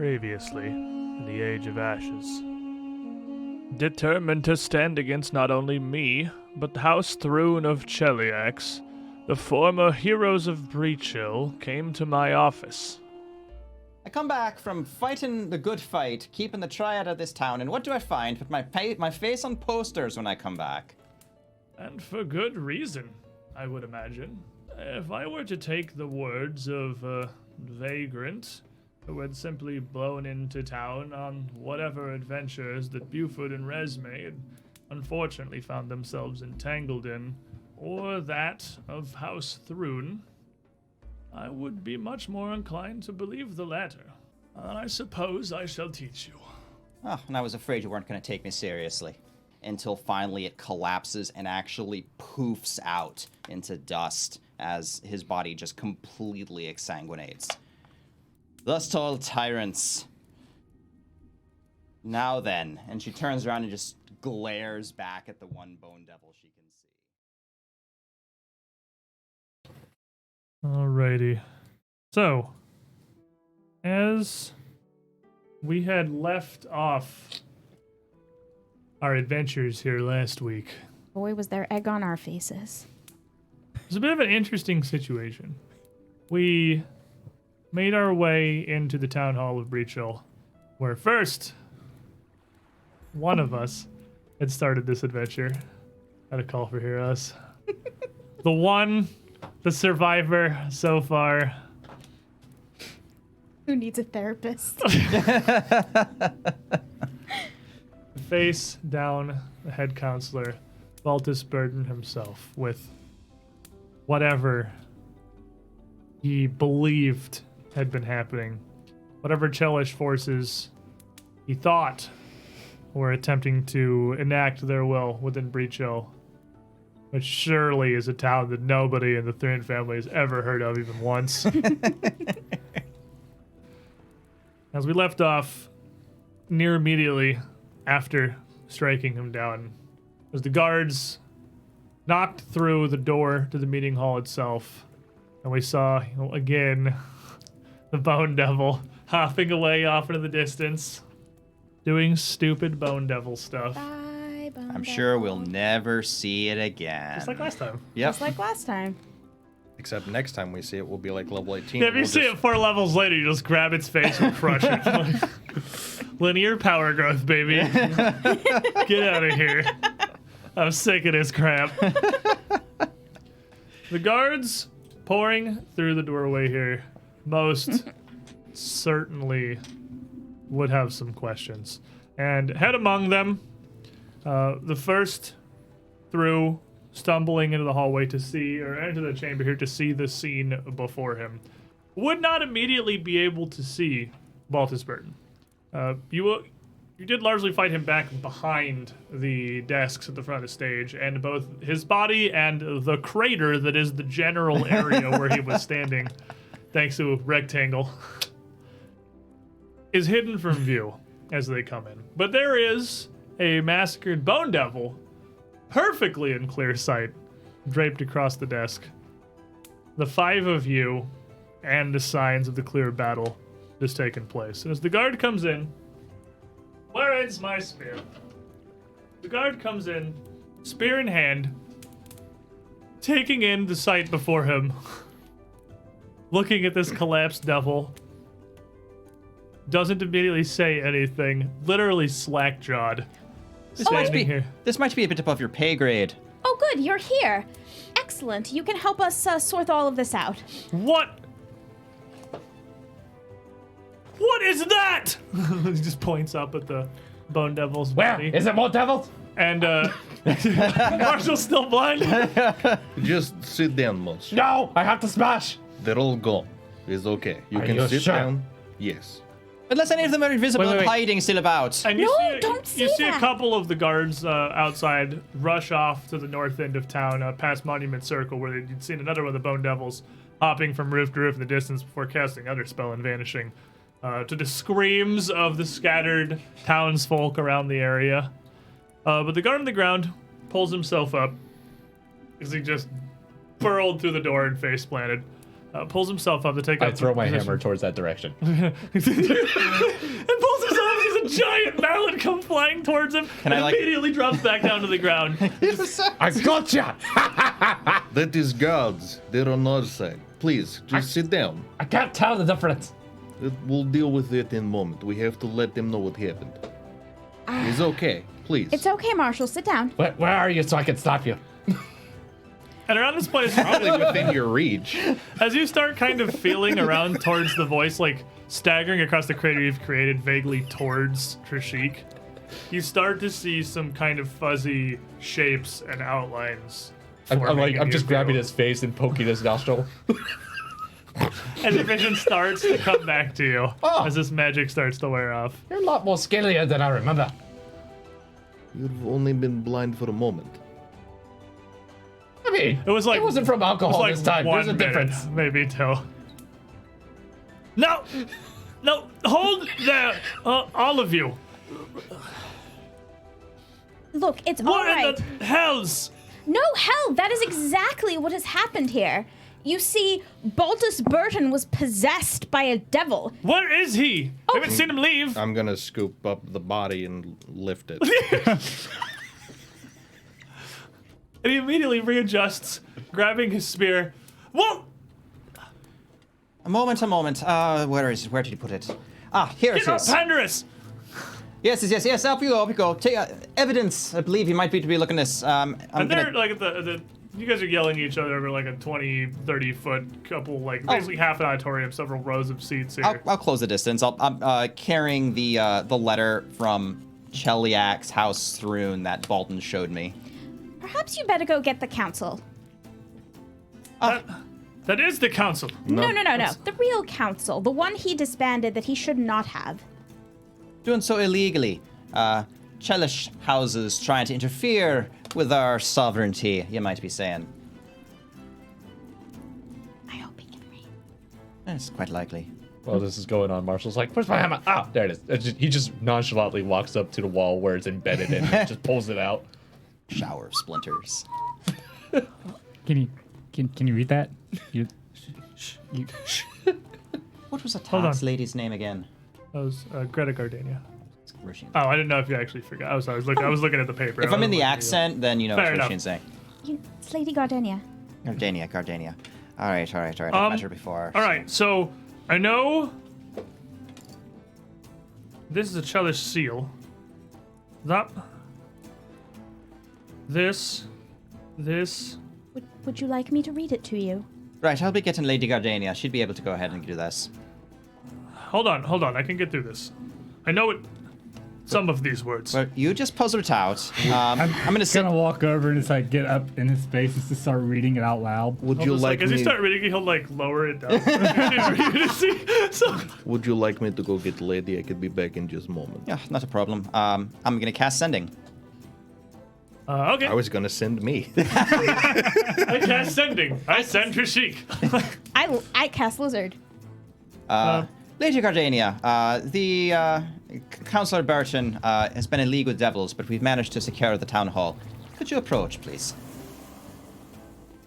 Previously, in the Age of Ashes. Determined to stand against not only me, but the House Thrune of Cheliax, the former heroes of Breachill came to my office. I come back from fighting the good fight, keeping the Triad of this town, and what do I find? Put my face on posters when I come back. And for good reason, I would imagine. If I were to take the words of a vagrant who had simply blown into town on whatever adventures that Buford and Resme had unfortunately found themselves entangled in, or that of House Thrune, I would be much more inclined to believe the latter. And I suppose I shall teach you. Oh, and I was afraid you weren't going to take me seriously. Until finally it collapses and actually poofs out into dust as his body just completely exsanguinates. Thus to all tyrants. Now then, and she turns around and just glares back at the one bone devil she can see. Alrighty. So, as we had left off our adventures here last week, Boy, was there egg on our faces. it's a bit of an interesting situation. We made our way into the town hall of Breachill, where first, one of us had started this adventure. Had a call for heroes. The survivor so far. Who needs a therapist? Face down the head counselor, Baltus Burden himself, with whatever he believed had been happening. Whatever Chelish forces he thought were attempting to enact their will within Breachill, which surely is a town that nobody in the Thrun family has ever heard of even once. As we left off, near immediately after striking him down, as the guards knocked through the door to the meeting hall itself, and we saw, again, the Bone Devil hopping away off into the distance, doing stupid Bone Devil stuff. Bye, Bone I'm Devil. sure we'll never see it again. Just like last time. Yep. Just like last time. Except next time we see it, we'll be like level 18. Yeah, if you see it 4 levels later, you just grab its face and crush it. Like, linear power growth, baby. Get out of here. I'm sick of this crap. The guards pouring through the doorway here most certainly would have some questions. And head among them, the first through stumbling into the hallway to see, or into the chamber here to see the scene before him, would not immediately be able to see Baltus Burton. You did largely fight him back behind the desks at the front of the stage, and both his body and the crater that is the general area where he was standing, thanks to a rectangle, is hidden from view as they come in. But there is a massacred Bone Devil perfectly in clear sight, draped across the desk. The 5 of you and the signs of the clear battle is taking place. And as the guard comes in, where ends my spear? The guard comes in, spear in hand, taking in the sight before him, looking at this collapsed devil, doesn't immediately say anything, literally slack-jawed. This might be a bit above your pay grade. Oh, good, you're here. Excellent. You can help us sort all of this out. What? What is that? He just points up at the Bone Devil's Where? body. Is it more devils? And Marshall's still blind. Just sit down, Munch. No, I have to smash. They're all gone. It's okay. You Are can you sit sure? down. Yes. Unless any of them are invisible Wait. and hiding still about. And you No, see, don't you say see a that. couple of the guards outside rush off to the north end of town, past Monument Circle, where you'd seen another one of the Bone Devils hopping from roof to roof in the distance before casting another spell and vanishing, to the screams of the scattered townsfolk around the area. But the guard on the ground pulls himself up as he just burrowed through the door and face planted. pulls himself up to take I up throw my position. hammer towards that direction. And pulls himself up, sees a giant mallet come flying towards him, Can and I, like- immediately drops back down to the ground. I gotcha! That is guards. They're on our side. Please, just sit down. I can't tell the difference. We'll deal with it in a moment. We have to let them know what happened. It's okay. Please. It's okay, Marshall. Sit down. Where are you so I can stop you? And around this place, Probably within your reach. as you start kind of feeling around towards the voice, like staggering across the crater you've created vaguely towards Trishik, you start to see some kind of fuzzy shapes and outlines. I'm just grabbing his face and poking his nostril. And the vision starts to come back to you Oh. as this magic starts to wear off. You're a lot more scalier than I remember. You've only been blind for a moment. I mean, It was like it wasn't from it was alcohol like this time. 1 There's a minute, difference. maybe 2. No, hold there, all of you. Look, it's all What right. in the hells? No, hell, that is exactly what has happened here. You see, Baltus Burton was possessed by a devil. Where is he? Oh. I haven't seen him leave. I'm gonna scoop up the body and lift it. And he immediately readjusts, grabbing his spear. Whoa! A moment. Where is it? Where did you put it? Ah, here Get it up, is. Pandarus! Yes. Up you go. Take evidence. I believe you might be to be looking at this. I'm And they're gonna. like at the you guys are yelling at each other over like a 20, 30 foot couple, like Oh. basically half an auditorium, several rows of seats here. I'll close the distance. I'm carrying the letter from Cheliak's house Thrune that Balton showed me. Perhaps you better go get the council. That is the council. No. The real council. The one he disbanded that he should not have. Doing so illegally. Chelish houses trying to interfere with our sovereignty, you might be saying. I hope he can read. It's quite likely. While this is going on, Marshall's like, "Where's my hammer?" Ah, there it is. He just nonchalantly walks up to the wall where it's embedded in, and just pulls it out. Shower of splinters. Can you read that? What was a Hold on. tax lady's name again? That was Greta Gardenia. Roshin. Oh, I didn't know if you actually forgot. I was looking at the paper. If I I'm in was the looking at accent, then you know Fair what enough. Roshin's saying. It's Lady Gardenia. Gardenia. All right. I've met her before. All right, so I know this is a Chelish seal. This. Would you like me to read it to you? Right, I'll be getting Lady Gardenia. She'd be able to go ahead and do this. Hold on. I can get through this. I know it. Some of these words. Well, you just puzzle it out. I'm gonna sit. Gonna walk over and just like get up in his face and just start reading it out loud. Would He'll you just, like as me? you start reading, he'll like lower it down. For you to see. So, Would you like me to go get Lady? I could be back in just a moment. Yeah, not a problem. I'm gonna cast sending. okay. I was gonna send me. I cast sending. I send Trishik. I cast lizard. Lady Gardenia, the Councillor Burton has been in league with devils, but we've managed to secure the town hall. Could you approach, please?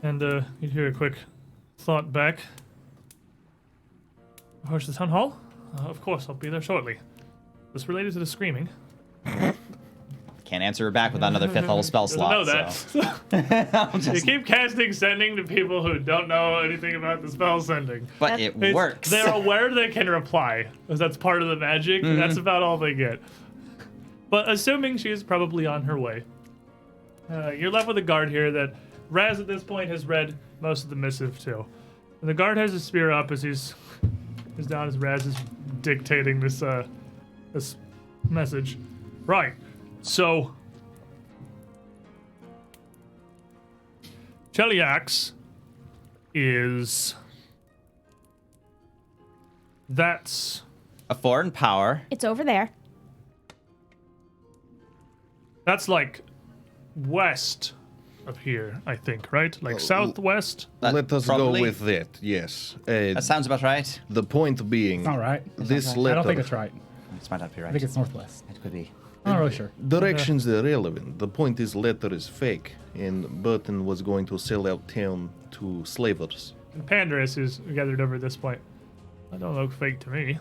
And you hear a quick thought back. Approach the town hall? Of course, I'll be there shortly. This related to the screaming. Can't answer her back with another fifth level spell Doesn't slot. know that. You keep casting sending to people who don't know anything about the spell sending. But it It's- works. They're aware they can reply, because that's part of the magic. And that's about all they get. But assuming she is probably on her way, you're left with a guard here that Raz at this point has read most of the missive too. And the guard has his spear up as he's down as Raz is dictating this this message. Right. So Cheliax is that's a foreign power. It's over there. That's like west of here, I think, right? Like southwest. Let us probably- go with that. Yes. That sounds about right. The point being, All right. this I letter. don't think it's right. This might not be I right. think it's northwest. It could be. I'm not really sure. Directions are irrelevant. The point is, letter is fake, and Burton was going to sell out town to slavers. And Pandarus, who's gathered over at this point. That don't look fake to me.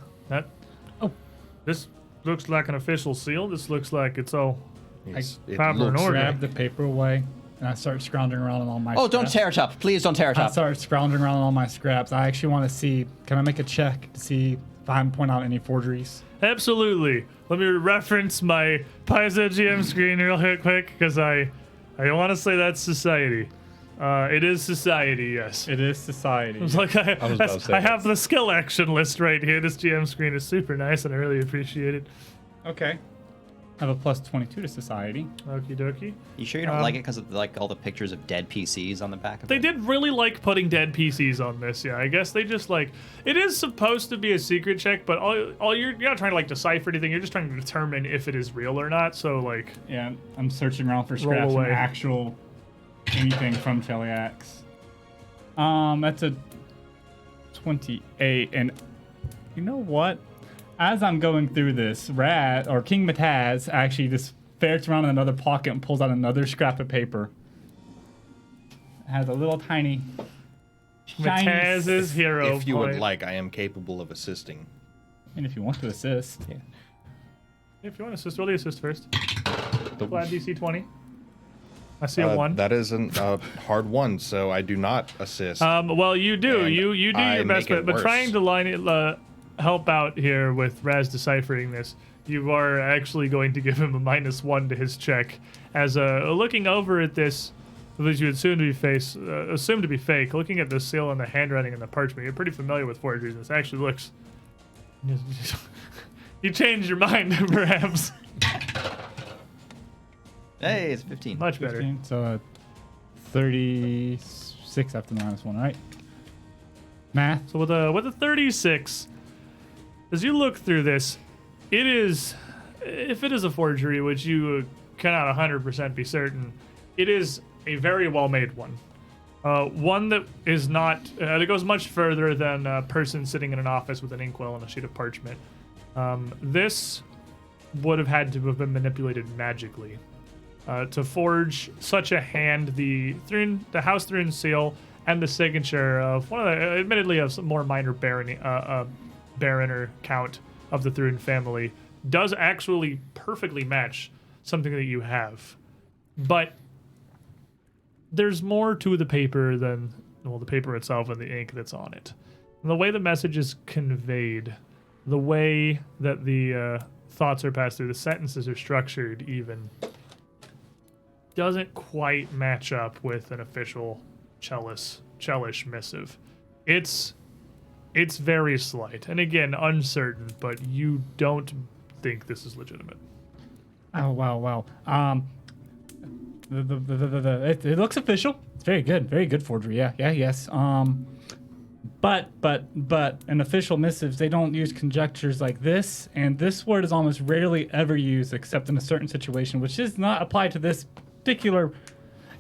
This looks like an official seal. This looks like it's all It proper and looks- order. Grab the paper away, and I start scrounging around on all my. Oh, don't scraps. tear it up. Please don't tear it I up. start scrounging around on all my scraps. I actually want to see. Can I make a check to see if I can point out any forgeries? Absolutely. Let me reference my Paizo GM screen real quick, because I want to say that's society. It is society, yes. It is society. It's like was about to say I have the skill action list right here. This GM screen is super nice, and I really appreciate it. Okay. I have a plus 22 to society. Okie dokie. You sure you don't like it because of like all the pictures of dead PCs on the back of They it? did really like putting dead PCs on this, yeah. I guess they just like it is supposed to be a secret check, but all you're not trying to like decipher anything. You're just trying to determine if it is real or not. So like, Yeah, I'm searching around for Roll scraps and away. actual anything from Cheliax. That's a 28, and you know what? As I'm going through this, King Mataz actually just ferrets around in another pocket and pulls out another scrap of paper. It has a little tiny. shiny- Mataz's hero If you point. would like, I am capable of assisting. And if you want to assist, If you want to assist, roll the assist first. Glad DC 20. I see a 1. That isn't a hard one, so I do not assist. Well, you do. And You do I your best, make it but worse. trying to help out here with Raz deciphering this, you are actually going to give him a -1 to his check. As looking over at this, which you assume to be fake, looking at the seal and the handwriting and the parchment, you're pretty familiar with forgeries. This actually looks. You changed your mind, perhaps. Hey, it's 15. Much better. 15, so 36 after -1, right? Math. So with a 36, as you look through this, it is, if it is a forgery, which you cannot 100% be certain, it is a very well-made one. One that is not, that goes much further than a person sitting in an office with an inkwell and a sheet of parchment. This would have had to have been manipulated magically. To forge such a hand, the House Thrune seal and the signature of one of the, admittedly, of some more minor baroner count of the Thrune family, does actually perfectly match something that you have. But there's more to the paper than, well, the paper itself and the ink that's on it. And the way the message is conveyed, the way that the thoughts are passed through, the sentences are structured even, doesn't quite match up with an official Chellish missive. It's very slight, and again, uncertain, but you don't think this is legitimate. Oh wow. It looks official. It's very good forgery. Yes. But in official missives, they don't use conjectures like this, and this word is almost rarely ever used except in a certain situation, which is not applied to this particular.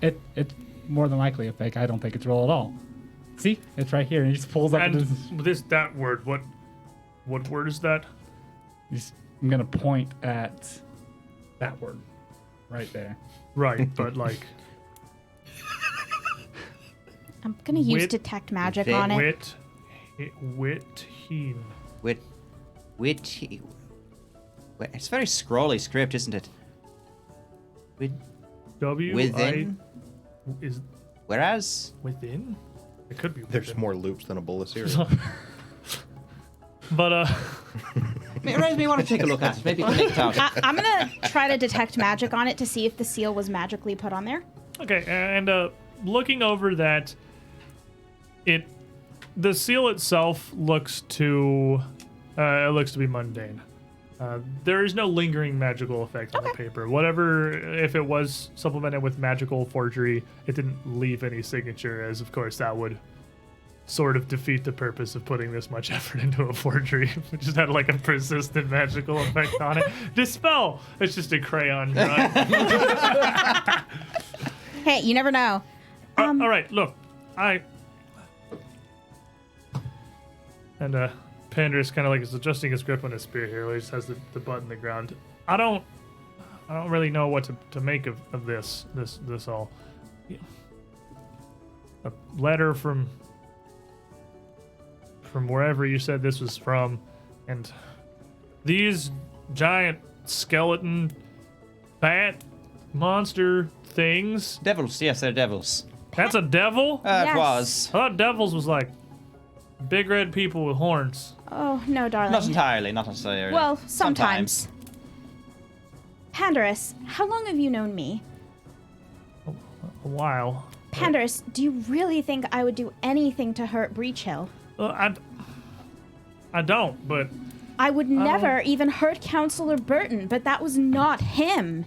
It's more than likely a fake. I don't think it's real at all. See, it's right here, and he just pulls up. And that word, what word is that? I'm gonna point at that word right there. Right, but like I'm gonna use Wit- detect magic on it. Witheen. It's very scrolly script, isn't it? Within. Is Whereas, within? It could be. There's within. more loops than a bowl of cereal. But it may want to take a look at it. Maybe we can make it out. I'm gonna try to detect magic on it to see if the seal was magically put on there. okay, and looking over that, the seal itself looks to be mundane. There is no lingering magical effect on the paper. Whatever, if it was supplemented with magical forgery, it didn't leave any signature, as of course that would sort of defeat the purpose of putting this much effort into a forgery. We just had like a persistent magical effect on it. Dispel! It's just a crayon drawing. Hey, you never know. All right, look, and Pandarus kind of like is adjusting his grip on his spear here. Where he just has the butt in the ground. I don't really know what to make of this all. A letter from from wherever you said this was from, and these giant skeleton bat monster things. Devils, yes, they're devils. That's a devil? It Yes. was. I thought devils was like big red people with horns. Oh, no, darling. Not entirely, not necessarily. Well, sometimes. Pandarus, how long have you known me? A while. Pandarus, do you really think I would do anything to hurt Breachill? I don't, but I would never even hurt Counselor Burton, but that was not him.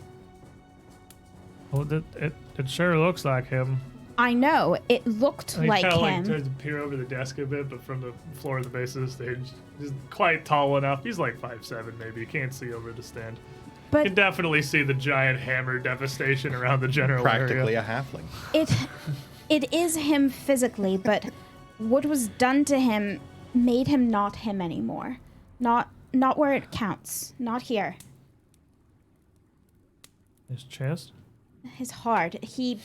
well, it sure looks like him. I know, it looked He like kind of him. tries to peer over the desk a bit, but from the floor of the base of the stage, he's quite tall enough. He's like 5'7", maybe. You can't see over the stand. You But can definitely see the giant hammer devastation around the general Practically area. a halfling. it is him physically, but what was done to him made him not him anymore. Not where it counts. Not here. His chest? His heart. He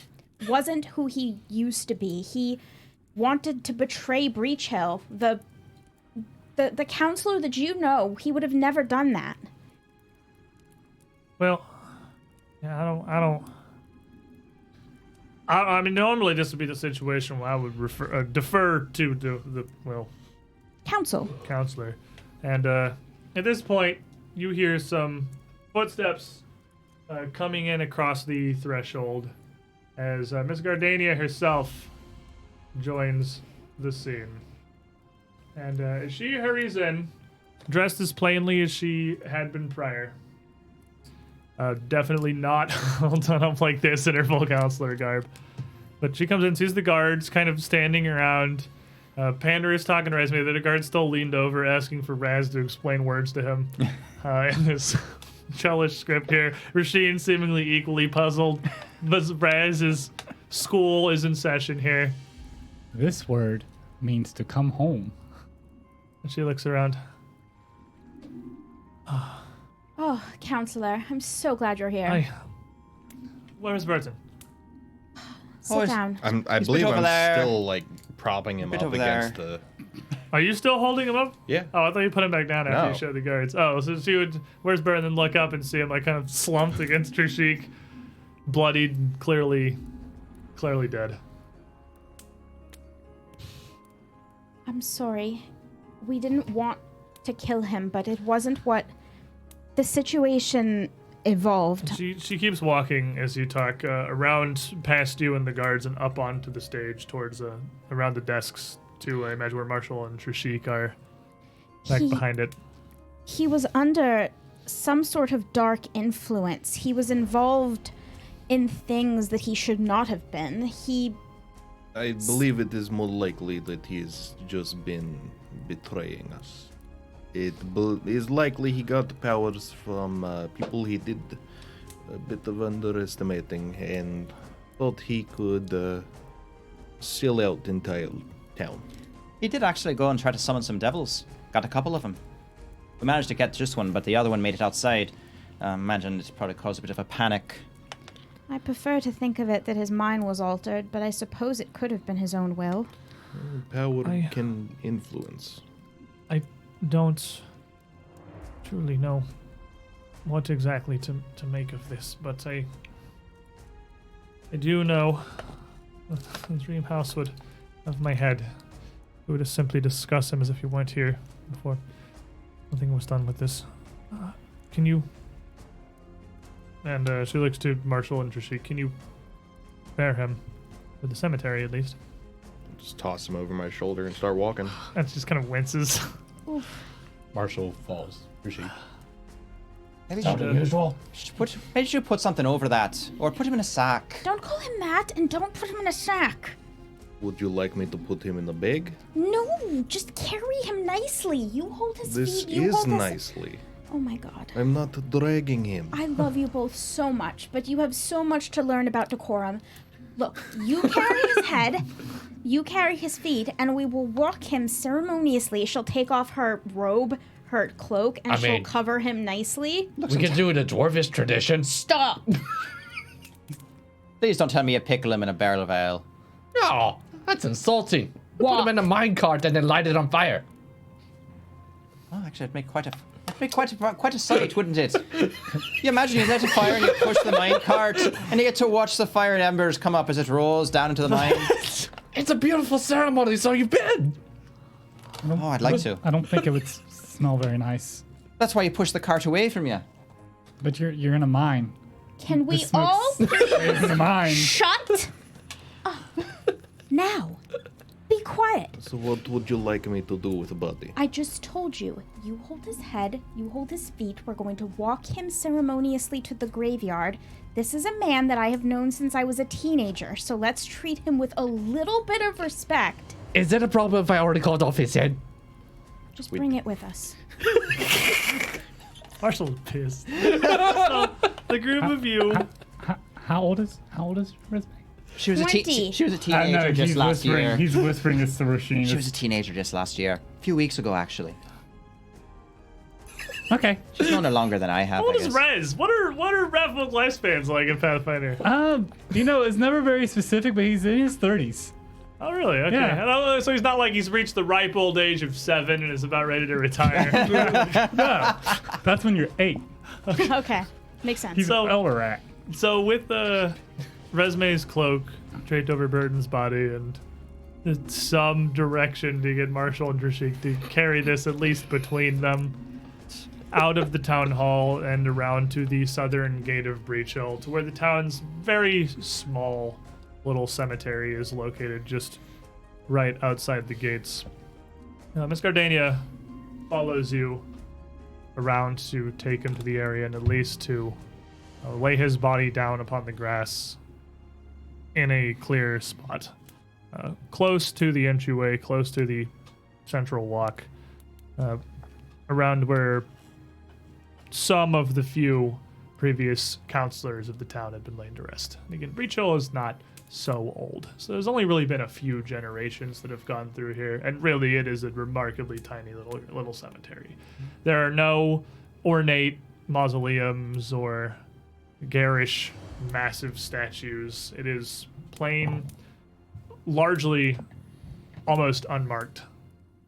wasn't who he used to be. He wanted to betray Breachill. The counselor that you know, he would have never done that. Well, yeah, I mean, normally this would be the situation where I would defer to the Counsel. counselor. And at this point, you hear some footsteps coming in across the threshold as Miss Gardania herself joins the scene. And as she hurries in, dressed as plainly as she had been prior. Definitely not all done up like this in her full counselor garb. But she comes in, sees the guards kind of standing around. Pander is talking to Resme. The guard's still leaned over, asking for Raz to explain words to him in this Chelish script here. Rasheen seemingly equally puzzled, but Raz's school is in session here. This word means to come home. And she looks around. Oh, counselor, I'm so glad you're here. Hi. Where's Burton? Sit down. I believe over I'm there. still like propping him Bit up over against there. the. Are you still holding him up? Yeah. Oh, I thought you put him back down after No. you showed the guards. Oh, so she would. Where's Burton? Then look up and see him like kind of slumped against her cheek, bloodied, clearly dead. I'm sorry. We didn't want to kill him, but it wasn't what the situation evolved. She keeps walking as you talk around past you and the guards and up onto the stage towards around the desks to I imagine where Marshall and Trishik are back behind it. He was under some sort of dark influence. He was involved in things that he should not have been. I believe it is more likely that he's just been betraying us. It is likely he got powers from people he did a bit of underestimating and thought he could seal out the entire town. He did actually go and try to summon some devils. Got a couple of them. We managed to get just one, but the other one made it outside. Imagine it probably caused a bit of a panic. I prefer to think of it that his mind was altered, but I suppose it could have been his own will. Power I- can influence. I don't truly know what exactly to make of this, but I do know that the dream house would have my head. We would just simply discuss him as if you weren't here before nothing was done with this. Can you... And she looks to Marshall and Trishik. Can you bear him to the cemetery at least? Just toss him over my shoulder and start walking. And she just kind of winces. Marshall falls. Appreciate. Maybe Sound unusual. maybe you should put something over that. Or put him in a sack. Don't call him that, and don't put him in a sack. Would you like me to put him in a bag? No, just carry him nicely. You hold his This feet. You is hold his... nicely. Oh my god. I'm not dragging him. I love you both so much, but you have so much to learn about decorum. Look, you carry his head, you carry his feet, and we will walk him ceremoniously. She'll take off her robe, her cloak, and I she'll mean- cover him nicely. We could do it a dwarvish tradition. Stop! Please don't tell me you pickle him in a barrel of ale. No, that's insulting. Put them in a minecart and then light it on fire. Oh, actually, it'd make quite a sight, wouldn't it? You imagine you light a fire and you push the minecart, and you get to watch the fire and embers come up as it rolls down into the mine. It's a beautiful ceremony, so you've been. Oh, I'd like to. I don't think it would smell very nice. That's why you push the cart away from you. But you're in a mine. Can we The smoke all stays in the mine. shut up? Now, be quiet. So what would you like me to do with the body? I just told you. You hold his head, you hold his feet. We're going to walk him ceremoniously to the graveyard. This is a man that I have known since I was a teenager, so let's treat him with a little bit of respect. Is it a problem if I already called off his head? Just bring it with us. Marshall's pissed. So, the group of you. How old is Resume? She was 20. she was a teenager just last year. He's whispering this to Rasheen. She was a teenager just last year. A few weeks ago, actually. Okay. She's known her longer than I have. What I is guess. Rez? What are Ravbook lifespans like in Pathfinder? It's never very specific, but he's in his 30s. Oh, really? Okay. Yeah. So he's not like he's reached the ripe old age of 7 and is about ready to retire. No, that's when you're 8. Okay, makes sense. He's So- an elder rat. So with Resume's cloak draped over Burton's body and some direction to get Marshall and Drashik to carry this at least between them out of the town hall and around to the southern gate of Breachill, to where the town's very small little cemetery is located just right outside the gates. Miss Gardania follows you around to take him to the area and at least to lay his body down upon the grass in a clear spot, close to the entryway, close to the central walk, around where some of the few previous counselors of the town had been laid to rest. And again, Breachill is not so old, so there's only really been a few generations that have gone through here, and really it is a remarkably tiny little cemetery. There are no ornate mausoleums or garish massive statues. It is plain, largely almost unmarked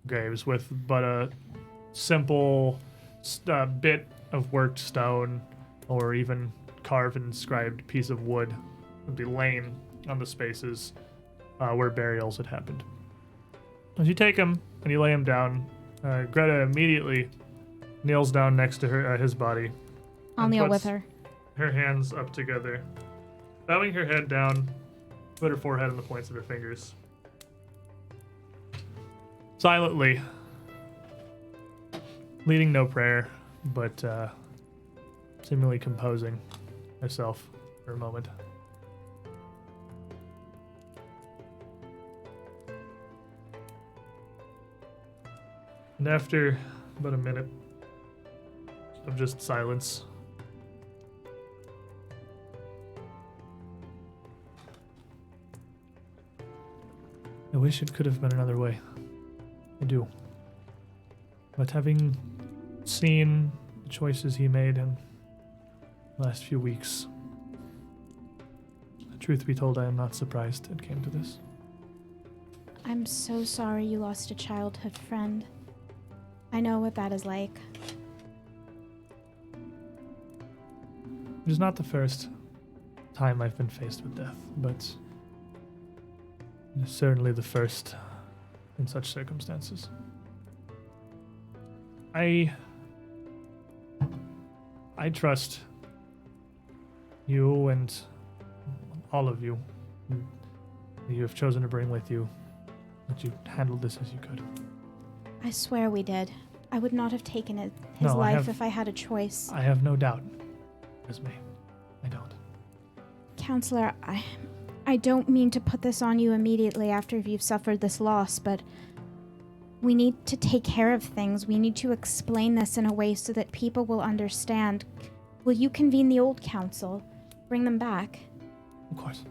graves with but a simple bit of worked stone or even carved and inscribed piece of wood would be laying on the spaces where burials had happened. As you take him and you lay him down, Greta immediately kneels down next to his body. I'll and kneel puts with her. her hands up together, bowing her head down, put her forehead on the points of her fingers. Silently, leading no prayer, but seemingly composing herself for a moment. And after about a minute of just silence, I wish it could have been another way. I do. But having seen the choices he made in the last few weeks, truth be told, I am not surprised it came to this. I'm so sorry you lost a childhood friend. I know what that is like. It is not the first time I've been faced with death, but it is certainly the first in such circumstances. I trust you and all of you that you have chosen to bring with you, that you handled this as you could. I swear we did. I would not have taken his No, life if I had a choice. I have no doubt, Esme. I don't. Counselor, I don't mean to put this on you immediately after you've suffered this loss, but we need to take care of things. We need to explain this in a way so that people will understand. Will you convene the old council? Bring them back? Of course.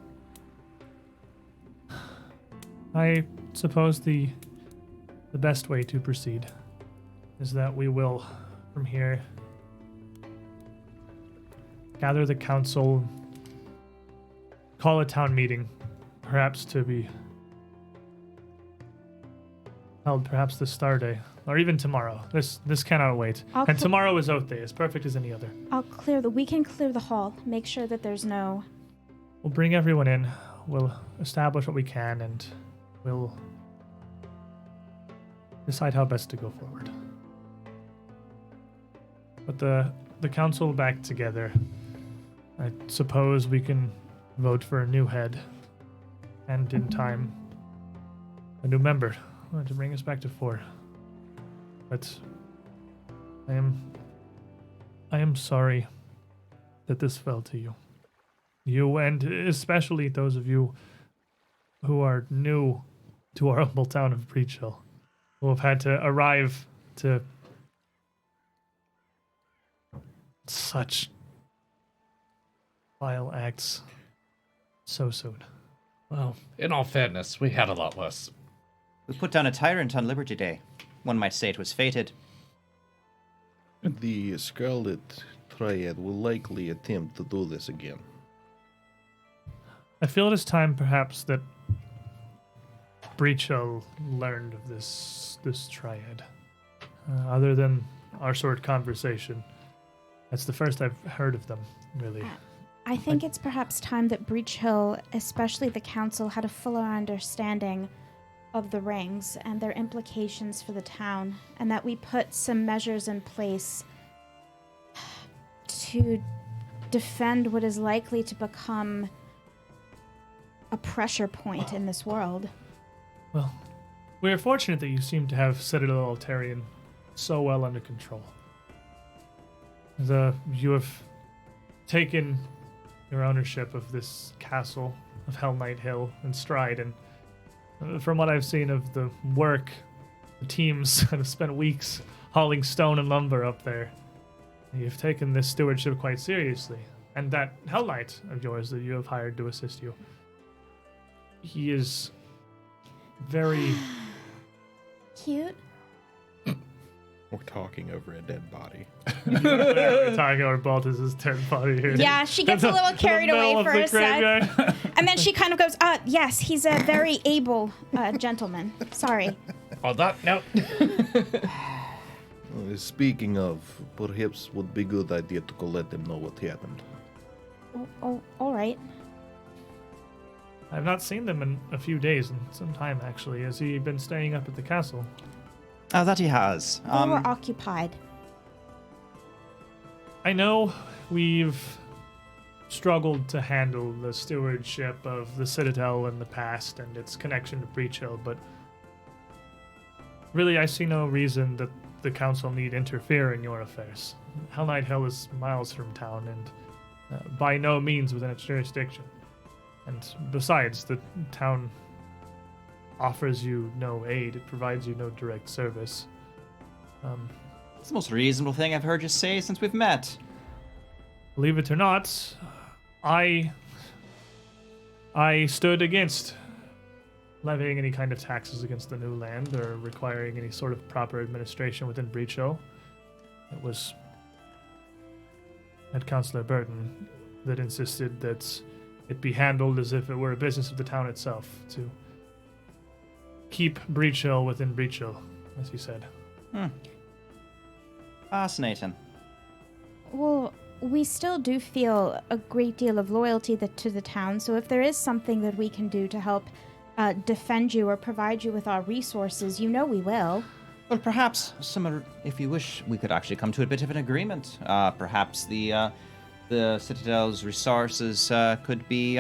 I suppose the best way to proceed is that we will, from here, gather the council, call a town meeting, perhaps to be held perhaps this star day, or even tomorrow. This cannot wait. And tomorrow is Oath Day, as perfect as any other. We can clear the hall. Make sure that there's no... We'll bring everyone in. We'll establish what we can, and we'll decide how best to go forward. But the council back together. I suppose we can vote for a new head, and in time, a new member to bring us back to 4. But I am sorry that this fell to you. You, and especially those of you who are new to our humble town of Breachill, who have had to arrive to such vile acts so soon. Well, in all fairness, we had a lot worse. We put down a tyrant on Liberty Day. One might say it was fated. The Scarlet Triad will likely attempt to do this again. I feel it is time, perhaps, that Breachill learned of this triad. Other than our short conversation, that's the first I've heard of them, really. I think it's perhaps time that Breachill, especially the council, had a fuller understanding of the rings and their implications for the town, and that we put some measures in place to defend what is likely to become a pressure point in this world. Well, we are fortunate that you seem to have Citadel Altarion so well under control. You have taken your ownership of this castle of Hell Knight Hill in stride, and from what I've seen of the work, the teams that have spent weeks hauling stone and lumber up there, you've taken this stewardship quite seriously. And that Hell Knight of yours that you have hired to assist you, he is very Cute. We're talking over a dead body. We're talking over Baltus's dead body here. Yeah, she gets a little carried away for a sec. Graveyard. And then she kind of goes, yes, he's a very able gentleman. Sorry. On that note, Speaking of, perhaps would be good idea to go let them know what happened. Oh, all right. I've not seen them in a few days, in some time actually. Has he been staying up at the castle? Oh, that he has. We were occupied. I know we've struggled to handle the stewardship of the Citadel in the past and its connection to Breachill, but really I see no reason that the council need interfere in your affairs. Hell Knight Hill is miles from town and by no means within its jurisdiction. And besides, the town offers you no aid, it provides you no direct service. It's the most reasonable thing I've heard you say since we've met. Believe it or not, I stood against levying any kind of taxes against the new land or requiring any sort of proper administration within Breachill. It was Head Councillor Burton that insisted that it be handled as if it were a business of the town itself, to keep Breachill within Breachill, as he said. Fascinating. Well, we still do feel a great deal of loyalty to the town, so if there is something that we can do to help defend you or provide you with our resources, you know we will. Well, perhaps, if you wish, we could actually come to a bit of an agreement. Perhaps the Citadel's resources could be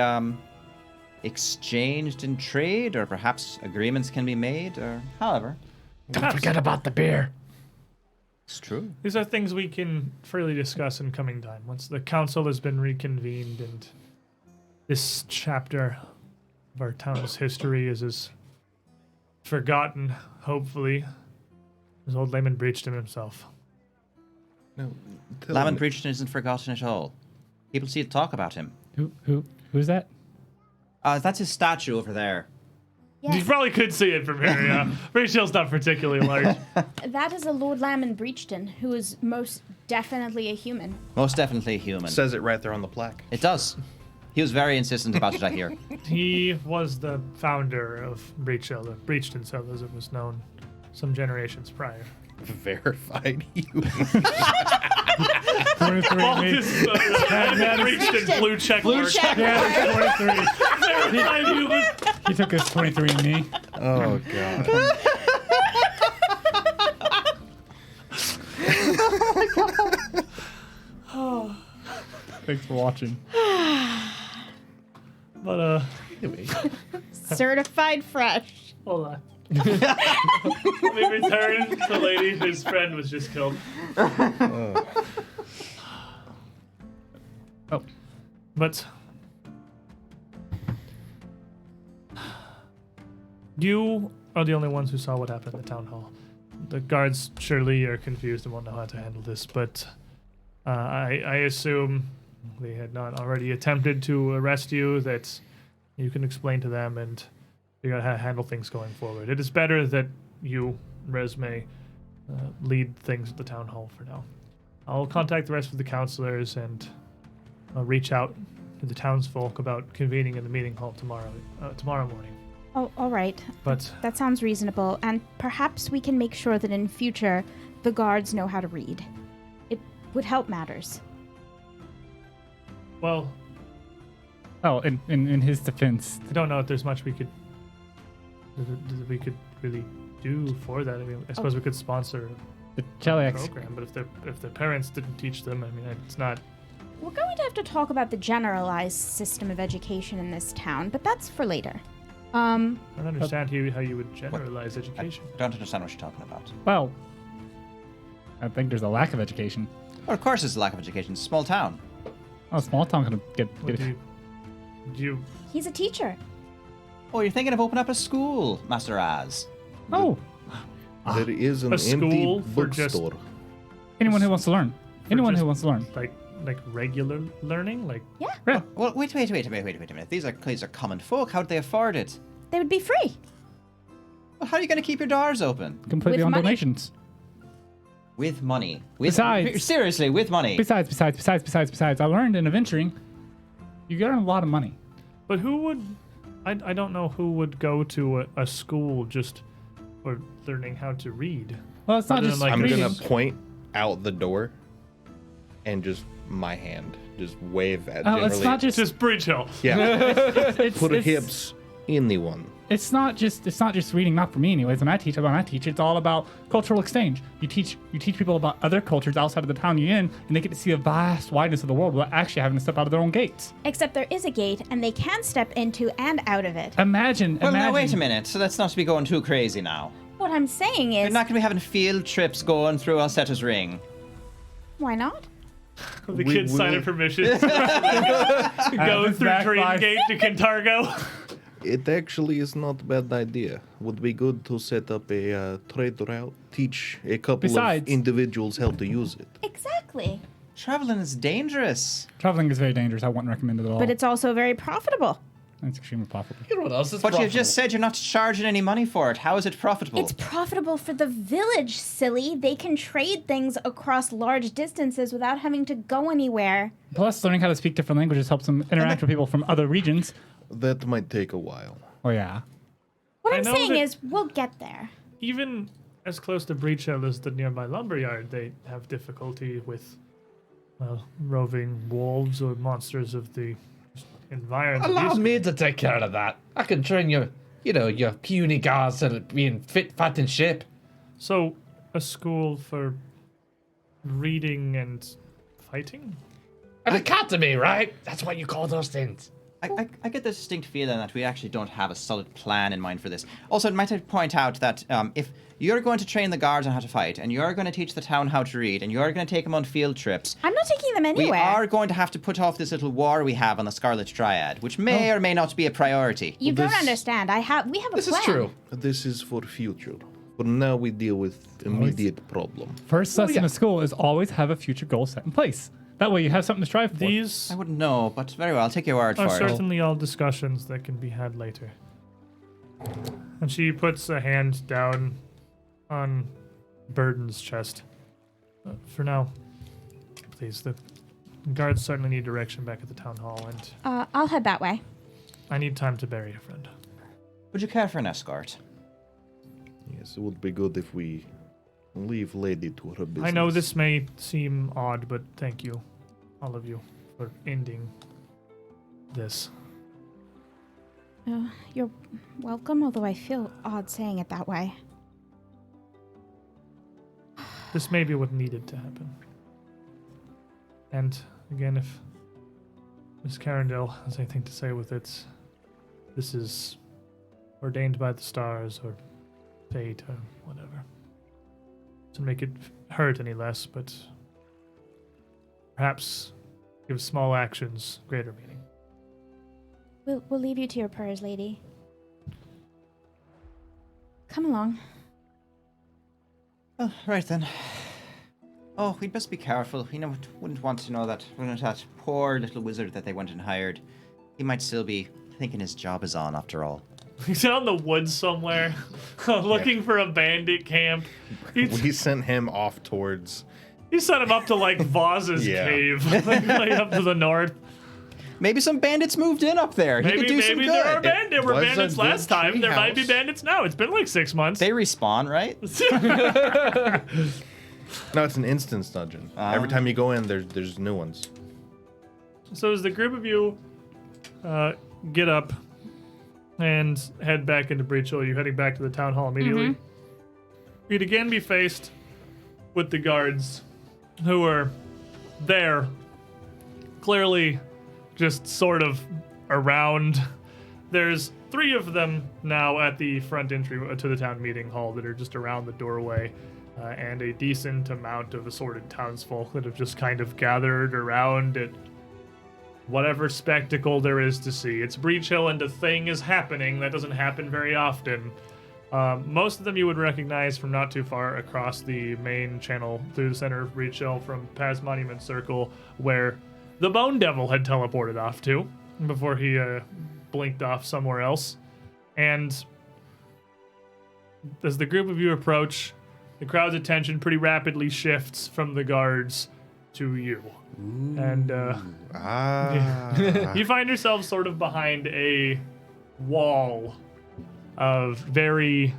exchanged in trade, or perhaps agreements can be made, or however. don't forget about the beer. It's true. These are things we can freely discuss in coming time, once the council has been reconvened and this chapter of our town's history is as forgotten, hopefully, as old Layman Breachill himself. No, Lamon Breachill isn't forgotten at all. People still talk about him. Who's that? That's his statue over there. Yes, You probably could see it from here, yeah. Breachill's not particularly large. that is a Lord Lamon Breachton, who is most definitely a human. Most definitely a human. Says it right there on the plaque. It does. He was very insistent about it, I hear. He was the founder of Breachill, or Breachton Cell as it was known. some generations prior. Verified you. 23 All me. his reached in blue check Blue mark. check. Yeah, 23. Verified human. He took his 23 and me. Oh god. Thanks for watching. But Certified fresh. hold on. Let me return to the lady whose friend was just killed. Oh, But you are the only ones who saw what happened at the town hall. The guards surely are confused and won't know how to handle this, but I assume they had not already attempted to arrest you, that you can explain to them and figure out how to handle things going forward. It is better that you, Resme, lead things at the town hall for now. I'll contact the rest of the counselors and I'll reach out to the townsfolk about convening in the meeting hall tomorrow morning. Oh, all right. But That sounds reasonable, and perhaps we can make sure that in future the guards know how to read. It would help matters. well, oh, in his defense, I don't know if there's much we could really do for that. I mean, I suppose we could sponsor the a Cheliax. program, but if their parents didn't teach them, I mean, it's not. We're going to have to talk about the generalized system of education in this town, but that's for later. I don't understand how you would generalize education. I don't understand what you're talking about. Well, I think there's a lack of education. Well, of course there's a lack of education. It's a small town. Oh, small town can get What do you He's a teacher. Oh, you're thinking of opening up a school, Master Az. Oh, There is an A school empty for just- bookstore. anyone who wants to learn. Anyone just- who wants to learn. like regular learning? Like Yeah, Well, wait a minute. These are common folk. How would they afford it? they would be free. Well, how are you going to keep your doors open? Completely With on money. donations. With money. With, Besides- seriously, with money. Besides, I learned in adventuring, you get a lot of money. But who would? I don't know who would go to a school just for learning how to read. Well, it's not Other just than, like, I'm reading. gonna point out the door and just my hand. Just wave at Oh, generally. it's not just. Just Breachill. Yeah. it's, Put it's, hips in the one. It's not just reading. Not for me, anyways. When I teach, it's all about cultural exchange. You teach people about other cultures outside of the town you're in, and they get to see a vast wideness of the world without actually having to step out of their own gates. Except there is a gate, and they can step into and out of it. Imagine. Well, now, wait a minute. So let's not be going too crazy now. What I'm saying You're is, not going to be having field trips going through Alcetta's ring. why not? The We kids sign will- a permission to go this through backfired. Dreamgate to Kintargo. It actually is not a bad idea. Would be good to set up a trade route, teach a couple Besides- of individuals how to use it. Exactly. Traveling is dangerous. Traveling is very dangerous. I wouldn't recommend it at all. But it's also very profitable. It's extremely profitable. You know what else is But you profitable? just said you're not charging any money for it. How is it profitable? It's profitable for the village, silly. They can trade things across large distances without having to go anywhere. Plus, learning how to speak different languages helps them interact with people from other regions. That might take a while. Oh yeah. What I I'm know saying that- is, we'll get there. Even as close to Breachill as the nearby lumberyard, they have difficulty with roving wolves or monsters of the environment. Allow These- me to take care of that. I can train your puny guards at being fit, fat, and shape. So, a school for reading and fighting? An academy, right? That's what you call those things. I get the distinct feeling that we actually don't have a solid plan in mind for this. Also, I might point out that if you're going to train the guards on how to fight, and you're going to teach the town how to read, and you're going to take them on field trips, I'm not taking them we anywhere. are going to have to put off this little war we have on the Scarlet Triad, which may or may not be a priority. You Well, don't this- understand. We have a This plan. is true. This is for future. For now, we deal with immediate problem. First lesson of school is always have a future goal set in place. That way you have something to strive for. These I wouldn't know, but very well, I'll take your word are for it. certainly all discussions that can be had later. And she puts a hand down on Burden's chest. For now, please, the guards certainly need direction back at the town hall, and I'll head that way. I need time to bury a friend. Would you care for an escort? Yes, it would be good if we leave Lady to her business. I know this may seem odd, but thank you, all of you, for ending this. You're welcome, although I feel odd saying it that way. This may be what needed to happen. And again, if Miss Carindale has anything to say with it, this is ordained by the stars or fate or whatever. Doesn't make it hurt any less, but perhaps give small actions greater meaning. We'll leave you to your prayers, lady. Come along. Oh, right then. Oh, we'd best be careful. We wouldn't want to know that poor little wizard that they went and hired. He might still be thinking his job is on after all. He's out in the woods somewhere, looking for a bandit camp. We sent him off towards... He sent him up to, like, Vaz's cave, like up to the north. Maybe some bandits moved in up there. He could do some Maybe good. there were was a bandits good last time. There might be treehouse. bandits now. It's been like 6 months. They respawn, right? No, it's an instance dungeon. Every time you go in, there's new ones. So as the group of you get up and head back into Breachill, you're heading back to the town hall immediately. You'd again be faced with the guards who are there, clearly just sort of around. There's 3 of them now at the front entry to the town meeting hall that are just around the doorway, and a decent amount of assorted townsfolk that have just kind of gathered around at whatever spectacle there is to see. It's Breachill and a thing is happening that doesn't happen very often. Most of them you would recognize from not too far across the main channel through the center of Breachill from Paz Monument Circle, where the Bone Devil had teleported off to before he blinked off somewhere else. And as the group of you approach, the crowd's attention pretty rapidly shifts from the guards to you. And you find yourself sort of behind a wall of very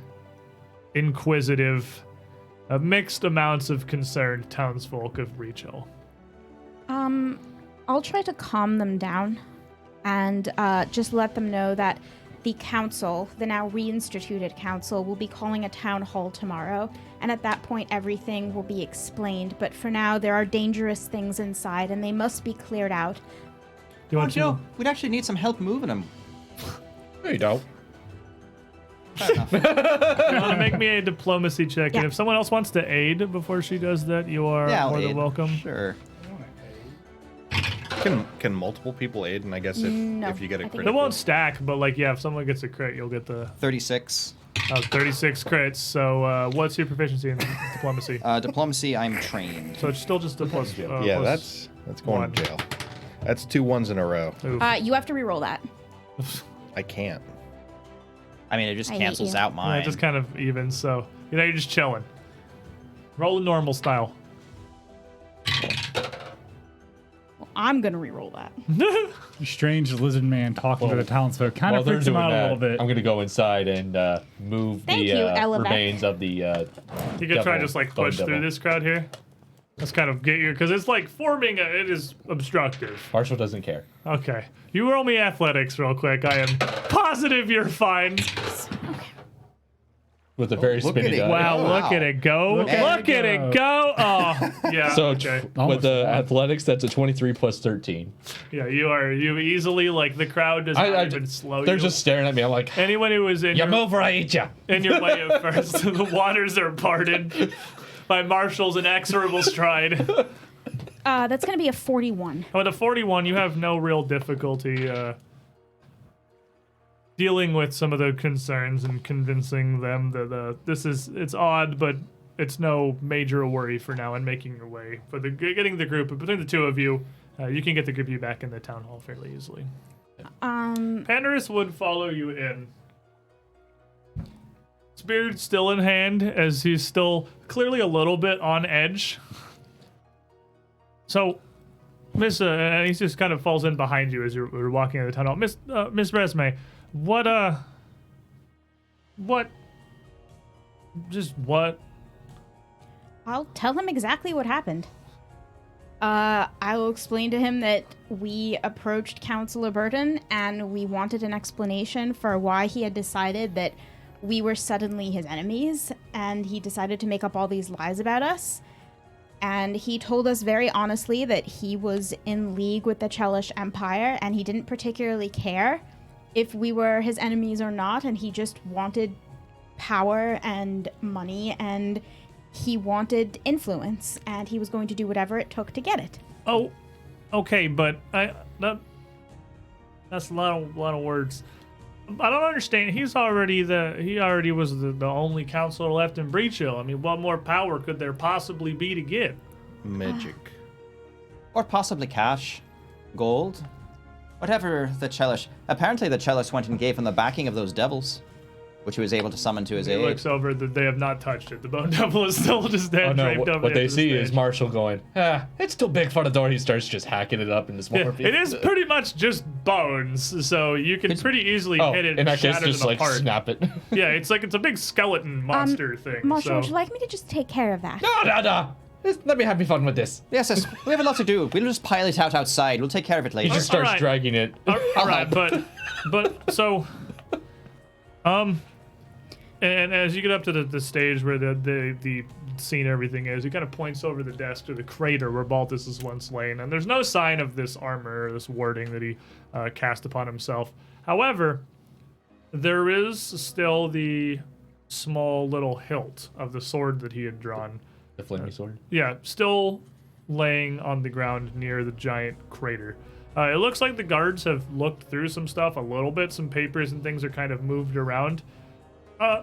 inquisitive, mixed amounts of concerned townsfolk of Breachill. I'll try to calm them down and just let them know that the council, the now reinstituted council, will be calling a town hall tomorrow, and at that point everything will be explained. But for now, there are dangerous things inside, and they must be cleared out. Do you want to? We'd actually need some help moving them. There you go. Fair enough. You want to make me a diplomacy check, and Yeah. if someone else wants to aid before she does that, you are Yeah, I'll more than aid. welcome. Sure. Can multiple people aid? And I guess No, if you get a I think- They critical... won't stack, but like, yeah, if someone gets a crit, you'll get the 36. 36 crits. So what's your proficiency in diplomacy? Diplomacy, I'm trained. So it's still just a plus. Yeah, plus that's going one. to jail. That's 2 1s in a row. oof. You have to re-roll that. I can't. I mean, it just I hate cancels you. out Yeah, mine. it just kind of even. So you're just chilling. Roll a normal style. Well, I'm gonna re-roll that. Strange lizard man talking to the townsfolk kind of While they're freaks him doing out a that, little bit. I'm gonna go inside and move Thank the you, Elevec. remains of the. You could try devil, just like bone push through devil. this crowd here. Let's kind of get you because it's like forming. It is obstructive. Marshall doesn't care. Okay, you roll me athletics real quick. I am positive you're fine. With a very look spinny at it. die. Wow, Wow. look at it go! Look at at it it go! Oh, yeah. So okay. with Almost the won. athletics, that's a 23 plus 13. Yeah, you easily like the crowd does not even slow They're you. just staring at me. I'm like, Anyone who is in you your, move or I eat you. in your way at first, the waters are parted by Marshall's inexorable stride. That's gonna be a 41. With a 41, you have no real difficulty dealing with some of the concerns and convincing them that it's odd, but it's no major worry for now. And making your way for getting the group between the 2 of you, you can get the group of you back in the town hall fairly easily. Pandarus would follow you in. Spear still in hand, as he's still clearly a little bit on edge. So, Miss, and he just kind of falls in behind you as you're walking in the tunnel. Miss Just what? I'll tell him exactly what happened. I will explain to him that we approached Counselor Burton and we wanted an explanation for why he had decided that we were suddenly his enemies, and he decided to make up all these lies about us. And he told us very honestly that he was in league with the Chelish Empire, and he didn't particularly care if we were his enemies or not, and he just wanted power and money, and he wanted influence, and he was going to do whatever it took to get it. Oh, okay, but that's a lot of words. I don't understand. He already was the only counselor left in Breachill. I mean, what more power could there possibly be to get? Magic. Or possibly cash, gold, whatever the Chelish. Apparently the Chelish went and gave him the backing of those devils, which he was able to summon to his He aid. looks over that they have not touched it. The bone devil is still just dead, Oh no! draped over What they the see stage. is Marshall going, it's too big for the door. He starts just hacking it up into smaller Yeah, pieces. it is pretty much just bones, so you can pretty easily hit it in and that case, shatter just them like apart. snap it. Yeah, it's a big skeleton monster thing. Marshall, so. would you like me to just take care of that? No. Let me have me fun with this. Yes, we have a lot to do. We'll just pile it out outside. We'll take care of it He later. just starts Alright. dragging it. All right, but so, and as you get up to the stage where the scene everything is, he kind of points over the desk to the crater where Baltus is once laying, and there's no sign of this armor or this warding that he cast upon himself. However, there is still the small little hilt of the sword that he had drawn. The flaming sword. Yeah, still laying on the ground near the giant crater. It looks like the guards have looked through some stuff a little bit. Some papers and things are kind of moved around.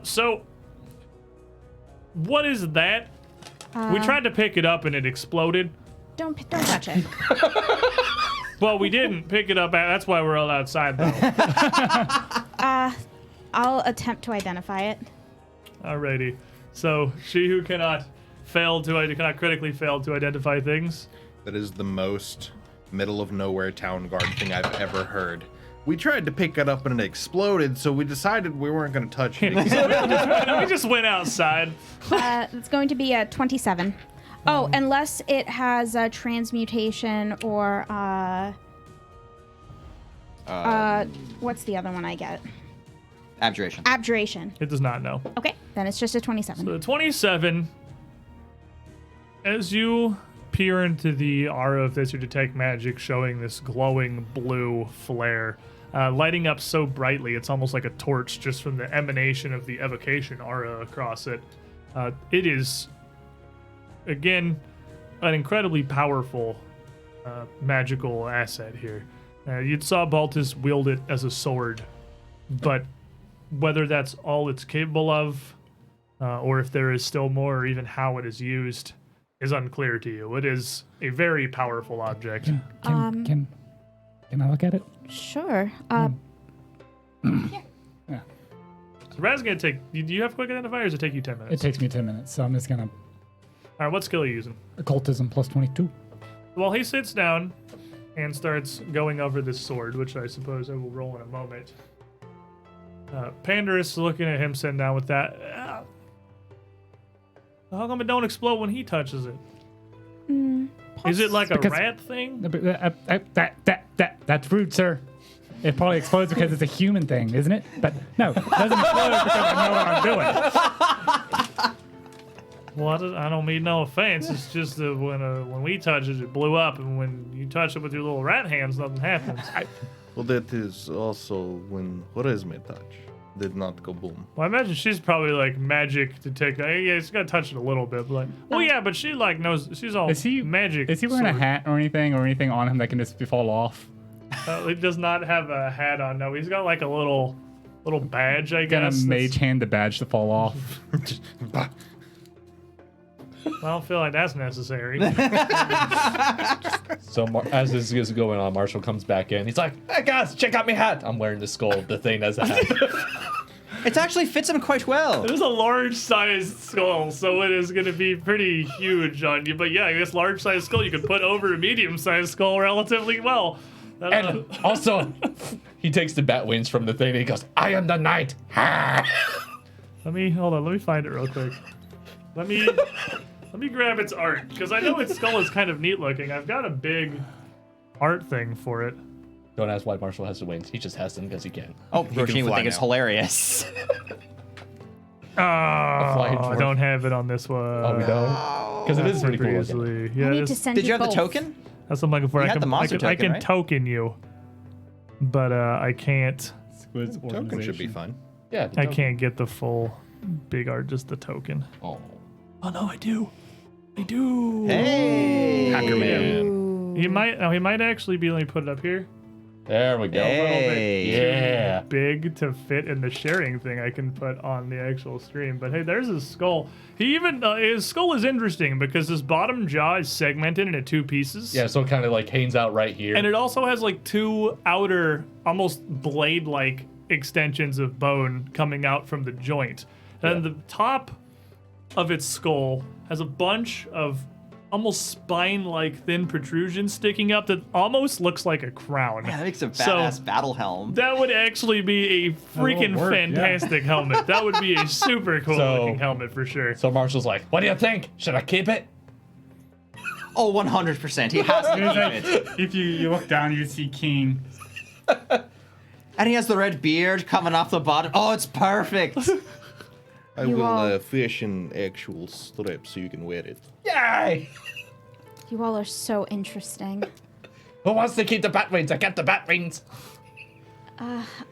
So, what is that? We tried to pick it up and it exploded. Don't touch it. Well, we didn't pick it up. That's why we're all outside, though. I'll attempt to identify it. Alrighty. So, she who cannot critically fail to identify things. That is the most middle of nowhere town guard thing I've ever heard. We tried to pick it up and it exploded, so we decided we weren't going to touch it. We just went outside. It's going to be a 27. Oh, unless it has a transmutation or what's the other one I get? Abjuration. Abjuration. It does not know. Okay, then it's just a 27. So 27, as you peer into the aura of this, you detect magic showing this glowing blue flare, lighting up so brightly it's almost like a torch just from the emanation of the evocation aura across it. It is, again, an incredibly powerful magical asset here. You saw Baltus wield it as a sword, but whether that's all it's capable of, or if there is still more, or even how it is used, is unclear to you. It is a very powerful object. Can I look at it? Sure. So Raz's gonna take. Do you have quick identifier, or does it take you 10 minutes? It takes me 10 minutes, so I'm just gonna All right, what skill are you using? occultism plus 22. Well, he sits down and starts going over this sword, which I suppose I will roll in a moment. Pandarus looking at him sitting down with that. How come it don't explode when he touches it? Is it like a Because- rat thing? That's rude, sir. It probably explodes because it's a human thing, isn't it? But no, it doesn't explode because I know what I'm doing. Well, I don't mean no offense. It's just that when we touch it, it blew up, and when you touch it with your little rat hands, nothing happens. Well, that is also when Horizme touch did not go boom. Well, I imagine she's probably like magic to take. Yeah, it's got to touch it a little bit, but like, well, yeah, but she like knows. She's all Is he magic. Is he wearing a sword. hat or anything on him that can just fall off? He does not have a hat on. No, he's got like a little badge, I Gonna guess. mage hand the badge to fall off. I don't feel like that's necessary. So as this is going on, Marshall comes back in. He's like, "Hey guys, check out my hat." I'm wearing the skull. The thing as a hat. It actually fits him quite well. It is a large-sized skull, so it is going to be pretty huge on you. But yeah, I guess large-sized skull you could put over a medium-sized skull relatively well. And also, he takes the bat wings from the thing and he goes, "I am the knight." Ha! Let me find it real quick. Let me grab its art because I know its skull is kind of neat looking. I've got a big art thing for it. Don't ask why Marshall has the wings. He just has them because he can. Oh, Roisin would fly think it's now. hilarious. I dwarf. don't have it on this one. Oh, we don't? Because it is pretty cool looking. Previously. Yeah, I need it to is- send Did you have both. the token? that's what I'm looking for. You I had the monster I token, can right? token you, but I can't. Squid's Token should be organization. fun. Yeah. I can't get the full big art, just the token. Oh. Oh no, I do. I do. Hey. Hacker Man. He might actually be. Let me put it up here. There we go. Hey. Yeah. Big to fit in the sharing thing I can put on the actual stream. But hey, there's his skull. He even his skull is interesting because his bottom jaw is segmented into two pieces. Yeah, so it kind of like hangs out right here. And it also has like two outer, almost blade-like extensions of bone coming out from the joint. And the top of its skull has a bunch of almost spine-like thin protrusions sticking up that almost looks like a crown. Yeah, that makes a So- badass battle helm. That would actually be a freaking work, yeah. fantastic helmet. That would be a super cool So- looking helmet for sure. So Marshall's like, what do you think? Should I keep it? Oh, 100%. He has to It's keep it. like, if you look down, you see King. And he has the red beard coming off the bottom. Oh, it's perfect. I You will all- fashion actual straps so you can wear it. Yay! You all are so interesting. Who wants to keep the bat wings? I get the bat wings.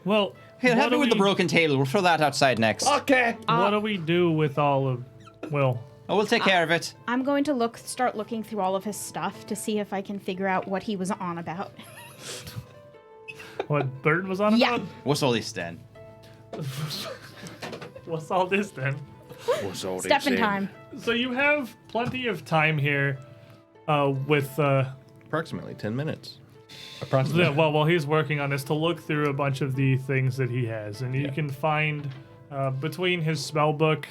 Well, Hey, what help me do with the we- broken table. We'll throw that outside next. Okay. What do we do with all of? Well, Oh, we'll take care of it. I'm going to start looking through all of his stuff to see if I can figure out what he was on about. what Burton was on Yeah. about? What's all this then? What's all this then? What's all Step this in in? time. So you have plenty of time here, with Approximately 10 minutes. Approximately. yeah, well, while he's working on this, to look through a bunch of the things that he has, and you can find between his spell book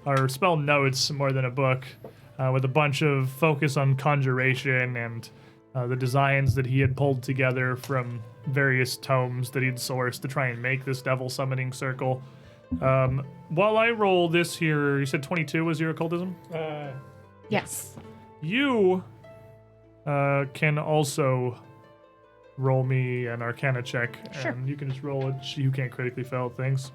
or spell notes more than a book, with a bunch of focus on conjuration and the designs that he had pulled together from various tomes that he'd sourced to try and make this devil summoning circle. While I roll this here, you said 22 was your occultism? Yes. You can also roll me an Arcana check, Sure. and you can just roll it. You can't critically fail things.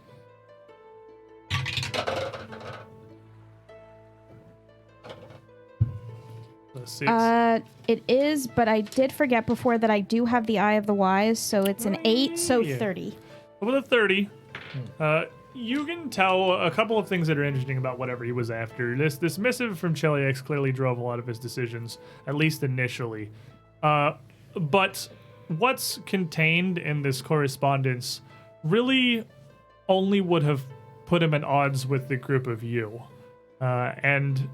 Six. It is, but I did forget before that I do have the Eye of the Wise, so it's an 8, so Yeah. 30. With a 30, you can tell a couple of things that are interesting about whatever he was after. This missive from Cheliax clearly drove a lot of his decisions, at least initially. But what's contained in this correspondence really only would have put him at odds with the group of you, and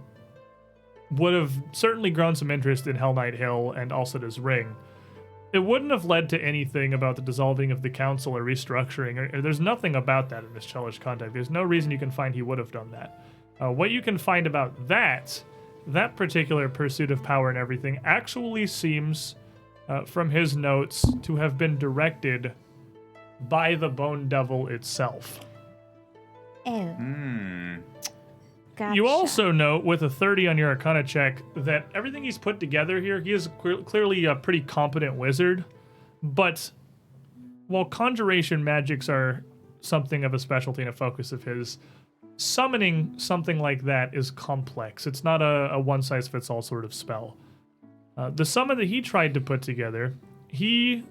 would have certainly grown some interest in Hell Knight Hill and Alcida's Ring. It wouldn't have led to anything about the dissolving of the council or restructuring. There's nothing about that in this Chelish contact. There's no reason you can find he would have done that. What you can find about that particular pursuit of power and everything actually seems, from his notes, to have been directed by the Bone Devil itself. Oh. Gotcha. You also note, with a 30 on your Arcana check, that everything he's put together here, he is clearly a pretty competent wizard, but while conjuration magics are something of a specialty and a focus of his, summoning something like that is complex. It's not a one-size-fits-all sort of spell. The summon that he tried to put together, he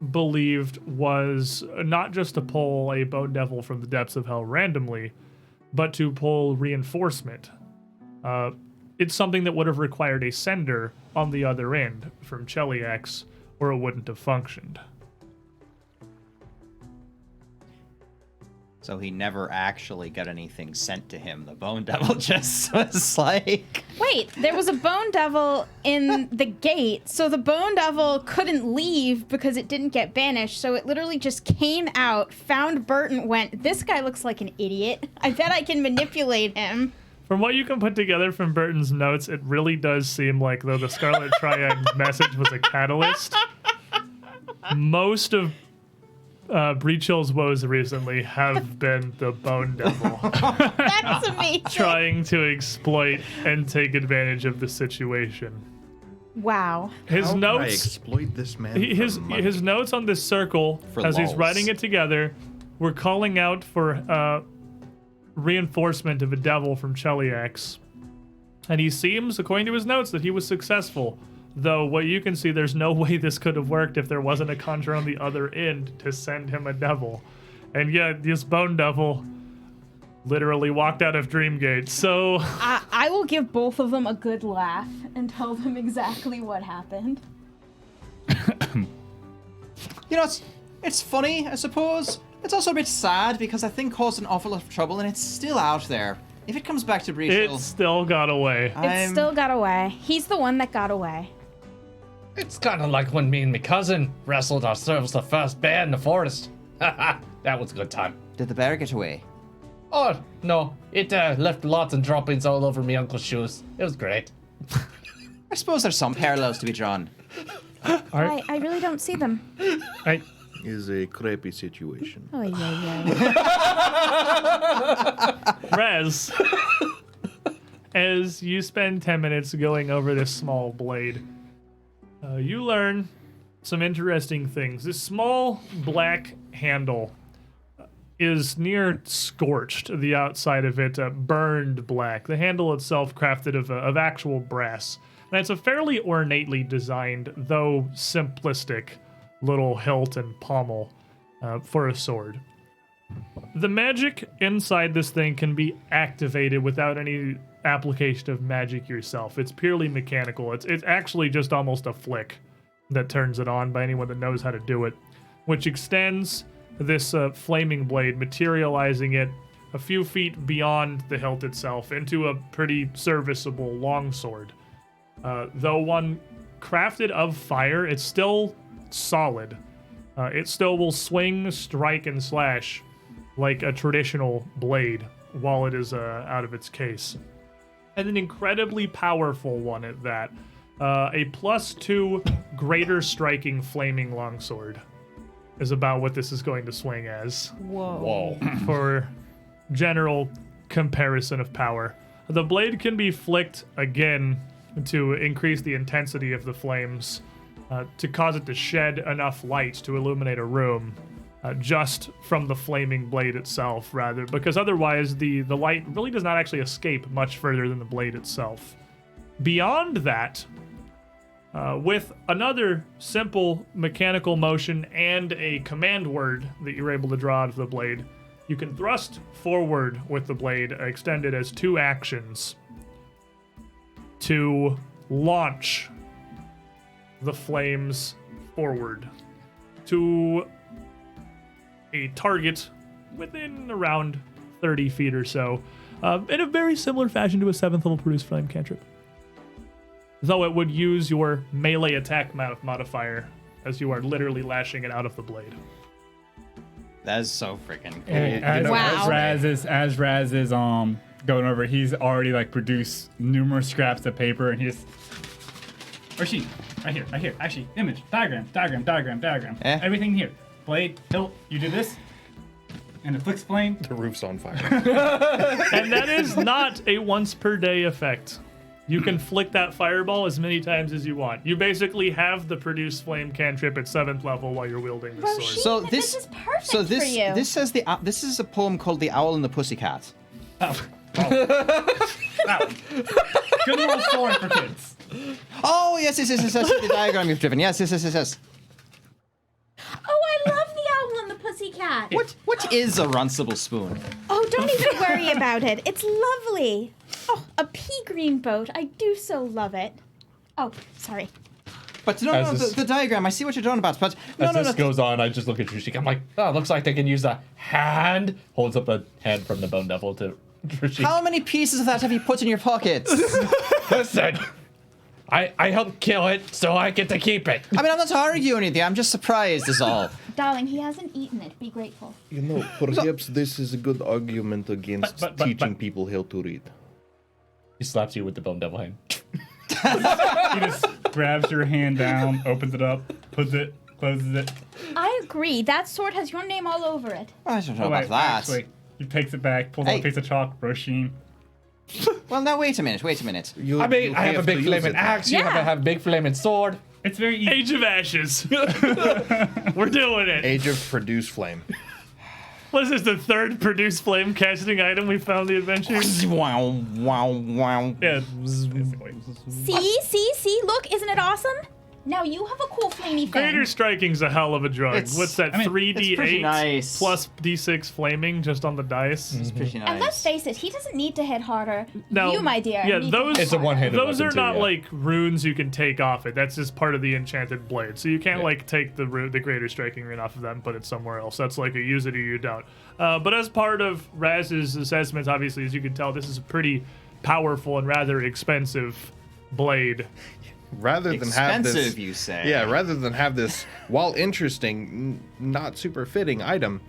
believed was not just to pull a Bone Devil from the depths of hell randomly, but to pull reinforcement. It's something that would have required a sender on the other end from Cheliax, or it wouldn't have functioned. So he never actually got anything sent to him. The Bone Devil just was like... Wait, there was a Bone Devil in the gate, so the Bone Devil couldn't leave because it didn't get banished, so it literally just came out, found Burton, went, this guy looks like an idiot. I bet I can manipulate him. From what you can put together from Burton's notes, it really does seem like though the Scarlet Triad message was a catalyst. Most of Breachill's woes recently have been the Bone Devil That's amazing. trying to exploit and take advantage of the situation. Wow. His How can I notes, exploit this man. his for money? his notes on this circle For as he's lulz. writing it together, were calling out for reinforcement of a devil from Cheliax. And he seems, according to his notes, that he was successful. Though what you can see, there's no way this could have worked if there wasn't a conjure on the other end to send him a devil. And yet, this Bone Devil literally walked out of Dreamgate. So I will give both of them a good laugh and tell them exactly what happened. You know, it's funny, I suppose. It's also a bit sad because that thing caused an awful lot of trouble and it's still out there. If it comes back to it Breachill, still got away. It still got away. He's the one that got away. It's kind of like when me and my cousin wrestled ourselves the first bear in the forest. That was a good time. Did the bear get away? Oh, no. It left lots of droppings all over my uncle's shoes. It was great. I suppose there's some parallels to be drawn. I really don't see them. Is a crappy situation. Oh, yeah. Rez, as you spend 10 minutes going over this small blade, you learn some interesting things. This small black handle is near scorched, the outside of it burned black. The handle itself crafted of actual brass. And it's a fairly ornately designed, though simplistic, little hilt and pommel for a sword. The magic inside this thing can be activated without any application of magic yourself. It's purely mechanical. It's actually just almost a flick that turns it on by anyone that knows how to do it, which extends this flaming blade, materializing it a few feet beyond the hilt itself into a pretty serviceable longsword. Though one crafted of fire, it's still solid. It still will swing, strike, and slash like a traditional blade while it is out of its case. And an incredibly powerful one at that. A +2 greater striking flaming longsword is about what this is going to swing as Whoa. for general comparison of power. The blade can be flicked again to increase the intensity of the flames, to cause it to shed enough light to illuminate a room, just from the flaming blade itself, rather, because otherwise the light really does not actually escape much further than the blade itself. Beyond that, with another simple mechanical motion and a command word that you're able to draw out of the blade, you can thrust forward with the blade, extended as 2 actions, to launch the flames forward to a target within around 30 feet or so, in a very similar fashion to a 7th level produce flame cantrip. Though it would use your melee attack modifier, as you are literally lashing it out of the blade. That is so freaking cool. As Wow. Raz is going over, he's already like produced numerous scraps of paper, and he's or sheet right here. Actually, image, diagram. Eh? Everything here. Blade, hilt. You do this, and it flicks flame. The roof's on fire. And that is not a once per day effect. You can flick that fireball as many times as you want. You basically have the produce flame cantrip at 7th level while you're wielding the sword. So This is perfect so this for you. this says this is a poem called "The Owl and the Pussycat." Oh. Wow. Good little story for kids. Oh yes, the diagram you've driven. Yes. Oh, I love the owl and the pussycat. What is a runcible spoon? Oh, don't even worry about it. It's lovely. Oh, a pea green boat. I do so love it. Oh, sorry. But no, As this- the diagram. I see what you're talking about. But As no. this goes on, I just look at Trishik. I'm like, oh, looks like they can use a hand. Holds up a hand from the Bone Devil to Trishik. How many pieces of that have you put in your pockets? Listen, I helped kill it, so I get to keep it. I mean, I'm not arguing with you. I'm just surprised, is all. Darling, he hasn't eaten it. Be grateful. You know, perhaps this is a good argument against But- teaching people how to read. He slaps you with the Bone Devil hand. He just grabs your hand down, opens it up, puts it closes it. I agree. That sword has your name all over it. I don't know Oh, about wait, that. actually, he takes it back, pulls out Hey. a piece of chalk, Roisin. Well, now wait a minute. You, I mean, you I have a big to use flaming it. axe. You Yeah. have a big flaming sword. It's very easy. Age of Ashes. We're doing it. Age of Produce Flame. What is this, the third produce flame casting item we found in the adventure? Wow, wow, wow. Yeah. See? Look, isn't it awesome? Now you have a cool flamey thing. Greater striking's a hell of a drug. It's- What's that, I mean, 3d8 it's pretty nice. plus d6 flaming just on the dice? It's pretty nice. And let's face it, he doesn't need to hit harder. No, You, my dear. yeah, need to those- hit It's a harder. one-handed Those weapon are too, not yeah. like runes you can take off it. That's just part of the enchanted blade. So you can't Yeah. like take the greater striking rune off of that and put it somewhere else. That's like a use it or you don't. But as part of Raz's assessments, obviously, as you can tell, this is a pretty powerful and rather expensive blade. Rather than have Expensive, this, you say? Yeah, rather than have this, while interesting, not super fitting item,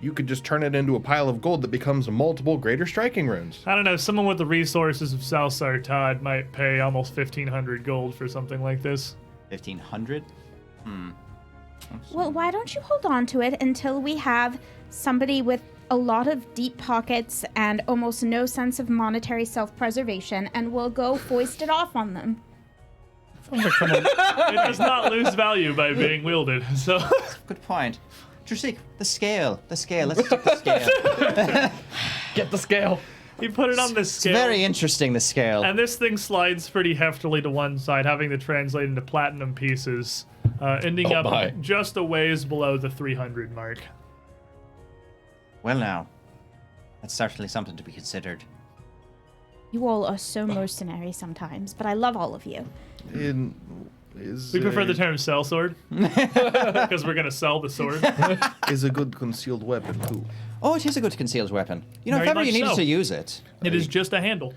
you could just turn it into a pile of gold that becomes multiple greater striking runes. I don't know, someone with the resources of South Sartad might pay almost 1,500 gold for something like this. 1,500? Well, why don't you hold on to it until we have somebody with a lot of deep pockets and almost no sense of monetary self-preservation, and we'll go foist it off on them. It does not lose value by being wielded. So Good point. Drusik, the scale. Let's take the scale. Get the scale. he put it on this It's scale. very interesting, the scale. And this thing slides pretty heftily to one side, having to translate into platinum pieces, ending Oh up my. just a ways below the 300 mark. Well, now, that's certainly something to be considered. You all are so mercenary sometimes, but I love all of you. Is We prefer the term sellsword because we're going to sell the sword. is a good concealed weapon too. Oh, it is a good concealed weapon. You know, Very if ever much you needed so. to use it. It is just a handle.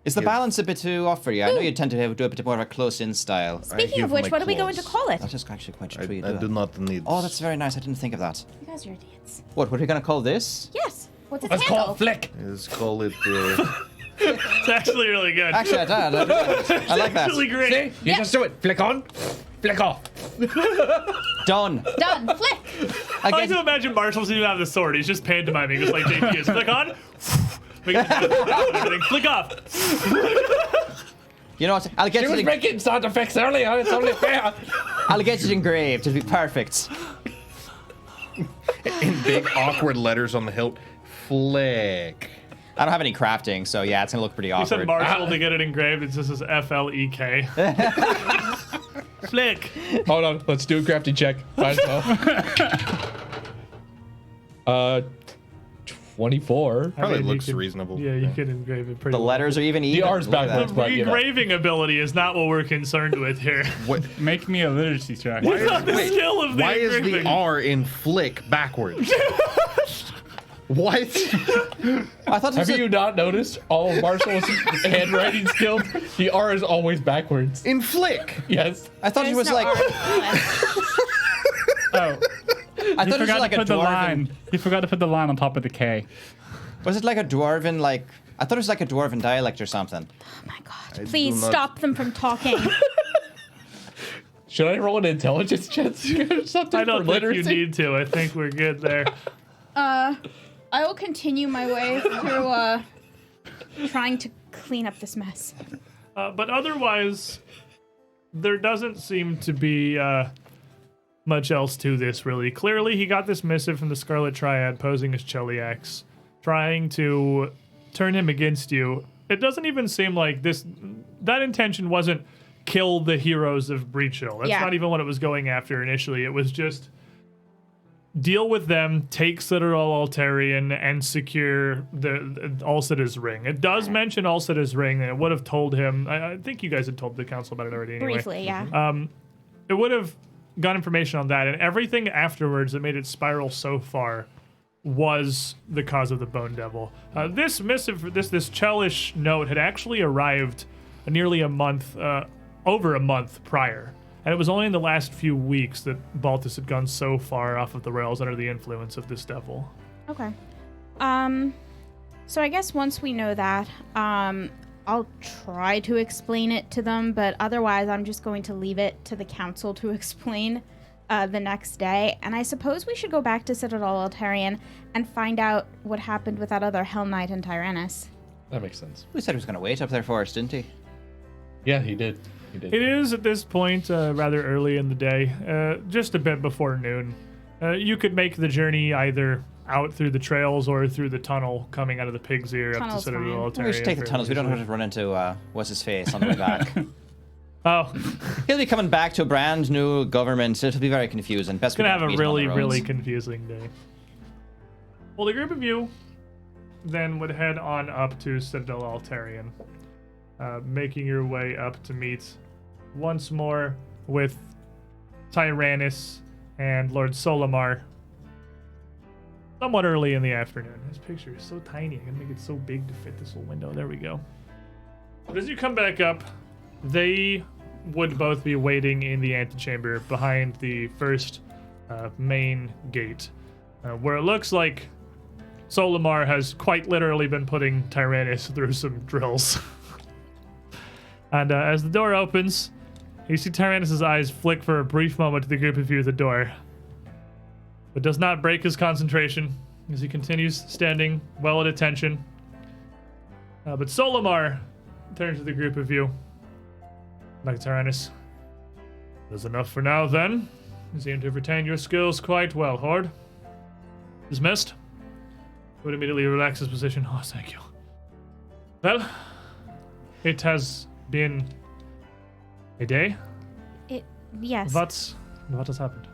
Is the Yes. balance a bit too off for you? I know you tend to do a bit more of a close-in style. Speaking give of which, my what are we going to claws. call it? That is actually quite I, true. You I do not need. Oh, that's very nice. I didn't think of that. You guys are idiots. What are we going to call this? Yes. What's its Let's handle? call it Flick. Let's call it. It's actually really good. Actually, I like that. Really great. See? You Yeah. just do it. Flick on, flick off. Done. Done. Flick. I I like guess to imagine Marshall's even have the sword. He's just pantomiming, just like JP is. Flick on, make it everything. Flick off. you know what? I'll get She was it. making sound effects earlier. It's only fair. I'll get it engraved. It'll be perfect. in big awkward letters on the hilt. Flick. I don't have any crafting, so yeah, it's gonna look pretty You said awkward. Marshall to get it engraved. It just says FLEK. Flick. Hold on. Let's do a crafting check. Might as well. 24. Probably you looks could- reasonable. Yeah, you could engrave it pretty The well. letters are even even. The R's Look at backwards, that. but The you know. engraving ability is not what we're concerned with here. What? Make me a literacy check. Why Not the wait, skill of the why is engraving. the R in flick backwards? What? I thought it was Have you not noticed all of Marshall's handwriting skills? The R is always backwards. In flick? Yes. I thought it There's was no like. R. Oh, I you thought it was forgot like to a put the dwarven. line. You forgot to put the line on top of the K. Was it like a dwarven like? I thought it was like a dwarven dialect or something. Oh my god. I Please do not- stop them from talking. Should I roll an intelligence check or something I don't for think you literacy? need to. I think we're good there. I will continue my way through trying to clean up this mess. But otherwise, there doesn't seem to be much else to this, really. Clearly, he got this missive from the Scarlet Triad posing as Cheliax, trying to turn him against you. It doesn't even seem like that intention wasn't kill the heroes of Breachill. That's Yeah. not even what it was going after initially. It was just deal with them, take Citadel Altarion, and secure the Ulcida's ring. It does mention Ulcida's ring, and it would have told him. I think you guys had told the council about it already anyway. Briefly, yeah. It would have got information on that, and everything afterwards that made it spiral so far was the cause of the Bone Devil. This missive, this Chelish note had actually arrived nearly over a month prior. And it was only in the last few weeks that Baltus had gone so far off of the rails under the influence of this devil. Okay. So I guess once we know that, I'll try to explain it to them, but otherwise I'm just going to leave it to the council to explain the next day, and I suppose we should go back to Citadel Altarion and find out what happened with that other Hell Knight and Tyrannus. That makes sense. We said he was going to wait up there for us, didn't he? Yeah, he did. He did. It is at this point rather early in the day, just a bit before noon. You could make the journey either out through the trails or through the tunnel coming out of the Pig's Ear up to Tunnel's Citadel fine. Altarion. We should take the tunnels. We don't have to run into what's his face on the way back. Oh, He'll be coming back to a brand new government. It'll be very confusing. Best it's gonna we have don't a meet him on really, the really roads. confusing day. Well, the group of you then would head on up to Citadel Altarion, making your way up to meet once more with Tyrannus and Lord Solimar. Somewhat early in the afternoon. This picture is so tiny. I gotta make it so big to fit this little window. There we go. But as you come back up, they would both be waiting in the antechamber behind the first main gate, where it looks like Solimar has quite literally been putting Tyrannus through some drills. And as the door opens, you see Tyrannus' eyes flick for a brief moment to the group of you at the door, but does not break his concentration as he continues standing well at attention. But Solimar turns to the group of you. Like Tyrannus. That's enough for now, then. You seem to have retained your skills quite well, Horde. Dismissed. Would immediately relax his position. Oh, thank you. Well, it has been a day. Yes. What has happened?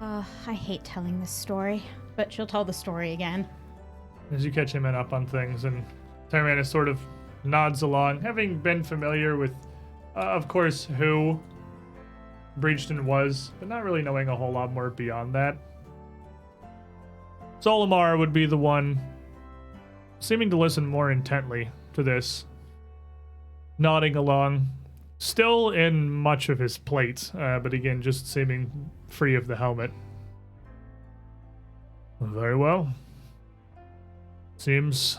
I hate telling this story, but she'll tell the story again. As you catch him in up on things, and Tyrannus sort of nods along, having been familiar with, of course, who Breachton was, but not really knowing a whole lot more beyond that. Solimar would be the one seeming to listen more intently to this, nodding along, still in much of his plate, but again, just seeming free of the helmet. Very well. Seems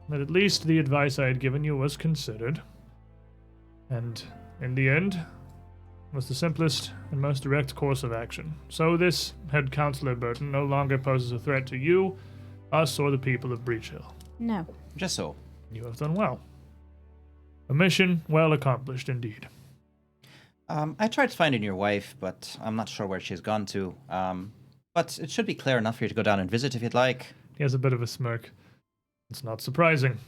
that at least the advice I had given you was considered, and in the end, was the simplest and most direct course of action. So this head counselor Burton no longer poses a threat to you, us, or the people of Breachill. No. Just so. You have done well. A mission well accomplished indeed. I tried finding your wife, but I'm not sure where she's gone to. But it should be clear enough for you to go down and visit if you'd like. He has a bit of a smirk. It's not surprising.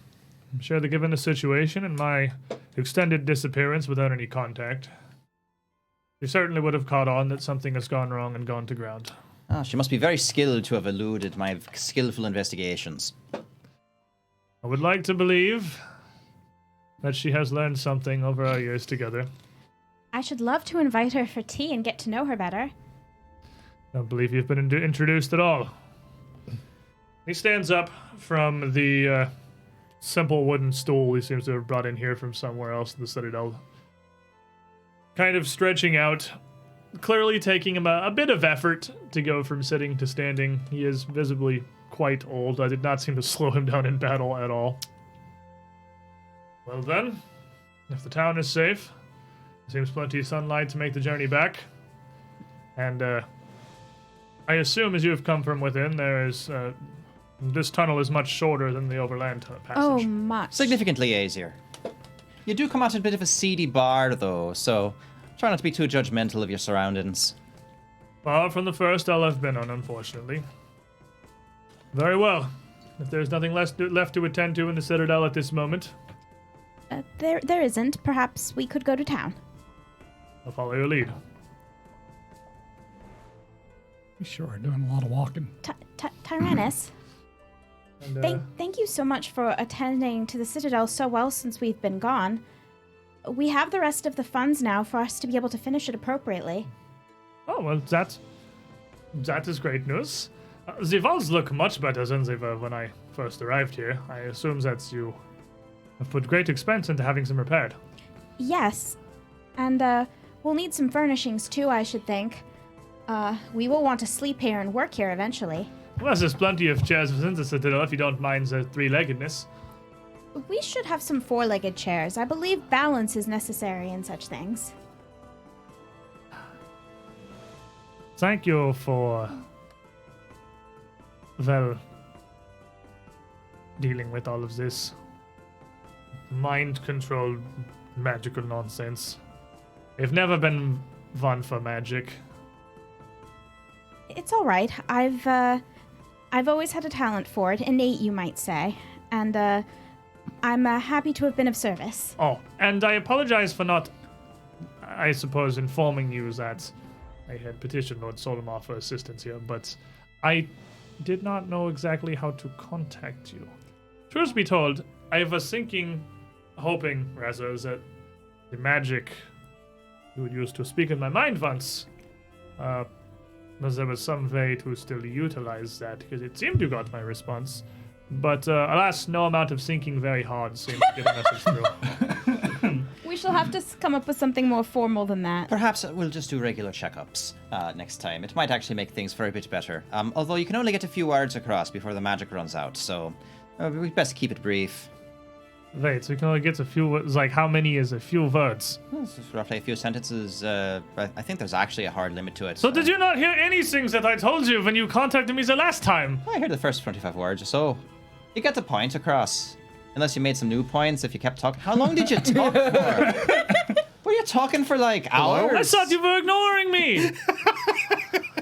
I'm sure that given the situation and my extended disappearance without any contact, you certainly would have caught on that something has gone wrong and gone to ground. Ah, she must be very skilled to have eluded my skillful investigations. I would like to believe that she has learned something over our years together. I should love to invite her for tea and get to know her better. Don't believe you've been introduced at all. He stands up from the simple wooden stool he seems to have brought in here from somewhere else in the Citadel. Kind of stretching out, clearly taking him a bit of effort to go from sitting to standing. He is visibly quite old. I did not seem to slow him down in battle at all. Well then, if the town is safe, seems plenty of sunlight to make the journey back. And I assume as you have come from within, there is this tunnel is much shorter than the overland passage. Oh, much. Significantly easier. You do come out in a bit of a seedy bar, though, so try not to be too judgmental of your surroundings. Far from the first I'll have been on, unfortunately. Very well. If there's nothing left to attend to in the Citadel at this moment, There isn't. Perhaps we could go to town. I'll follow your lead. You sure are doing a lot of walking. Tyrannus, And, thank you so much for attending to the Citadel so well since we've been gone. We have the rest of the funds now for us to be able to finish it appropriately. oh, well, that is great news. The walls look much better than they were when I first arrived here. I assume that you have put great expense into having them repaired. Yes, and we'll need some furnishings too, I should think. We will want to sleep here and work here eventually. Well, there's plenty of chairs within the Citadel if you don't mind the three-leggedness. We should have some four-legged chairs. I believe balance is necessary in such things. Thank you for, well, dealing with all of this mind-controlled magical nonsense. I've never been one for magic. It's all right. I've always had a talent for it, innate, you might say, and I'm happy to have been of service. Oh, and I apologize for not, I suppose, informing you that I had petitioned Lord Solomar for assistance here, but I did not know exactly how to contact you. Truth be told, I was hoping, rather, that the magic you would use to speak in my mind once, was there was some way to still utilize that, because it seemed you got my response. But alas, no amount of thinking very hard seemed to get a message through. We shall have to come up with something more formal than that. Perhaps we'll just do regular checkups next time. It might actually make things for a bit better. Although you can only get a few words across before the magic runs out, so we'd best keep it brief. Wait, so you can only get a few words. Like, how many is a few words? This is roughly a few sentences. I think there's actually a hard limit to it. So did you not hear any things that I told you when you contacted me the last time? I heard the first 25 words or so. You get the point across. Unless you made some new points if you kept talking. How long did you talk for? Were you talking for like hours? I thought you were ignoring me.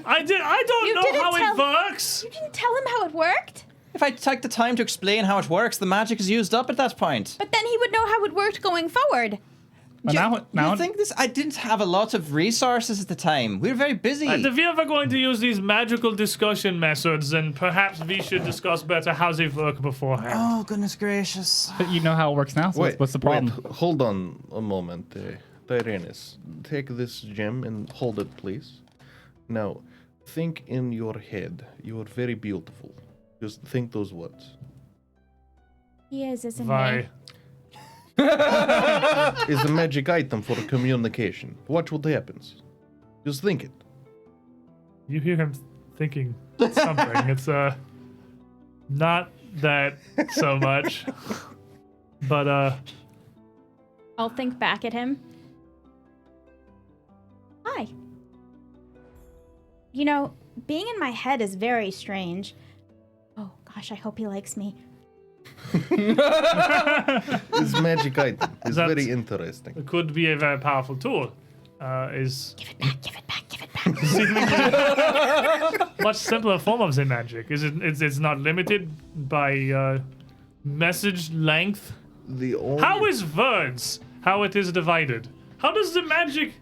I don't You know didn't how it tell- works. You didn't tell him how it worked? If I take the time to explain how it works, the magic is used up at that point. But then he would know how it worked going forward. But now, You think this? I didn't have a lot of resources at the time. We were very busy. And if we ever going to use these magical discussion methods, then perhaps we should discuss better how they work beforehand. Oh, goodness gracious. but you know how it works now. So what's the problem? Wait, hold on a moment, Tyrannus. Take this gem and hold it, please. Now, think in your head. You are very beautiful. Just think those words. He is, isn't Why? It's a magic item for communication. Watch what happens. Just think it. You hear him thinking something. It's not that so much. But I'll think back at him. Hi. You know, being in my head is very strange. Oh gosh, I hope he likes me. This magic item is That's- very interesting. it could be a very powerful tool. Is Give it back, give it back, give it back. much simpler form of the magic. It's not limited by message length. The only How is words? How it is divided? How does the magic?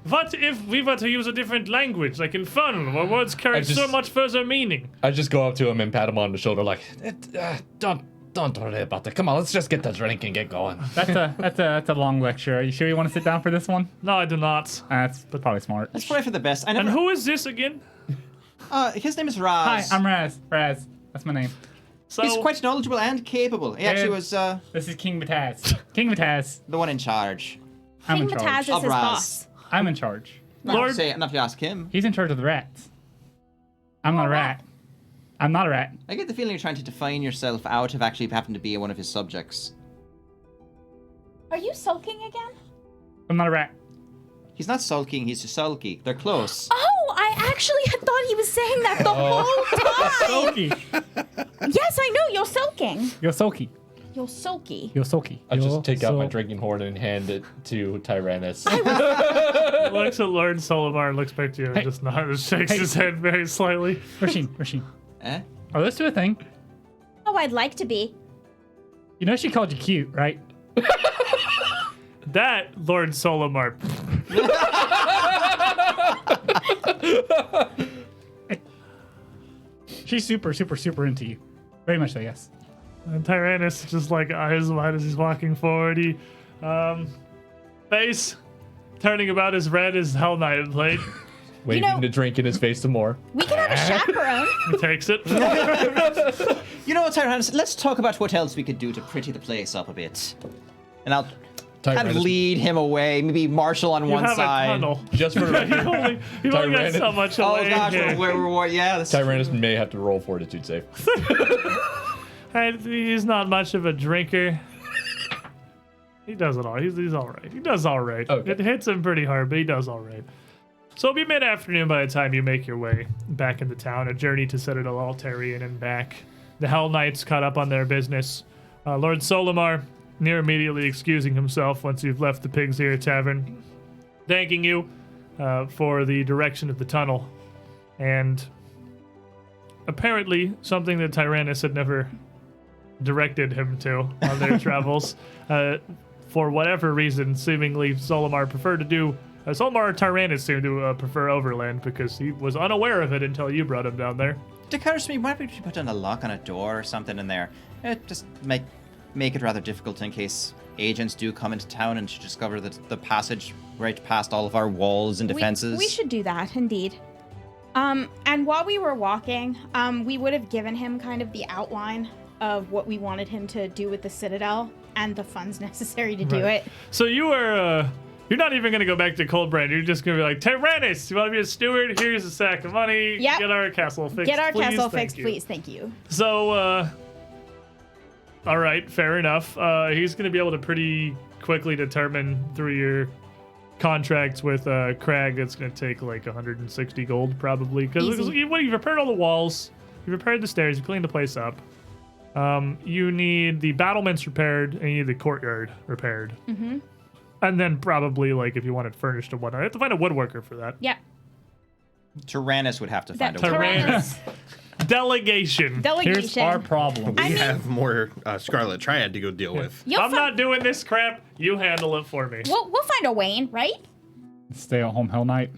What if we were to use a different language, like Infernal, where words carry so just- much further meaning? I just go up to him and pat him on the shoulder, like, don't worry about that. Come on, let's just get the drink and get going. That's a long lecture. Are you sure you want to sit down for this one? No, I do not. That's probably smart. Let's pray for the best. I And never. who is this again? His name is Hi, Raz. I'm Raz. Raz. That's my name. So He's quite knowledgeable and capable. He actually was This is King Mataz. King Mataz. the one in charge. I'm King in Mataz charge. is Of his Raz. boss. I'm in charge. Lord- Enough to ask him. He's in charge of the rats. I'm not a rat. I'm not a rat. I get the feeling you're trying to define yourself out of actually having to be one of his subjects. Are you sulking again? I'm not a rat. He's not sulking, he's just sulky. They're close. Oh, I actually had thought he was saying that the whole time. Sulky. Yes, I know, you're sulking. You're sulky. You're sulky. You're sulky. I just You're take out my sul- drinking horn and hand it to Tyrannus. looks at Lord Solomar and looks back to you and Hey. just nods, shakes Hey. his head very slightly. Rasheen. Eh? Oh, let's do a thing. Oh, I'd like to be. You know she called you cute, right? That Lord Solomar. She's super into you. Very much so, yes. And Tyrannus just like eyes wide as he's walking forward. He, face turning about as red as Hell Knight had played. Waving know- the drink in his face some more. We can have a chaperone. He takes it. You know what, Tyrannus? Let's talk about what else we could do to pretty the place up a bit. And I'll kind of Tyrannus, lead him away. Maybe Marshall on You one have side. a tunnel. just for the You've record, only got Tyrannus- so much Oh away gosh, here. yeah. That's Tyrannus may have to roll fortitude save. And he's not much of a drinker. He does it all. He's all right. He does all right. Okay. It hits him pretty hard, but he does all right. So it'll be mid-afternoon by the time you make your way back into town. A journey to Citadel Altarion and back. The Hell Knights caught up on their business. Lord Solimar near immediately excusing himself once you've left the Pig's Ear Tavern, thanking you for the direction of the tunnel. And apparently something that Tyrannus had never directed him to on their travels. For whatever reason, seemingly Solimar preferred to do... Solimar and Tyrannus seemed to prefer Overland because he was unaware of it until you brought him down there. It occurs to me, why don't we put in a lock on a door or something in there? Just make it rather difficult in case agents do come into town and should discover the passage right past all of our walls and defenses. We should do that, indeed. And while we were walking, we would have given him kind of the outline of what we wanted him to do with the Citadel and the funds necessary to do it. So you are... You're not even going to go back to Coldbrand. You're just going to be like, Tyrannus, you want to be a steward? Here's a sack of money. Yep. Get our castle fixed, Get our please. castle Thank fixed, you. please. Thank you. So, all right, fair enough. He's going to be able to pretty quickly determine through your contracts with Crag, it's going to take like 160 gold probably. Because Easy. you've repaired all the walls, you've repaired the stairs, you cleaned the place up. You need the battlements repaired, and you need the courtyard repaired. Mm-hmm. And then probably, like, if you want it furnished or whatnot, you have to find a woodworker for that. Yep. Tyrannus would have to find a Tyrannus. Delegation. Here's our problem. We have more Scarlet Triad to go deal with. I'm not doing this crap. You handle it for me. We'll find a Wayne, right? Stay at home Hell Knight.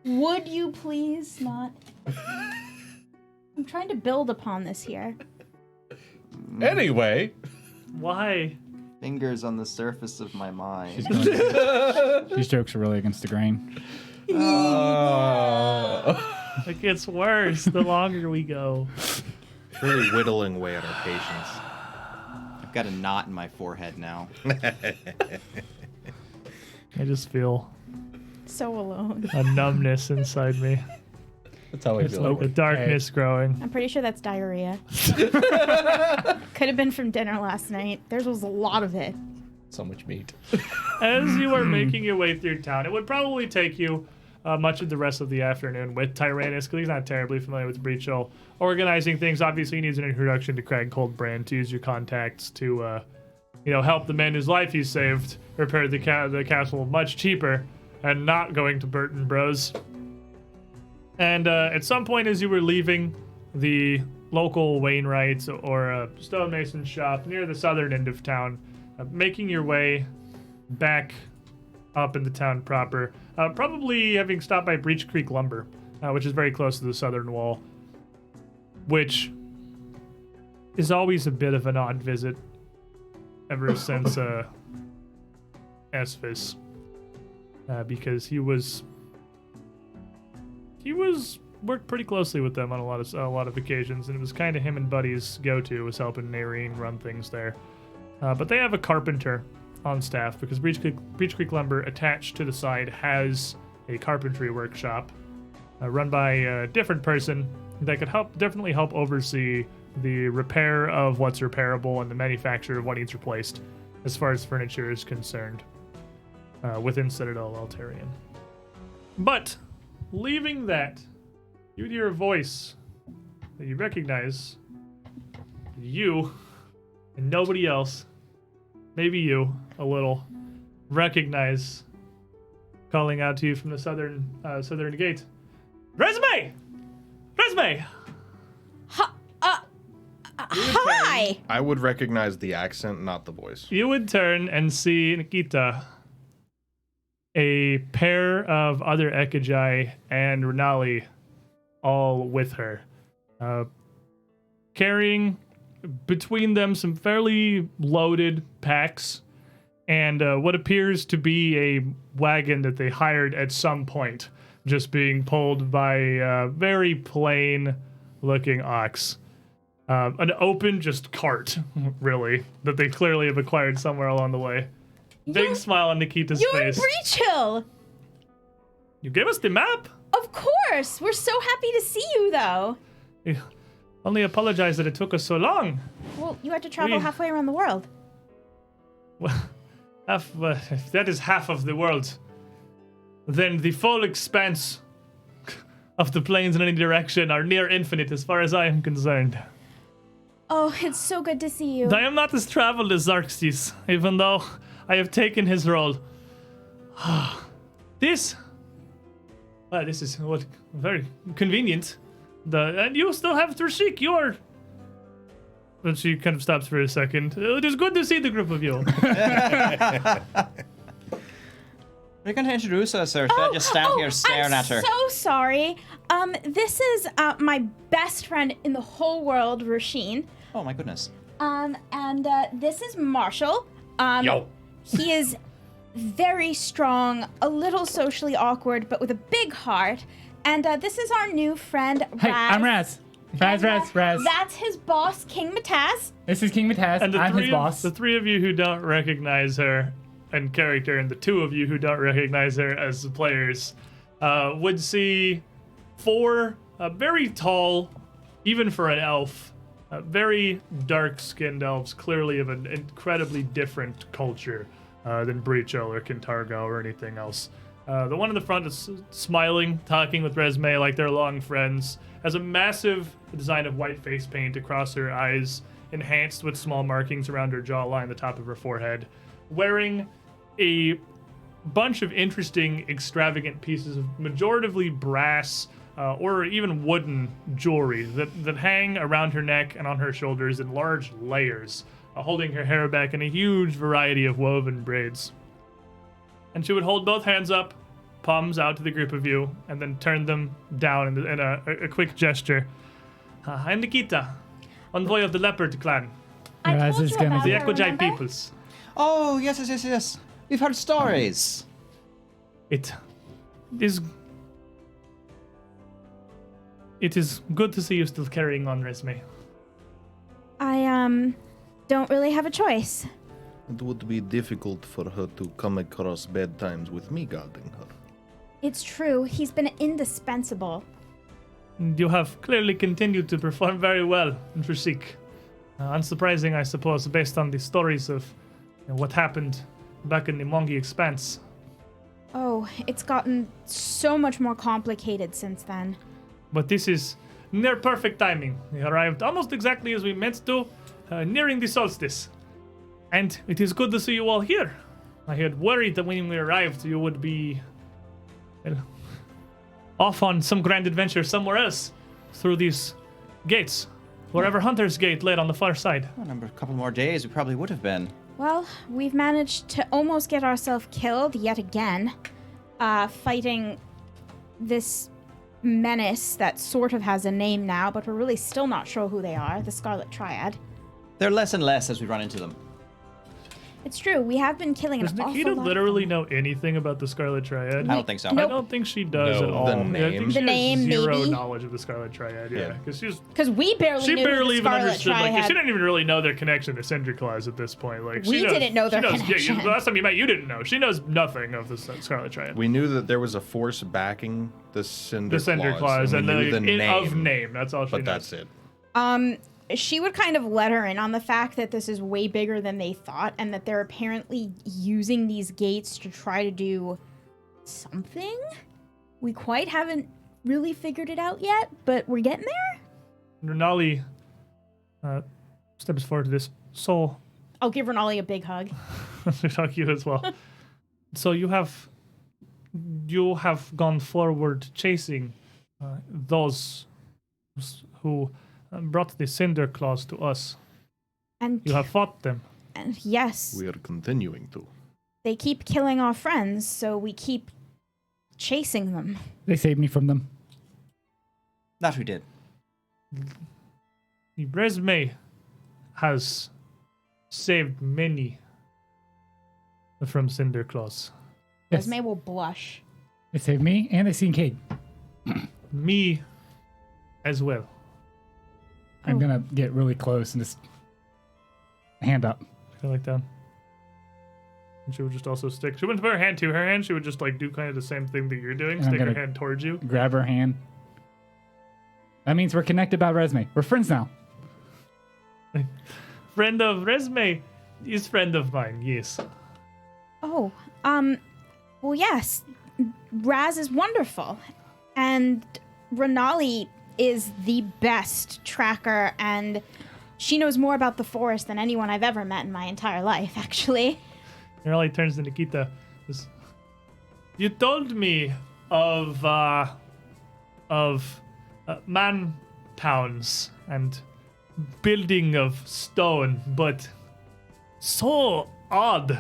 Would you please not? I'm trying to build upon this here. Anyway, Why? Fingers on the surface of my mind. These jokes are really against the grain. It gets worse the longer we go. Really whittling away at our patience. I've got a knot in my forehead now. I just feel So alone. a numbness inside me. that's how I It's feel. like the darkness growing. I'm pretty sure that's diarrhea. Could have been from dinner last night. There was a lot of it. So much meat. As you are making your way through town, it would probably take you much of the rest of the afternoon with Tyrannus, because he's not terribly familiar with Breachill. Organizing things, obviously he needs an introduction to Crag Coldbrand to use your contacts to, help the man whose life he saved repair the castle much cheaper and not going to Burton Bros. And at some point as you were leaving the local Wainwright or stonemason shop near the southern end of town, making your way back up in the town proper, probably having stopped by Breach Creek Lumber, which is very close to the southern wall, which is always a bit of an odd visit ever since Esphus, because he worked pretty closely with them on a lot of occasions, and it was kind of him and Buddy's go-to was helping Nareen run things there. But they have a carpenter on staff because Breach Creek Lumber attached to the side has a carpentry workshop run by a different person that could definitely help oversee the repair of what's repairable and the manufacture of what needs replaced as far as furniture is concerned within Citadel Altarion. But leaving that, you would hear a voice that you recognize. You and nobody else, maybe you a little, recognize calling out to you from the southern gate. Resume! Hi! I would recognize the accent, not the voice. You would turn and see Nikita, a pair of other Ekajai, and Renali all with her, carrying between them some fairly loaded packs and what appears to be a wagon that they hired at some point, just being pulled by a very plain looking ox. An open just cart, really, that they clearly have acquired somewhere along the way. Big smile on Nikita's You're in face. Breachill! You gave us the map? Of course! We're so happy to see you, though. You only apologize that it took us so long. Well, you had to travel We- halfway around the world. Well, that is half of the world. then the full expanse of the plains in any direction are near infinite as far as I am concerned. Oh, it's so good to see you. I am not as traveled as Xerxes, even though I have taken his role. This is what very convenient. And you still have Trishik, you're... But she kind of stops for a second. It is good to see the group of you. Are you going to introduce us, or should I just stand here staring at her? I'm so sorry. This is my best friend in the whole world, Rasheen. Oh my goodness. And this is Marshall. Yo. He is very strong, a little socially awkward, but with a big heart. And this is our new friend, Raz. Hey, I'm Raz. Raz. That's his boss, King Mataz. This is King Mataz. And I'm his boss. the three of you who don't recognize her in character, and the two of you who don't recognize her as the players, would see four very tall, even for an elf, very dark-skinned elves, clearly of an incredibly different culture than Breachill or Kintargo or anything else. The one in the front is smiling, talking with Resme like they're long friends, has a massive design of white face paint across her eyes, enhanced with small markings around her jawline, the top of her forehead, wearing a bunch of interesting, extravagant pieces of majoritively brass or even wooden jewelry that hang around her neck and on her shoulders in large layers, holding her hair back in a huge variety of woven braids. And she would hold both hands up, palms out to the group of you, and then turn them down in a quick gesture. I'm Nikita, envoy of the Leopard clan, I Raz told is you gonna about be- the her, Equijai remember? peoples. Oh, yes. We've heard stories. It is good to see you still carrying on, Resme. I don't really have a choice. It would be difficult for her to come across bad times with me guarding her. It's true. He's been indispensable. You have clearly continued to perform very well in Trishik. Unsurprising, I suppose, based on the stories of what happened back in the Mongi Expanse. Oh, it's gotten so much more complicated since then. But this is near perfect timing. We arrived almost exactly as we meant to, nearing the solstice. And it is good to see you all here. I had worried that when we arrived, you would be, well, off on some grand adventure somewhere else through these gates, wherever Hunter's Gate led on the far side. A couple more days, we probably would have been. Well, we've managed to almost get ourselves killed yet again, fighting this menace that sort of has a name now, but we're really still not sure who they are, the Scarlet Triad. They're less and less as we run into them. It's true, we have been killing Does an awful Nikita lot literally of them. know anything about the Scarlet Triad? I don't think so. I don't think she does No. at all. The I name? think she The name, has zero maybe? knowledge of the Scarlet Triad, yeah. Yeah. Because Because we barely she knew barely the even Scarlet understood, Triad. she didn't even really know their connection to Cinderclaws at this point. Like We she knows, didn't know their she knows, connection. Yeah, the last time you met, you didn't know. She knows nothing of the Scarlet Triad. We knew that there was a force backing the Cinder The Cinder Claws and we knew the name, of name. That's all she but knows. that's it. She would kind of let her in on the fact that this is way bigger than they thought and that they're apparently using these gates to try to do something. We quite haven't really figured it out yet, but we're getting there. Renali steps forward to this. So, I'll give Renali a big hug. to talk to you as well. So you have gone forward chasing those who brought the Cinder Claws to us. And, You have fought them. and yes, We are continuing to. they keep killing our friends, so we keep chasing them. They saved me from them. That we did. The Resme has saved many from Cinder Claws. Yes. Esme will blush. They saved me, and they seen Cade. Me as well. I'm gonna get really close and just hand up. Kind of like that. And she would just also stick. She wouldn't put her hand to her hand. She would just like do kind of the same thing that you're doing. And I'm Stick her gonna- hand towards you. Grab her hand. That means we're connected by resume. We're friends now. Friend of Resme is friend of mine. Yes. Oh, well, yes. Raz is wonderful, and Renali is the best tracker, and she knows more about the forest than anyone I've ever met in my entire life, actually. Renali turns to Nikita. You told me of man towns and building of stone, but so odd.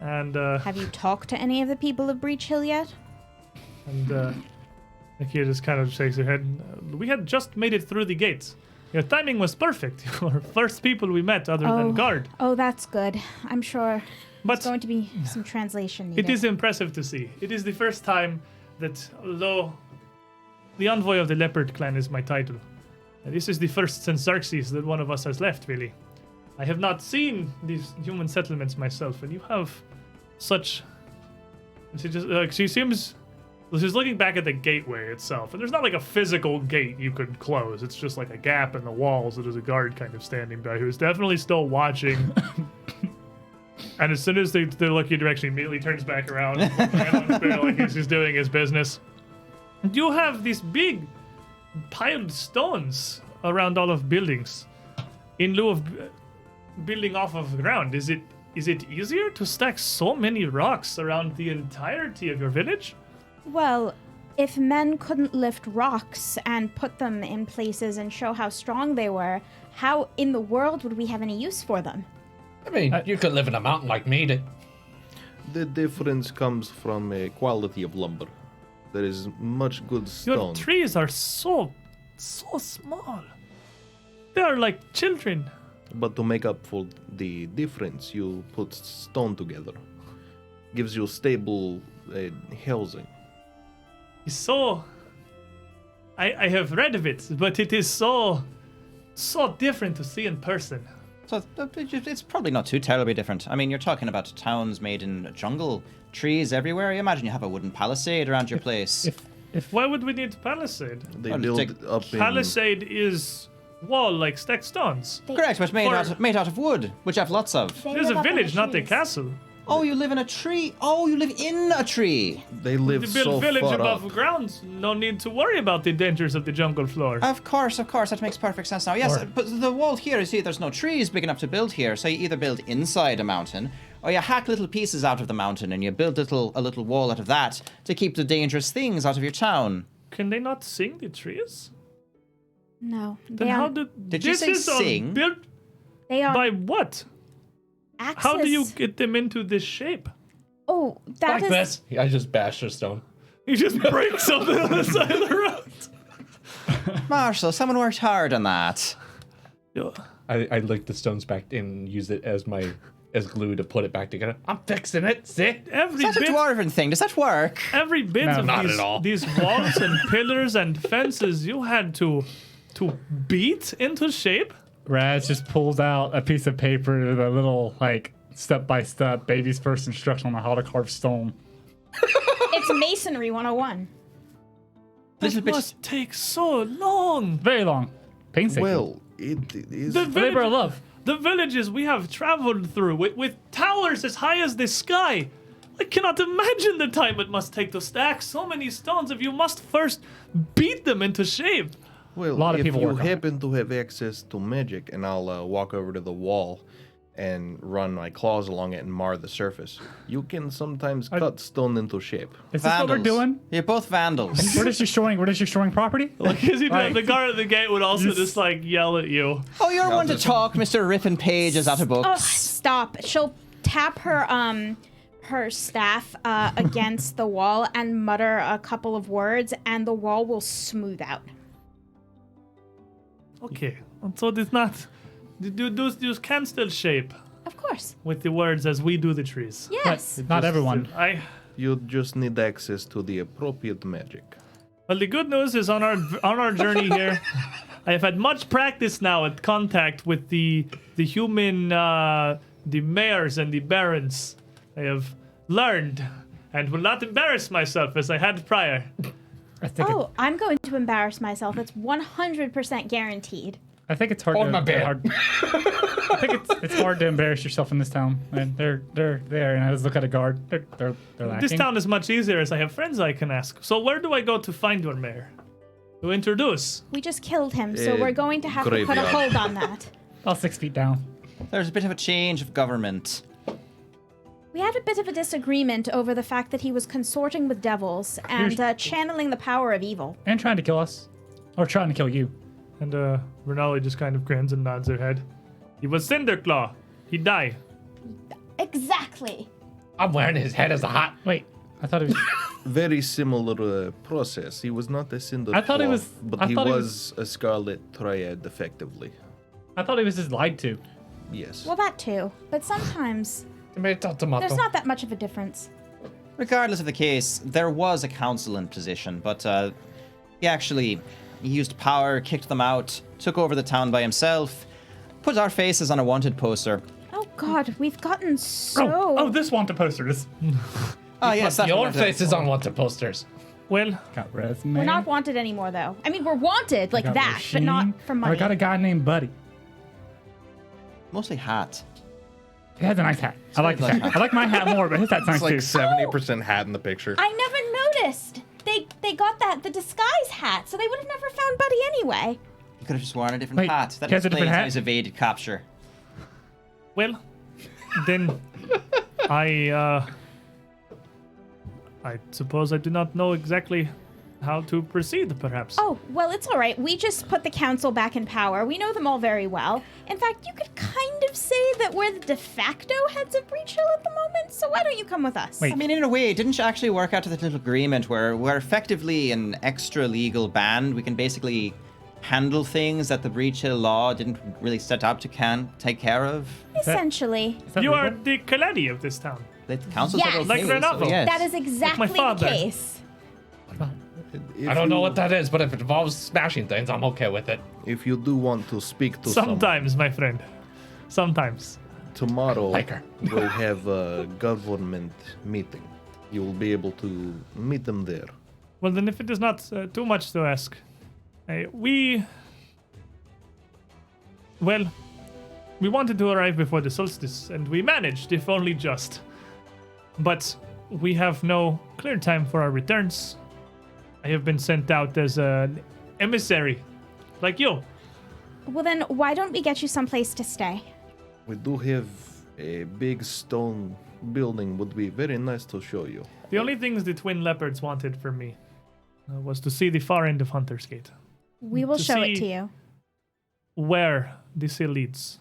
And Have you talked to any of the people of Breachill yet? Nikita just kind of shakes her head. We had just made it through the gates. Your timing was perfect. You were first people we met other than guard. Oh, that's good. I'm sure But there's going to be some translation needed. it is impressive to see. It is the first time that, although the envoy of the Leopard clan is my title, this is the first since Xerxes that one of us has left, really. I have not seen these human settlements myself, and you have such... She's looking back at the gateway itself, and there's not like a physical gate you could close. It's just like a gap in the walls that is a guard kind of standing by who is definitely still watching. And as soon as they look your direction, he immediately turns back around like he's just doing his business. And you have these big piled stones around all of buildings in lieu of building off of the ground. Is it easier to stack so many rocks around the entirety of your village? Well, if men couldn't lift rocks and put them in places and show how strong they were, how in the world would we have any use for them? I mean, you could live in a mountain like me. The difference comes from a quality of lumber. There is much good Your stone. trees are so small. They are like children. But to make up for the difference, you put stone together. Gives you stable housing. So, I have read of it, but it is so different to see in person. So it's probably not too terribly different. I mean, you're talking about towns made in jungle, trees everywhere. I imagine you have a wooden palisade around your place. Why would we need palisade? They Well, build take- up in... Palisade is wall like stacked stones. Correct, but made For- out of wood, which I have lots of. They It is live a up in the village, not a trees. castle. Oh, you live in a tree. Oh, you live in a tree. They live To build so village far above up. ground, no need to worry about the dangers of the jungle floor. Of course, that makes perfect sense now. Yes, but the wall here, you see, there's no trees big enough to build here, so you either build inside a mountain, or you hack little pieces out of the mountain and you build a little wall out of that to keep the dangerous things out of your town. Can they not sing the trees? No. Then They how are Did you this say is all sing? built they are by what? axes. How do you get them into this shape? Oh, that Like is this. I just bashed a stone. You just break something on the side of the road. Marshall, someone worked hard on that. I lick the stones back and use it as glue to put it back together. I'm fixing it. See? Every That's a bit, dwarven thing. Does that work? every bit No, of not these, at all. these walls and pillars and fences you had to beat into shape. Raz just pulls out a piece of paper with a little, like, step-by-step baby's first instruction on how to carve stone. it's masonry 101. This Little bit- must take so long. Very long. Painstaking. Well, it is... The A labor of love. The villages we have traveled through with towers as high as the sky. I cannot imagine the time it must take to stack so many stones if you must first beat them into shape. Well, lot of if people you work on it. happen to have access to magic, and I'll walk over to the wall and run my claws along it and mar the surface, you can sometimes cut stone into shape. Is this what we're doing? You're both vandals. We're just destroying property? Like, as you do, Like- the guard at the gate would also Just- just like yell at you. Oh, you're one to talk, Mr. Ripping pages out of Oh, books. stop. She'll tap her staff against the wall and mutter a couple of words, and the wall will smooth out. Okay, and so it's not. You can still shape Of course. with the words as we do the trees. Yes. Not everyone. You just need access to the appropriate magic. Well, the good news is on our journey here, I have had much practice now at contact with the human, the mayors and the barons. I have learned and will not embarrass myself as I had prior. I think Oh, I'm going to embarrass myself. It's 100% guaranteed. I think it's hard On to my bed. hard. I think it's hard to embarrass yourself in this town. And they're there, and I just look at a guard. They're lacking. This town is much easier as I have friends I can ask. So where do I go to find your mayor? To introduce. We just killed him, so we're going to have to put a graveyard. hold on that. About 6 feet down. There's a bit of a change of government. We had a bit of a disagreement over the fact that he was consorting with devils and channeling the power of evil. And trying to kill us. Or trying to kill you. And Renali just kind of grins and nods her head. He was Cinderclaw. He died. Exactly. I'm wearing his head as a hat. Wait, I thought it was... Very similar process. He was not a cinder. I thought he was- but I he thought he was a Scarlet Triad, effectively. I thought he was just lied to. Yes. Well, that too. But sometimes Tomato, tomato. there's not that much of a difference. Regardless of the case, there was a council in position, but he used power, kicked them out, took over the town by himself, put our faces on a wanted poster. Oh God, we've gotten so. Oh, this wanted poster. This Oh yes, that's Your what face is on wanted posters. Well, got resume. We're not wanted anymore, though. I mean, we're wanted like got that, but not machine. for money. I got a guy named Buddy. Mostly hat. He has a nice hat. I like his very hat. nice. I like my hat more, but his hat's nice It's too. like 70% hat in the picture. I never noticed. They got the disguise hat, so they would have never found Buddy anyway. He could have just worn a different Wait, hat. That he has a different explains how hat? he's evaded capture. well, then I suppose I do not know exactly how to proceed, perhaps. Oh, well, it's all right. We just put the council back in power. We know them all very well. In fact, you could kind of say that we're the de facto heads of Breachill at the moment, so why don't you come with us? Wait. I mean, in a way, it didn't actually work out to that little agreement where we're effectively an extra legal band. We can basically handle things that the Breachill law didn't really set out to take care of. Essentially. Is that You are legal? the Kaladi of this town. The council Yes. said okay, Like Renato. so yes. That is exactly the father. case. I don't know what that is, but if it involves smashing things, I'm okay with it. If you do want to speak to someone, Sometimes, my friend. Sometimes. tomorrow Like her. we'll have a government meeting. You will be able to meet them there. Well, then, if it is not too much to ask, we wanted to arrive before the solstice, and we managed, if only just. But we have no clear time for our returns. I have been sent out as an emissary, like you. Well, then, why don't we get you someplace to stay? We do have a big stone building. Would be very nice to show you. The only things the Twin Leopards wanted from me was to see the far end of Hunter's Gate, We will To show it see- to you. where this hill leads.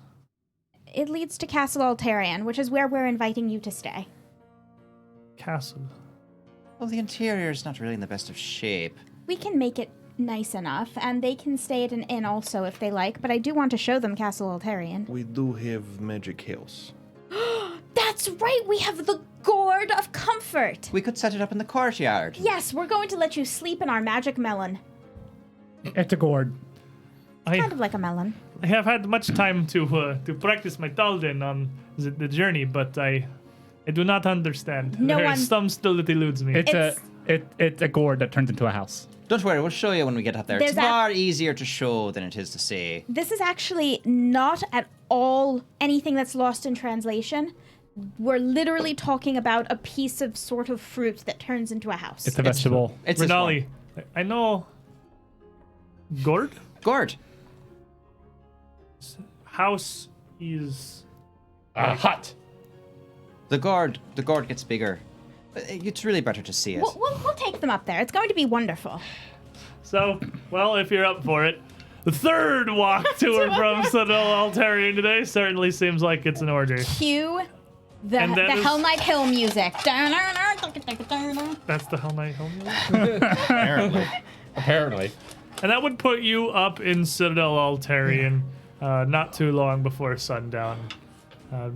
It leads to Castle Altarion, which is where we're inviting you to stay. Castle. Well, the interior is not really in the best of shape. We can make it nice enough, and they can stay at an inn also if they like, but I do want to show them Castle Altarion. We do have magic house. That's right, we have the Gourd of Comfort! We could set it up in the courtyard. Yes, we're going to let you sleep in our magic melon. It's a gourd. Kind of like a melon. I have had much time to practice my Talden on the journey, but I do not understand. No There one- is some still that eludes me. It's a gourd that turns into a house. Don't worry, we'll show you when we get up there. There's It's that- far easier to show than it is to say. This is actually not at all anything that's lost in translation. We're literally talking about a piece of sort of fruit that turns into a house. It's a vegetable. It's this Renali, one. I know. Gord? Gourd. House is. Hut. The gourd gets bigger. It's really better to see it. We'll take them up there. It's going to be wonderful. So, well, if you're up for it, the third walk tour from Citadel Altarion today certainly seems like it's an order. Cue the And that is- Hell Knight Hill music. That's the Hell Knight Home music. Apparently. Apparently. And that would put you up in Citadel Altarion not too long before sundown.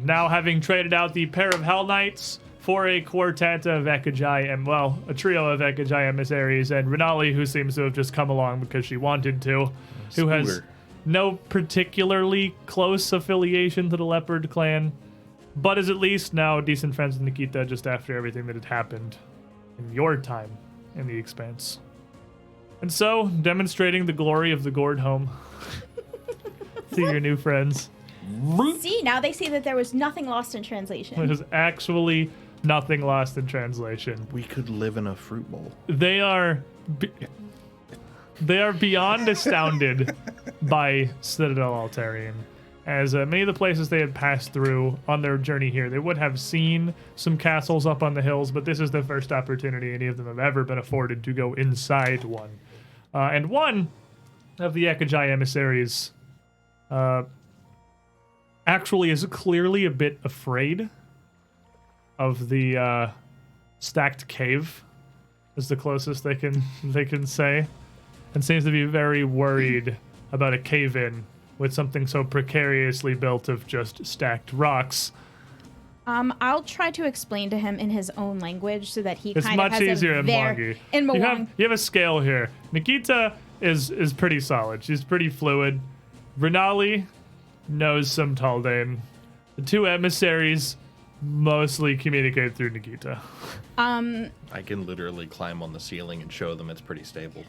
Now having traded out the pair of Hell Knights for a quartet of Ekajai, and well, a trio of Ekajai emissaries, and Renali, who seems to have just come along because she wanted to, who has Scooter. no particularly close affiliation to the Leopard clan, but is at least now decent friends with Nikita just after everything that had happened in your time in the Expanse. And so, demonstrating the glory of the Gourd home to your new friends. See, now they see that there was nothing lost in translation. There's actually nothing lost in translation. We could live in a fruit bowl. They are beyond astounded by Citadel Altarion. As many of the places they had passed through on their journey here, they would have seen some castles up on the hills, but this is the first opportunity any of them have ever been afforded to go inside one. And one of the Ekajai emissaries actually is clearly a bit afraid of the stacked cave, is the closest they can say, and seems to be very worried about a cave-in with something so precariously built of just stacked rocks. I'll try to explain to him in his own language so that he It's kind of much has easier in Mwangi. In You Mwangi. have a scale here. Nikita is pretty solid. She's pretty fluid. Renali knows some Taldane. The two emissaries mostly communicate through Nikita. I can literally climb on the ceiling and show them it's pretty stable.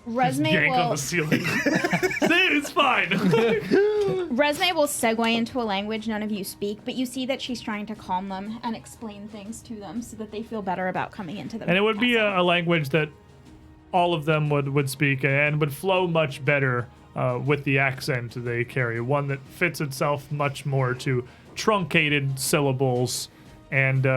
Resme Yank on will the ceiling. It's fine. Resme will segue into a language none of you speak, but you see that she's trying to calm them and explain things to them so that they feel better about coming into the And it would be castle. a language that all of them would speak and would flow much better with the accent they carry. One that fits itself much more to truncated syllables and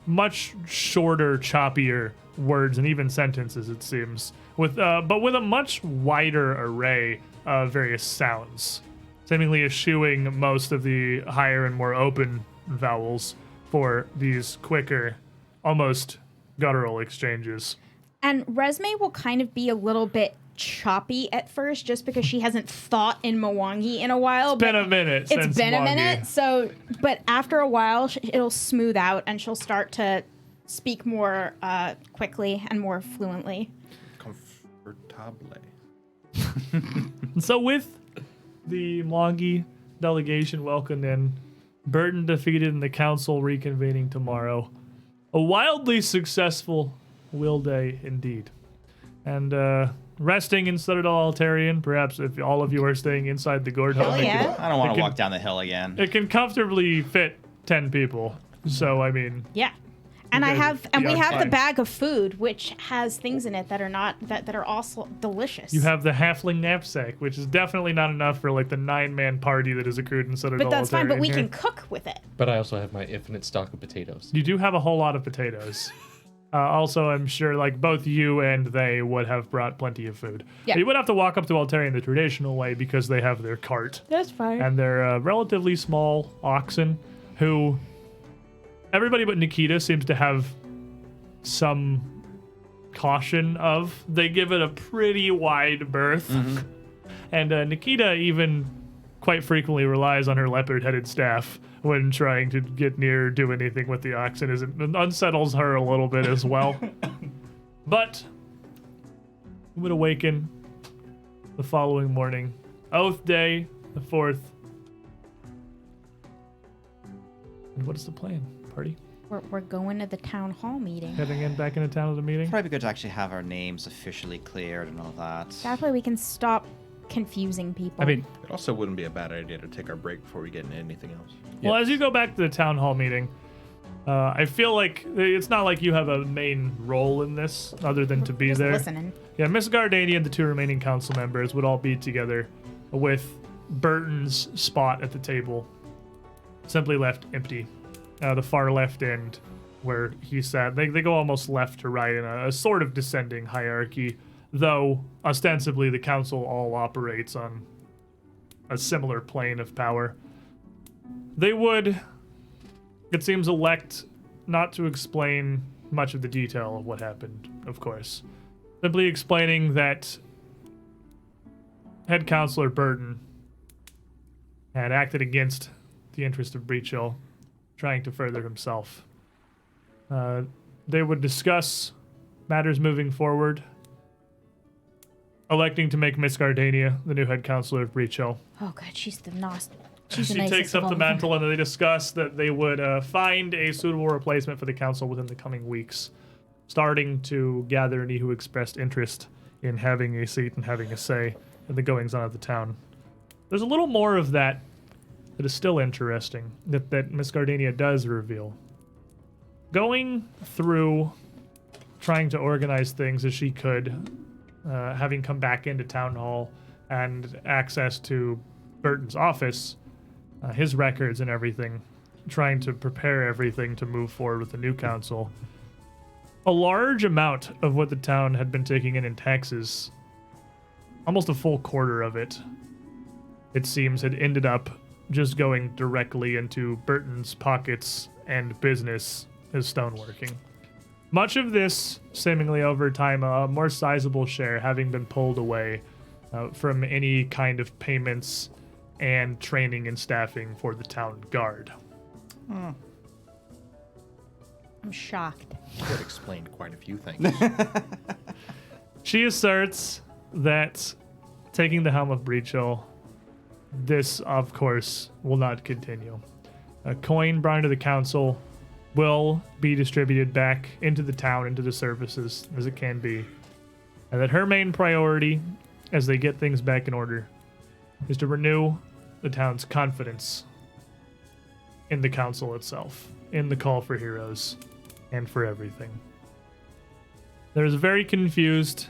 much shorter, choppier words and even sentences, it seems. But with a much wider array of various sounds, seemingly eschewing most of the higher and more open vowels for these quicker, almost guttural exchanges. And Resme will kind of be a little bit choppy at first just because she hasn't thought in Mwangi in a while. It's been a minute since It's been a Mwangi. minute, so, but after a while, it'll smooth out and she'll start to speak more quickly and more fluently. Comfortable. So with the Mwangi delegation welcomed in, Burton defeated and the council reconvening tomorrow. A wildly successful will day indeed. And resting in Citadel Altarion, perhaps if all of you are staying inside the gourd home, Hell yeah. I don't want It to can- walk down the hill again. it can comfortably fit 10 people. So, I mean, Yeah. And Okay, we have the fine. bag of food, which has things in it that are not that are also delicious. you have the halfling knapsack, which is definitely not enough for like the 9-man party that has accrued in Citadel but that's fine. But Altarion we here. can cook with it. But I also have my infinite stock of potatoes. You do have a whole lot of potatoes. Also, I'm sure like both you and they would have brought plenty of food. Yeah. You would have to walk up to Altarion the traditional way because they have their cart That's fine. and they're relatively small oxen who everybody but Nikita seems to have some caution of. They give it a pretty wide berth. And Nikita even quite frequently relies on her leopard-headed staff when trying to get near or do anything with the oxen. It unsettles her a little bit as well. But we would awaken the following morning. Oath Day, the 4th. And what is the plan, party? We're going to the town hall meeting. Heading in back into town at the meeting? Probably good to actually have our names officially cleared and all that. That way we can stop confusing people. I mean, It also wouldn't be a bad idea to take our break before we get into anything else. Well, as you go back to the town hall meeting, I feel like it's not like you have a main role in this other than to be just there. listening. Yeah, Miss Gardani and the 2 remaining council members would all be together with Burton's spot at the table simply left empty. The far left end where he sat. They go almost left to right in a sort of descending hierarchy, though ostensibly the council all operates on a similar plane of power. They would, it seems, elect not to explain much of the detail of what happened, of course. Simply explaining that head counselor Burton had acted against the interest of Breachill, trying to further himself. They would discuss matters moving forward, electing to make Miss Gardania the new head counselor of Breachill. Oh, good. She's the nicest. She's the She nicest takes of up the all of them. mantle and they discuss that they would find a suitable replacement for the council within the coming weeks, starting to gather any who expressed interest in having a seat and having a say in the goings-on of the town. There's a little more of that that is still interesting that Miss Gardenia does reveal. Going through trying to organize things as she could, having come back into Town Hall and access to Burton's office, his records and everything, trying to prepare everything to move forward with the new council. A large amount of what the town had been taking in taxes, almost a full quarter of it, it seems, had ended up just going directly into Burton's pockets and business as stoneworking. Much of this, seemingly over time, a more sizable share having been pulled away from any kind of payments and training and staffing for the town guard. I'm shocked. Would explain quite a few things. She asserts that taking the helm of Breachill, this, of course, will not continue. A coin brought into the council will be distributed back into the town, into the services as it can be. And that her main priority, as they get things back in order, is to renew the town's confidence in the council itself, in the call for heroes, and for everything. There's a very confused,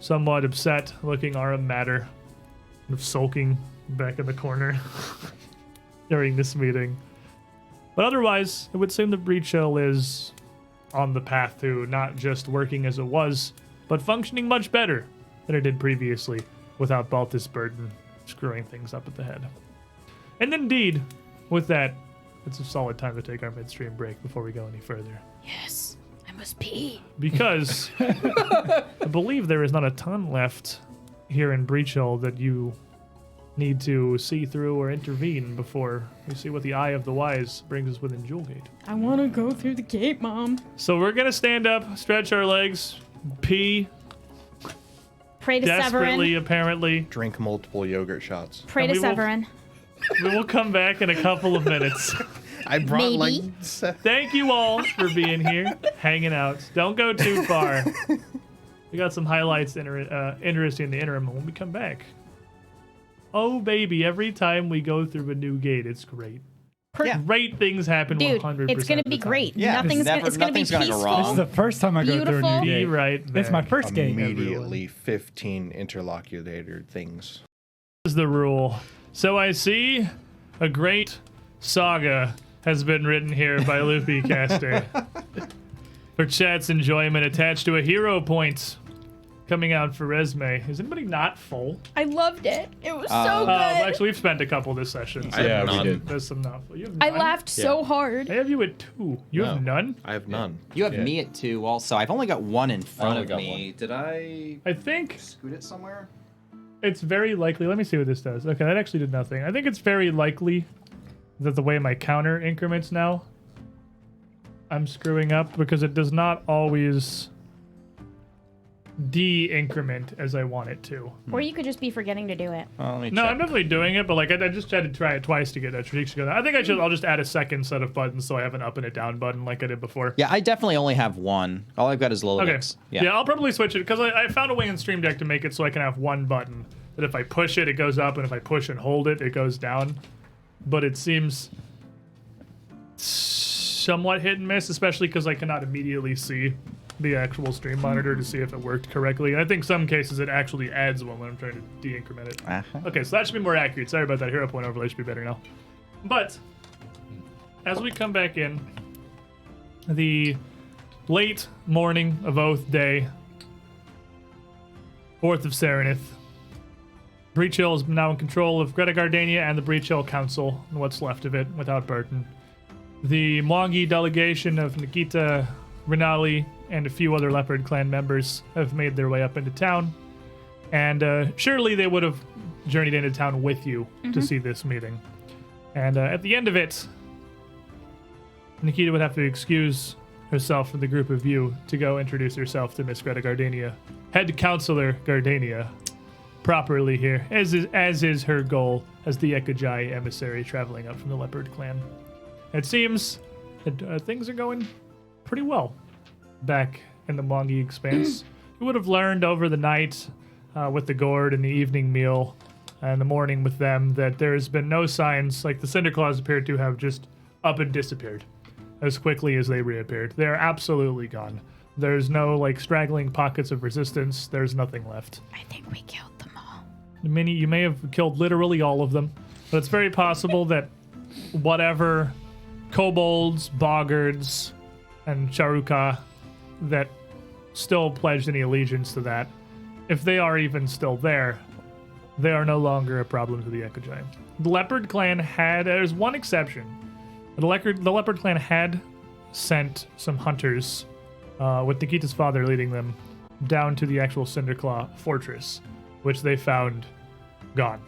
somewhat upset looking Aram Matter, kind of sulking back in the corner during this meeting. But otherwise, it would seem that Breachill is on the path to not just working as it was, but functioning much better than it did previously without Baltus Burton screwing things up at the head. And indeed, with that, it's a solid time to take our midstream break before we go any further. Yes, I must pee. Because I believe there is not a ton left here in Breachill that you need to see through or intervene before we see what the Eye of the Wise brings us within Jewelgate. I want to go through the gate, Mom. So we're going to stand up, stretch our legs, pee Pray to desperately, Severin. apparently. Drink multiple yogurt shots. Pray And to we will- Severin. We will come back in a couple of minutes. I brought Maybe. Thank you all for being here, hanging out. Don't go too far. We got some highlights interesting in the interim when we come back. Oh, baby, every time we go through a new gate, it's great. Yeah. Great things happen Dude, 100% it's going of to be the time. great. Yeah, Nothing's never- gonna, it's going to be nothing's gonna go peaceful. wrong. This is the first time I go through a Beautiful. new Be gate. right It's my there. first gate. Immediately 15 interlocutor things. Is the rule. So I see a great saga has been written here by Loopy Caster. For chat's enjoyment, attached to a hero point coming out for resume. Is anybody not full? I loved it. It was so good. Actually, we've spent a couple this session. So Yeah, we none. did. there's some not full. You have I none? laughed so hard. I have you at 2. You have No. none? I have none. You have Yeah. me at 2 also. I've only got one in front only of got me. one. Did I I think scoot it somewhere? it's very likely. Let me see what this does. Okay, that actually did nothing. I think it's very likely that the way my counter increments now, I'm screwing up because it does not always de-increment as I want it to. Or you could just be forgetting to do it. Well, let me No, check. I'm definitely doing it, but like I just had to try it twice to get that streak to go down. I think I'll just add a second set of buttons so I have an up and a down button like I did before. Yeah, I definitely only have one. All I've got is Okay. Lilith's. Yeah. I'll probably switch it because I found a way in Stream Deck to make it so I can have one button that if I push it, it goes up, and if I push and hold it, it goes down. But it seems somewhat hit and miss, especially because I cannot immediately see the actual stream monitor to see if it worked correctly. And I think some cases it actually adds one when I'm trying to de-increment it. Uh-huh. Okay, so that should be more accurate. Sorry about that. Hero point overlay should be better now. But as we come back in, the late morning of Oath Day, 4th of Serenith, Breachill is now in control of Greta Gardenia and the Breachill Council and what's left of it without Burton. The Mwangi delegation of Nikita, Renali, and a few other Leopard Clan members have made their way up into town. And surely they would have journeyed into town with you to see this meeting. And at the end of it, Nikita would have to excuse herself from the group of you to go introduce herself to Miss Greta Gardenia, Head Counselor Gardenia, properly here, as is her goal as the Ekajai emissary traveling up from the Leopard Clan. It seems that things are going pretty well back in the Mwangi Expanse. You would have learned over the night with the gourd and the evening meal in the morning with them that there's been no signs, like the Cinder Claws appear to have just up and disappeared as quickly as they reappeared. They're absolutely gone. There's no like straggling pockets of resistance. There's nothing left. I think we killed them all. You may have killed literally all of them, but it's very possible that whatever kobolds, boggards, and Charuka that still pledged any allegiance to that, if they are even still there, they are no longer a problem to the Ekajai. The Leopard Clan had, there's one exception. The Leopard Clan had sent some hunters, with Nikita's father leading them, down to the actual Cinderclaw fortress, which they found gone.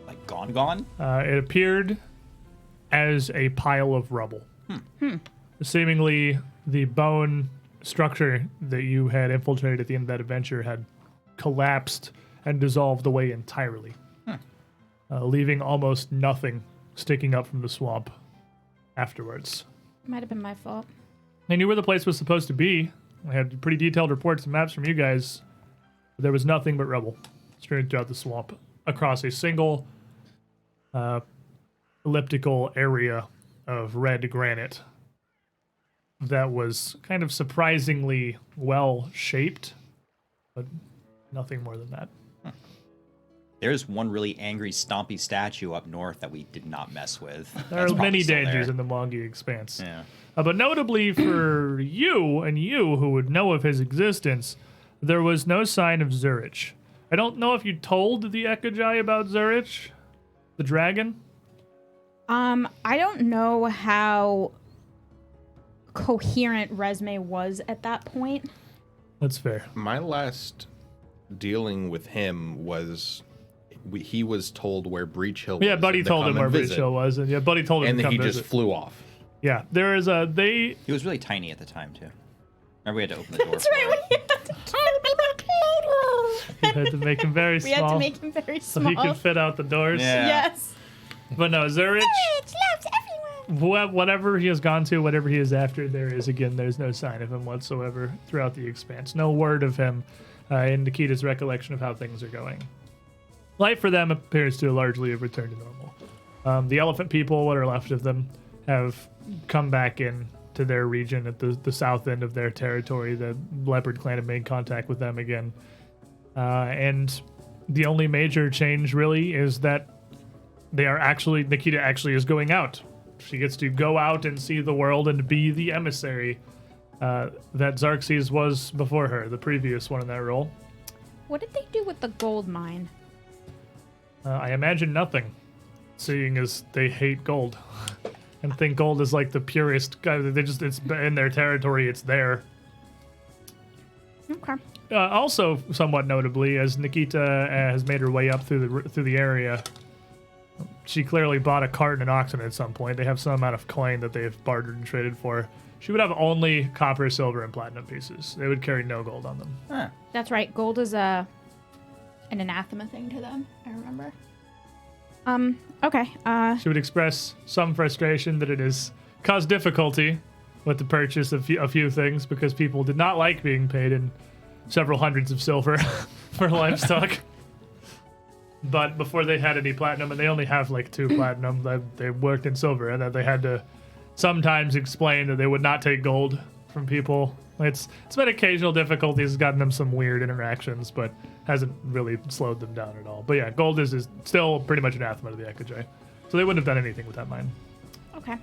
Like gone? It appeared as a pile of rubble. Seemingly, the bone structure that you had infiltrated at the end of that adventure had collapsed and dissolved away entirely, leaving almost nothing sticking up from the swamp afterwards. Might have been my fault. They knew where the place was supposed to be. I had pretty detailed reports and maps from you guys. But there was nothing but rubble strewn throughout the swamp across a single elliptical area of red granite that was kind of surprisingly well shaped, but nothing more than that. There's one really angry, stompy statue up north that we did not mess with. There That's are probably many still dangers there. in the Mongi Expanse. Yeah. But notably for you and you who would know of his existence, there was no sign of Zurich. I don't know if you told the Ekajai about Zurich, the dragon. I don't know how coherent Resume was at that point. That's fair. My last dealing with him was he was told where Breachill was. Yeah, Buddy to told come him where and visit, Breachill was, and yeah, Buddy told him and to then come he visit. just flew off. Yeah, there is a they. He was really tiny at the time, too. Remember, we had to open the door. That's for right. him. You had to make him very We small had to make him very so small. he could fit out the doors. Yeah. Yes. But no, Zurich, Loves everyone. whatever he has gone to, whatever he is after, there's no sign of him whatsoever throughout the expanse. No word of him in Nikita's recollection of how things are going. Life for them appears to largely have returned to normal. The elephant people, what are left of them, have come back in to their region at the south end of their territory. The Leopard Clan have made contact with them again. And the only major change really is that Nikita actually is going out. She gets to go out and see the world and be the emissary that Xerxes was before her, the previous one in that role. What did they do with the gold mine? I imagine nothing, seeing as they hate gold and think gold is like the purest. It's in their territory. It's there. Okay. Also, somewhat notably, as Nikita has made her way up through the area, she clearly bought a cart and an oxen at some point. They have some amount of coin that they've bartered and traded for. She would have only copper, silver, and platinum pieces. They would carry no gold on them. Huh. That's right. Gold is an anathema thing to them. I remember. Okay. She would express some frustration that it has caused difficulty with the purchase of a few things because people did not like being paid in several hundreds of silver for livestock. But before they had any platinum, and they only have like 2 platinum, that they worked in silver, and that they had to sometimes explain that they would not take gold from people. It's been occasional difficulties, it's gotten them some weird interactions, but hasn't really slowed them down at all. But yeah, gold is still pretty much anathema to the Ekajai. So they wouldn't have done anything with that mine. Okay.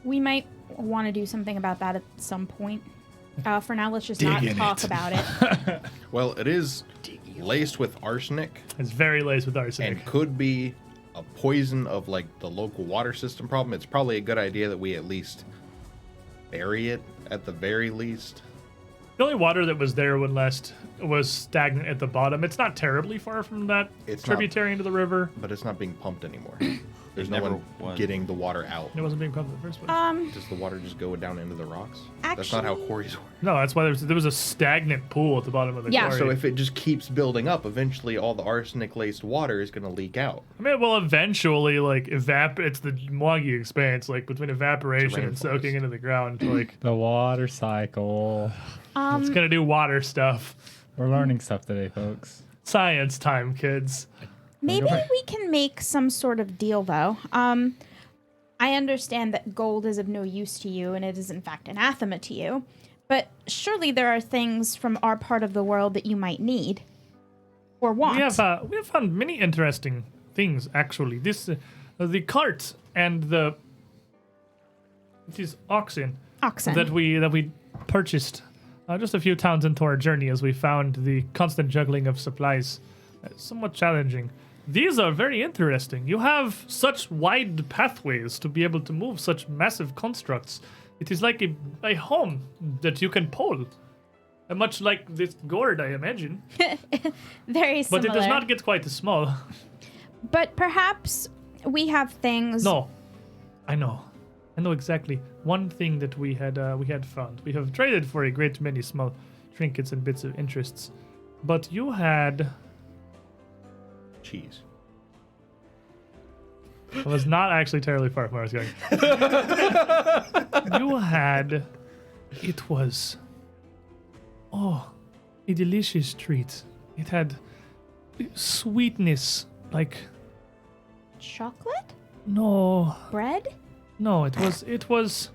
We might want to do something about that at some point. For now, let's just not talk about it. Well, it is laced with arsenic It's very laced with arsenic. and could be a poison of like the local water system problem. It's probably a good idea that we at least bury it at the very least. The only water that was there when last was stagnant at the bottom. It's not terribly far from that It's tributary into the river. But it's not being pumped anymore. There's It no never one was. getting the water out. It wasn't being pumped in the first place. Does the water just go down into the rocks? That's not how Actually- quarries work. No, that's why there was a stagnant pool at the bottom of the Yeah. quarry. So if it just keeps building up, eventually all the arsenic-laced water is going to leak out. I mean, well, eventually, like, it's the Mwagi Expanse, like, between evaporation and rainforest. soaking into the ground, like, The water cycle. it's gonna do water stuff. We're learning stuff today, folks. Science time, kids. Maybe we can make some sort of deal, though. I understand that gold is of no use to you, and it is in fact anathema to you. But surely there are things from our part of the world that you might need or want. We have found many interesting things, actually. This, the cart and these oxen that we purchased just a few towns into our journey as we found the constant juggling of supplies somewhat challenging. These are very interesting. You have such wide pathways to be able to move such massive constructs. It is like a home that you can pull. Much like this gourd, I imagine. Very similar. But it does not get quite as small. But perhaps we have things... No. I know exactly. One thing that we had found. We have traded for a great many small trinkets and bits of interests. But you had... Cheese. It was not actually terribly far from where I was going. You had... It was... Oh, a delicious treat. It had sweetness, like... Chocolate? No, Bread? no, it was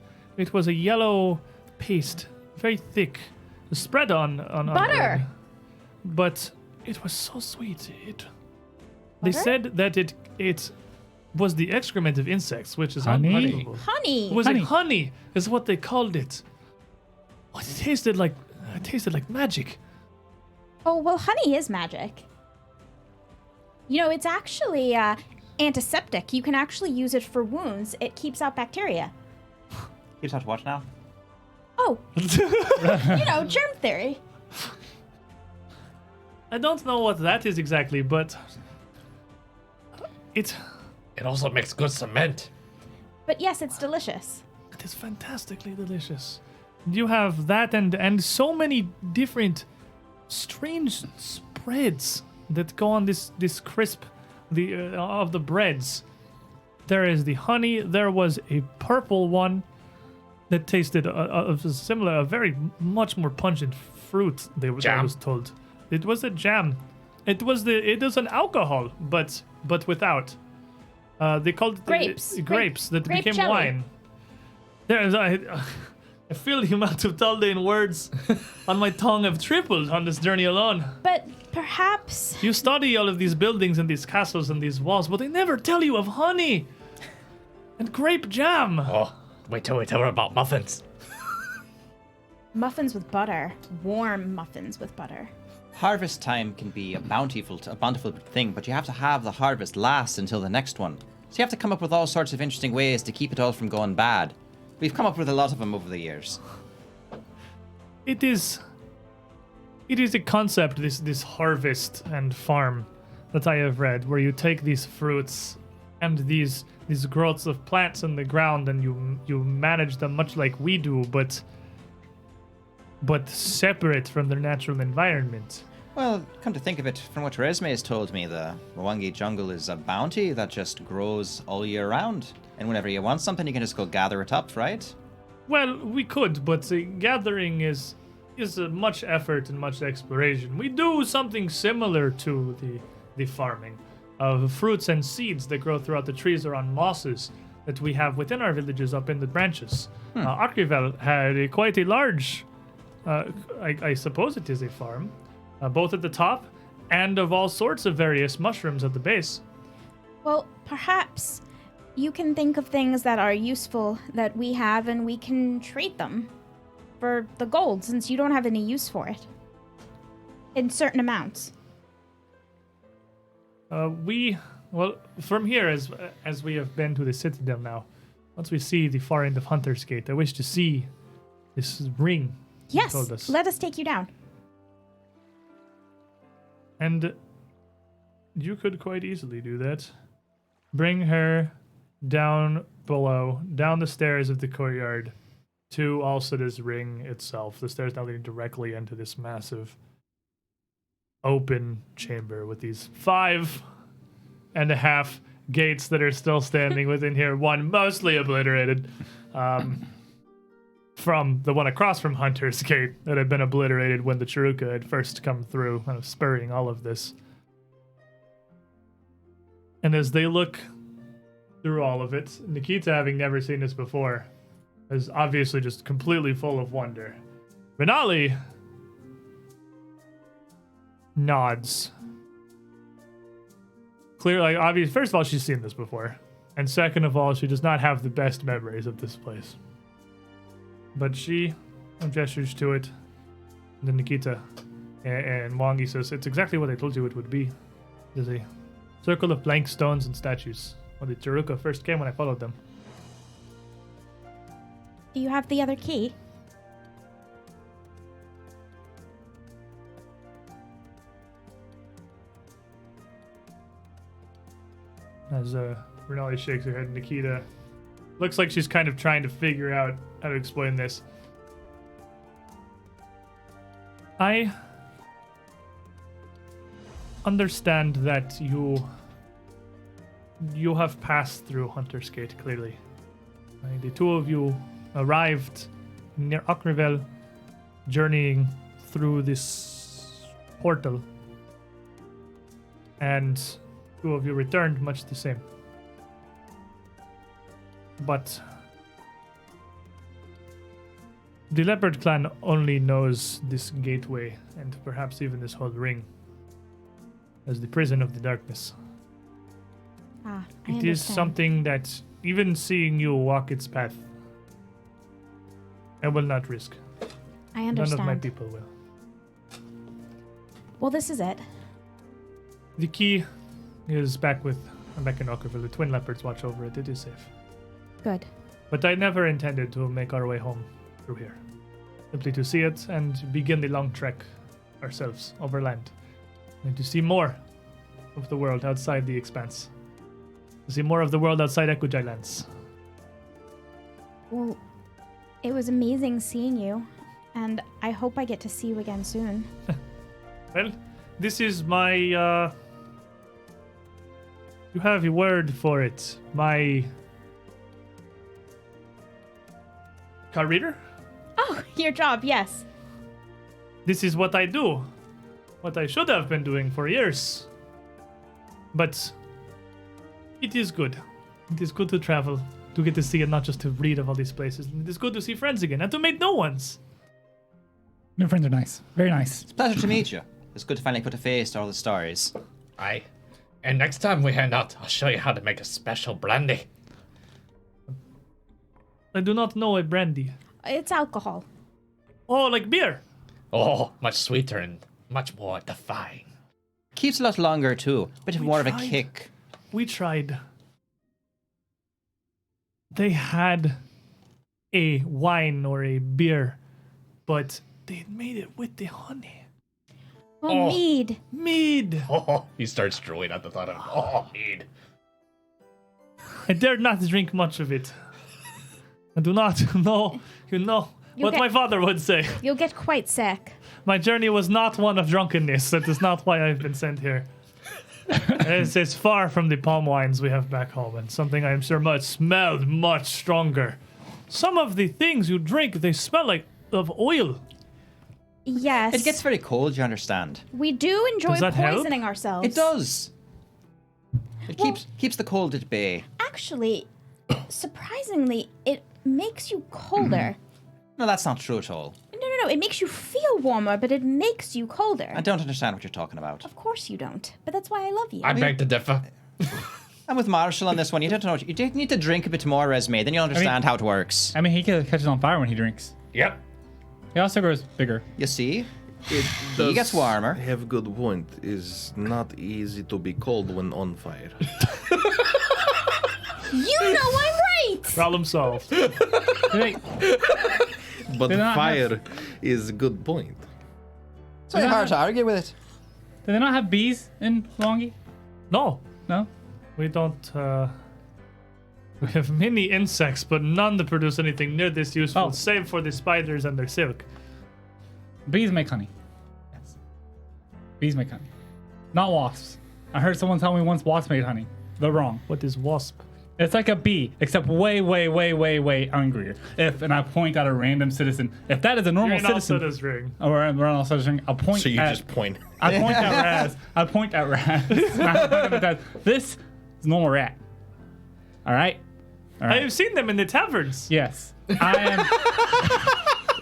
a yellow paste, very thick, spread on Butter. bread. But it was so sweet. They Butter? said that it was the excrement of insects, which is Honey? unbelievable. Honey. Was Honey. it honey? Is what they called it. Oh, it tasted like magic. Oh, well, honey is magic. You know, it's actually antiseptic. You can actually use it for wounds. It keeps out bacteria. Keeps out to watch now. Oh, germ theory. I don't know what that is exactly, but it also makes good cement. But yes, it's delicious. is fantastically delicious. You have that and so many different strange spreads that go on this crisp of the breads. There is the honey. There was a purple one that tasted of a very much more pungent fruit. I was told it was a jam. It was an alcohol, but without. They called it Grapes. grapes that Grape became jelly. wine. I feel the amount of Taldane words on my tongue have tripled on this journey alone. But perhaps... You study all of these buildings and these castles and these walls, but they never tell you of honey and grape jam. Oh, wait till we tell her about muffins. Muffins with butter. Warm muffins with butter. Harvest time can be a bountiful thing, but you have to have the harvest last until the next one. So you have to come up with all sorts of interesting ways to keep it all from going bad. We've come up with a lot of them over the years. It is a concept, this harvest and farm that I have read, where you take these fruits and these growths of plants in the ground and you manage them much like we do, but separate from their natural environment. Well, come to think of it, from what Resme has told me, the Mwangi jungle is a bounty that just grows all year round. And whenever you want something, you can just go gather it up, right? Well, we could, but gathering is much effort and much exploration. We do something similar to the farming of fruits and seeds that grow throughout the trees or on mosses that we have within our villages up in the branches. Akrivel had quite a large, I suppose it is a farm, both at the top and of all sorts of various mushrooms at the base. Well, perhaps you can think of things that are useful that we have and we can trade them for the gold since you don't have any use for it. In certain amounts. From here, as we have been to the Citadel now, once we see the far end of Hunter's Gate, I wish to see this ring. you Yes, told us. let us take you down. And you could quite easily do that. Bring her down below, down the stairs of the courtyard to Alcida's ring itself. The stairs now leading directly into this massive open chamber with these 5.5 gates that are still standing within here, one mostly obliterated. from the one across from Hunter's Gate that had been obliterated when the Chiruka had first come through, kind of spurring all of this. And as they look through all of it, Nikita, having never seen this before, is obviously just completely full of wonder. Renali nods. Clearly, obvious. First of all, she's seen this before. And second of all, she does not have the best memories of this place. But she gestures to it. And then Nikita and Wangi says, it's exactly what I told you it would be. There's a circle of blank stones and statues. When the Chiruka first came when I followed them. Do you have the other key? As Renali shakes her head, Nikita looks like she's kind of trying to figure out how to explain this. I understand that you have passed through Hunter's Gate, clearly. The two of you arrived near Akrivel, journeying through this portal. And two of you returned much the same. But the Leopard clan only knows this gateway, and perhaps even this whole ring, as the prison of the darkness. Ah, I It understand. is something that, even seeing you walk its path, I will not risk. I understand. None of my people will. Well, this is it. The key is back in Ockerville. The twin leopards watch over it. It is safe. Good. But I never intended to make our way home through here. Simply to see it and begin the long trek ourselves overland. And to see more of the world outside the expanse. To see more of the world outside Ekujai lands. Well, it was amazing seeing you, and I hope I get to see you again soon. Well, this is my, you have a word for it. My career? Oh, your job, yes. This is what I do. What I should have been doing for years. But it is good. It is good to travel, to get to see and not just to read of all these places. It is good to see friends again and to make new ones. New friends are nice. Very nice. It's a pleasure to meet you. It's good to finally put a face to all the stories. Aye. And next time we hang out, I'll show you how to make a special brandy. I do not know a brandy. It's alcohol. Oh, like beer. Oh, much sweeter and much more defying. Keeps a lot longer too. Bit of We more of a tried. kick. We tried. They had a wine or a beer, but they made it with the honey. Well, Oh. mead. Mead. Oh, he starts drooling at the thought of mead. I dared not drink much of it. I do not know, You what get- my father would say. You'll get quite sick. My journey was not one of drunkenness. That is not why I've been sent here. It's far from the palm wines we have back home, and something I am sure smelled much stronger. Some of the things you drink, they smell like of oil. Yes. It gets very cold, you understand. We do enjoy Does that help? poisoning ourselves. It does. It keeps the cold at bay. Actually, surprisingly, it makes you colder. No, that's not true at all. No. It makes you feel warmer, but it makes you colder. I don't understand what you're talking about. Of course you don't. But that's why I love you. I beg to differ. I'm with Marshall on this one. You don't know. You need to drink a bit more, Resme. Then you'll understand how it works. I mean, he catches on fire when he drinks. Yep. He also grows bigger. You see? It He gets warmer. Have good point. Is not easy to be cold when on fire. You know I'm right! Problem solved. Wait, But They not fire is a good point. It's not hard to argue with it. do they not have bees in Longi? No, No? we don't. We have many insects, but none that produce anything near this useful, Oh. save for the spiders and their silk. Bees make honey. Yes. Bees make honey. Not wasps. I heard someone tell me once wasps made honey. They're wrong. What is wasp? It's like a bee, except way, way, way, way, way hungrier. And I point at a random citizen. If that is a normal You're in citizen, Alcida's ring. or we're on citizen, I'll point. So you at, just point. I point at Raz. I point at Raz. And I point at that. This is a normal rat. All right. All right. I've seen them in the taverns. Yes, I am.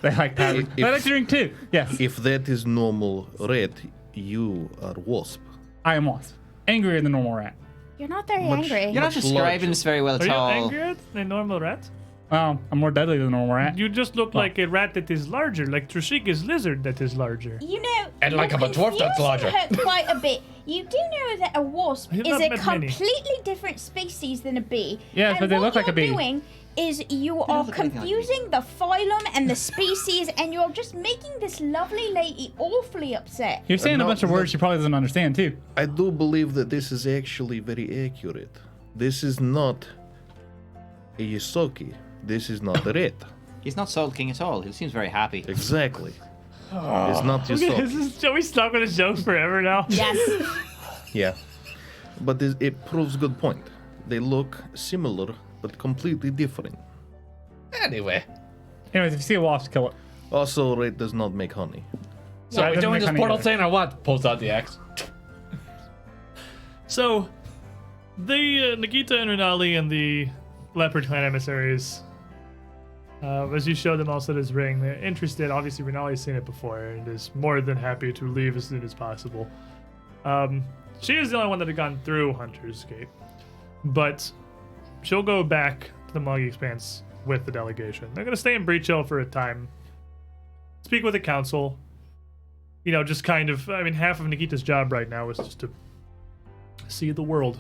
They like that. They like to drink too. Yes, If that is normal rat, you are wasp. I am wasp. Angrier than normal rat. You're not very Much- angry. You're not Much describing larger. this very well Are at you all. angrier than a normal rat? Well, I'm more deadly than a normal rat. You just look like a rat that is larger, like Trishika's lizard that is larger. You know, And like you're I'm a dwarf that's confusing larger. her quite a bit. You do know that a wasp You've is not a met many. completely different species than a bee. Yes, and but they what look like a bee. you're doing is you are look anything like confusing the phylum and the species, and you're just making this lovely lady awfully upset. You're saying a no, bunch of no. words she probably doesn't understand too. I do believe that this is actually very accurate. This is not a Yisoki. This is not a rat. He's not sulking at all. He seems very happy. Exactly. It's not Is Yisoki. this, are we stuck with a joke forever now? Yes. Yeah. But it proves good point. They look similar, but completely different. Anyway, Anyways, if you see a wasp, kill it. Also, rat does not make honey. so Yeah, it are we doesn't doing make this honey portal either. thing or what? Pulls out the axe. So, the Nagita and Renali and the Leopard Clan emissaries, as you show them also this ring, they're interested. Obviously, Renali's seen it before and is more than happy to leave as soon as possible. She is the only one that had gone through Hunter's Gate, but she'll go back to the Mug Expanse with the delegation. They're going to stay in Breachill for a time, speak with the council. You know, just kind of, I mean, half of Nikita's job right now is just to see the world,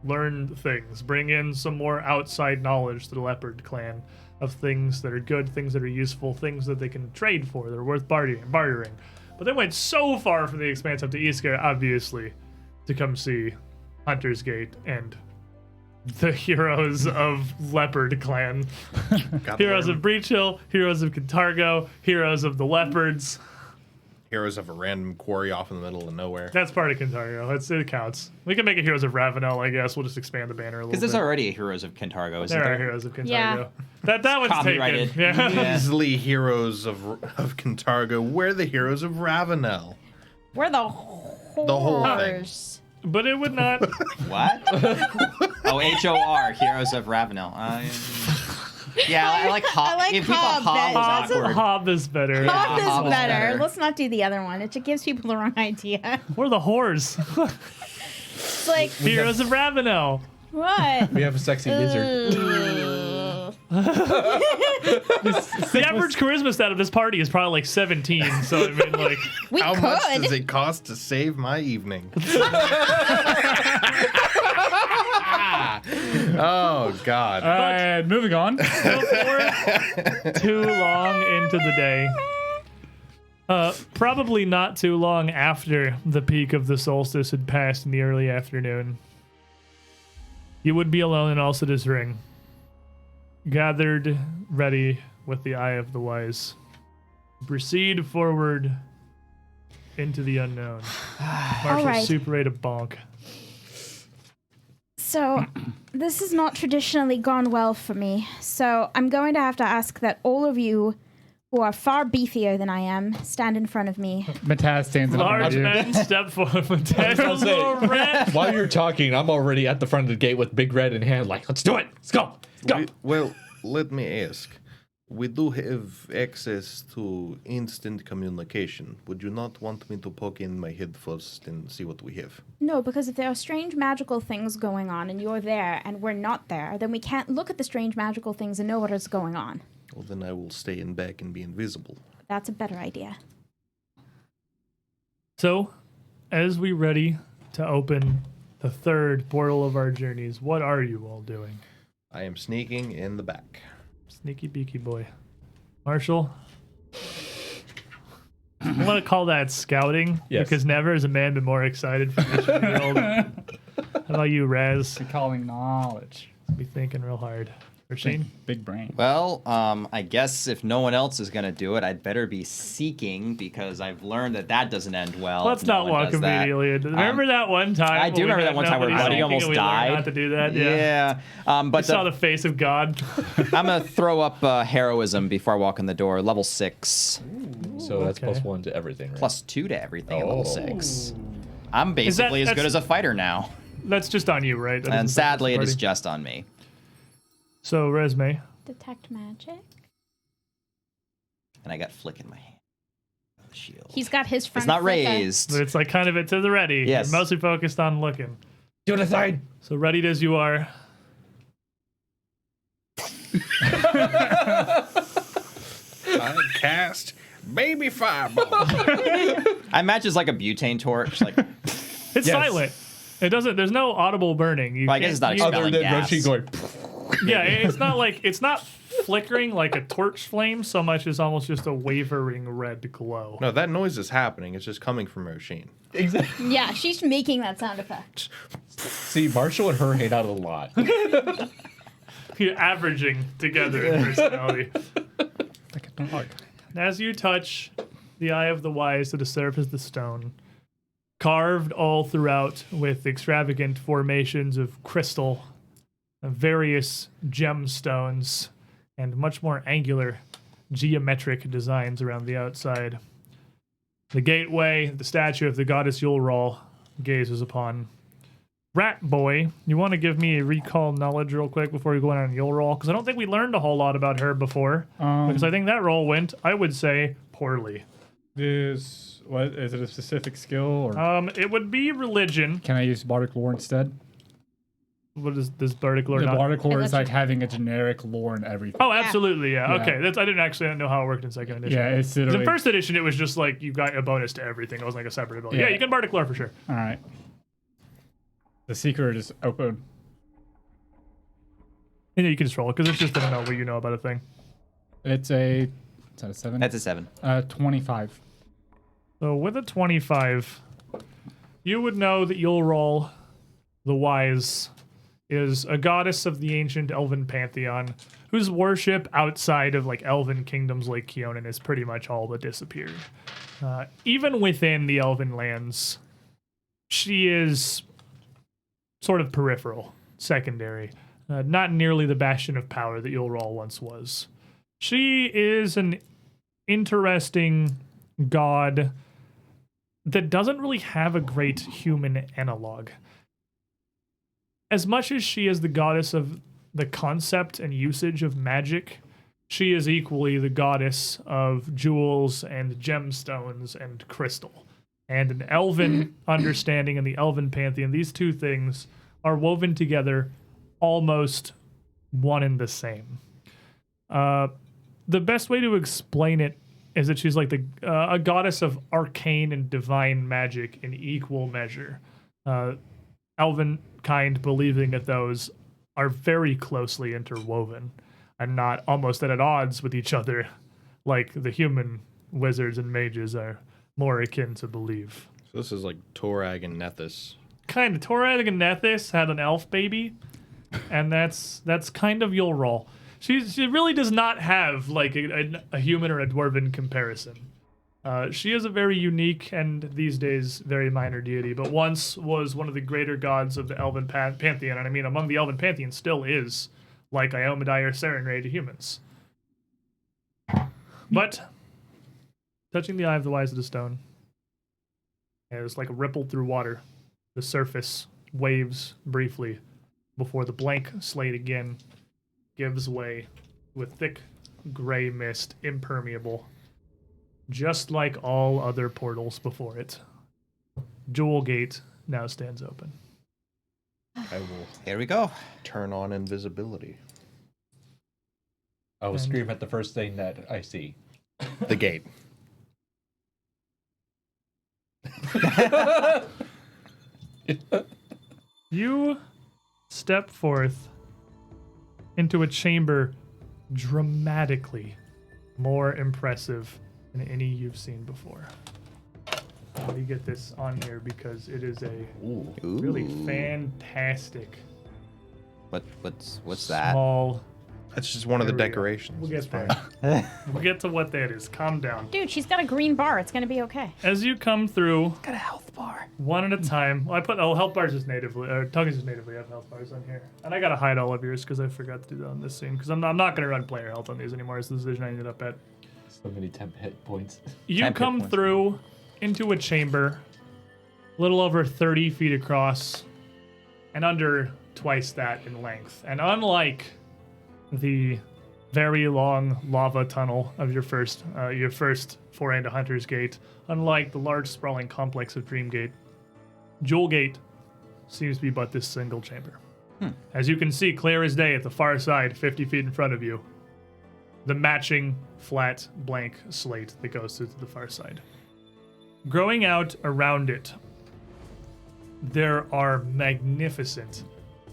learn things, bring in some more outside knowledge to the Leopard Clan of things that are good, things that are useful, things that they can trade for, that are worth bartering. But they went so far from the Expanse up to Iskar, obviously, to come see Hunter's Gate and the heroes of Leopard Clan. Heroes of Breachill, heroes of Cantargo, heroes of the Leopards. Heroes of a random quarry off in the middle of nowhere. That's part of Cantargo. It counts. We can make it Heroes of Ravenel, I guess. We'll just expand the banner a little bit. Because there's already a Heroes of Cantargo, isn't There are there? Heroes of Cantargo. Yeah. That one's Copyrighted. taken. Yeah. Yeah. Easily heroes of Cantargo. We're the heroes of Ravenel. We're the whole thing. whores. But it would not. What? Oh, HOR, Heroes of Ravenel. Yeah, I like Hob. I like if we thought Hob, Hob was that's awkward. Hob is better. Hob is Hob is better. better. Let's not do the other one. It just gives people the wrong idea. We're the whores. It's like, Heroes of Ravenel. what? We have a sexy wizard. Ugh. The average charisma stat of this party is probably like 17. So I mean, like, We How much could. does it cost to save my evening? Oh, God. And moving on. before too long into the day. Probably not too long after the peak of the solstice had passed in the early afternoon. You would be alone in Alcida's ring, gathered, ready with the eye of the wise. Proceed forward into the unknown. Marshall right. Super 8 of Bonk. So, this has not traditionally gone well for me. So, I'm going to have to ask that all of you who are far beefier than I am stand in front of me. Mataz stands in front Large of you. man, step forward. gonna say- Little rat. While you're talking, I'm already at the front of the gate with Big Red in hand, like, let's do it. Let's go. Let's go. Well, let me ask. We do have access to instant communication. Would you not want me to poke in my head first and see what we have? No, because if there are strange magical things going on and you're there and we're not there, then we can't look at the strange magical things and know what is going on. Well, then I will stay in back and be invisible. That's a better idea. So, as we ready to open the third portal of our journeys, what are you all doing? I am sneaking in the back. Sneaky beaky boy. Marshall? I want to call that scouting, Yes. because never has a man been more excited for this world. How about you, Raz? Calling knowledge. Be thinking real hard. Rasheen? Big brain. Well, I guess if no one else is gonna do it, I'd better be seeking because I've learned that doesn't end well. Let's if no not one walk does that. immediately. Remember that one time? I do when we remember that had one time where nobody Buddy speaking almost and we learned died. Not to do that. Yeah. But We saw the face of God. I'm gonna throw up heroism before I walk in the door. Level 6, So that's okay. +1 to everything, right? +2 to everything at level Oh. 6. I'm basically as good that's- as a fighter now, That's just on you, right? That and doesn't sadly, it affect the is party. just on me. So, Resme. Detect magic. And I got flick in my hand. Shield. He's got his friend. It's not Fricka. raised. But it's like kind of it to the ready. Yes. You're mostly focused on looking. Do the thing. So, readied as you are. I cast baby fireball. I imagine it's like a butane torch. Like, It's silent. It doesn't. There's no audible burning. You Well, I guess can't- it's not you- expelling gas. Roshi going. Yeah, it's not like it's not flickering like a torch flame so much as almost just a wavering red glow. No, that noise is happening. It's just coming from Roshin. Exactly. Yeah, she's making that sound effect. See, Marshall and her hate out a lot. You're averaging together in personality. Like a dog. As you touch the Eye of the Wise to the surface of the stone, carved all throughout with extravagant formations of crystal, various gemstones, and much more angular geometric designs around the outside. The gateway, the statue of the goddess Yulral gazes upon. Rat Boy, you want to give me a recall knowledge real quick before we go in on Yulral? Because I don't think we learned a whole lot about her before. Because I think that roll went, I would say, poorly. Is it a specific skill or It would be religion. can I use bardic lore instead? What is this bardic lore? The not? bardic lore It is lets like having a generic lore and everything. Oh, absolutely, yeah. Yeah. Okay, I didn't actually know how it worked in second edition. Yeah, it's In literally. first edition, it was just like you got a bonus to everything. It wasn't like a separate ability. Yeah, Yeah. you can bardic lore for sure. All right. The secret is open. And you can just roll it because it's just I don't know what you know about a thing. It's a. Is that a 7? That's a 7. 25. So with a 25, you would know that Yulral, the Wise, is a goddess of the ancient elven pantheon whose worship outside of like elven kingdoms like Keonan is pretty much all but disappeared. Even within the elven lands, she is sort of peripheral, secondary, not nearly the bastion of power that Yulral once was. She is an interesting god that doesn't really have a great human analog. As much as she is the goddess of the concept and usage of magic, she is equally the goddess of jewels and gemstones and crystal. And an elven understanding in the elven pantheon, these two things are woven together almost one and the same. The best way to explain it is that she's like a goddess of arcane and divine magic in equal measure. Elven kind believing that those are very closely interwoven and not almost at odds with each other like the human wizards and mages are more akin to believe. So this is like Torag and Nethys. Kind of. Torag and Nethys had an elf baby, and that's kind of Yulral. She really does not have like a human or a dwarven comparison. She is a very unique and these days very minor deity, but once was one of the greater gods of the elven pantheon. And I mean, among the elven pantheon still is like Iomedae or Sarenrae to humans. But touching the Eye of the Wise of the Stone, it's like a ripple through water. The surface waves briefly before the blank slate again gives way with thick gray mist, impermeable, just like all other portals before it. Jewelgate now stands open. I will Here we go. turn on invisibility. I will scream at the first thing that I see. The gate. You step forth into a chamber dramatically more impressive than any you've seen before. Let me get this on here because it is a Ooh. really Ooh. fantastic What's that? small That's just one of the There we go. decorations. We'll It's get fine. there. We'll get to what that is. Calm down. Dude, she's got a green bar. It's gonna be okay. As you come through, Got a health bar. one at a time. Well, I put health bars just natively, or tokens just natively have health bars on here, and I gotta hide all of yours because I forgot to do that on this scene. Because I'm not gonna run player health on these anymore. It's the decision I ended up at. So many temp hit points. You 10 hit come points. through into a chamber, a little over 30 feet across, and under twice that in length. And unlike the very long lava tunnel of your first foray into Hunter's Gate, unlike the large sprawling complex of Dreamgate, Jewelgate seems to be but this single chamber. As you can see clear as day at the far side, 50 feet in front of you, the matching flat blank slate that goes through to the far side. Growing out around it, there are magnificent,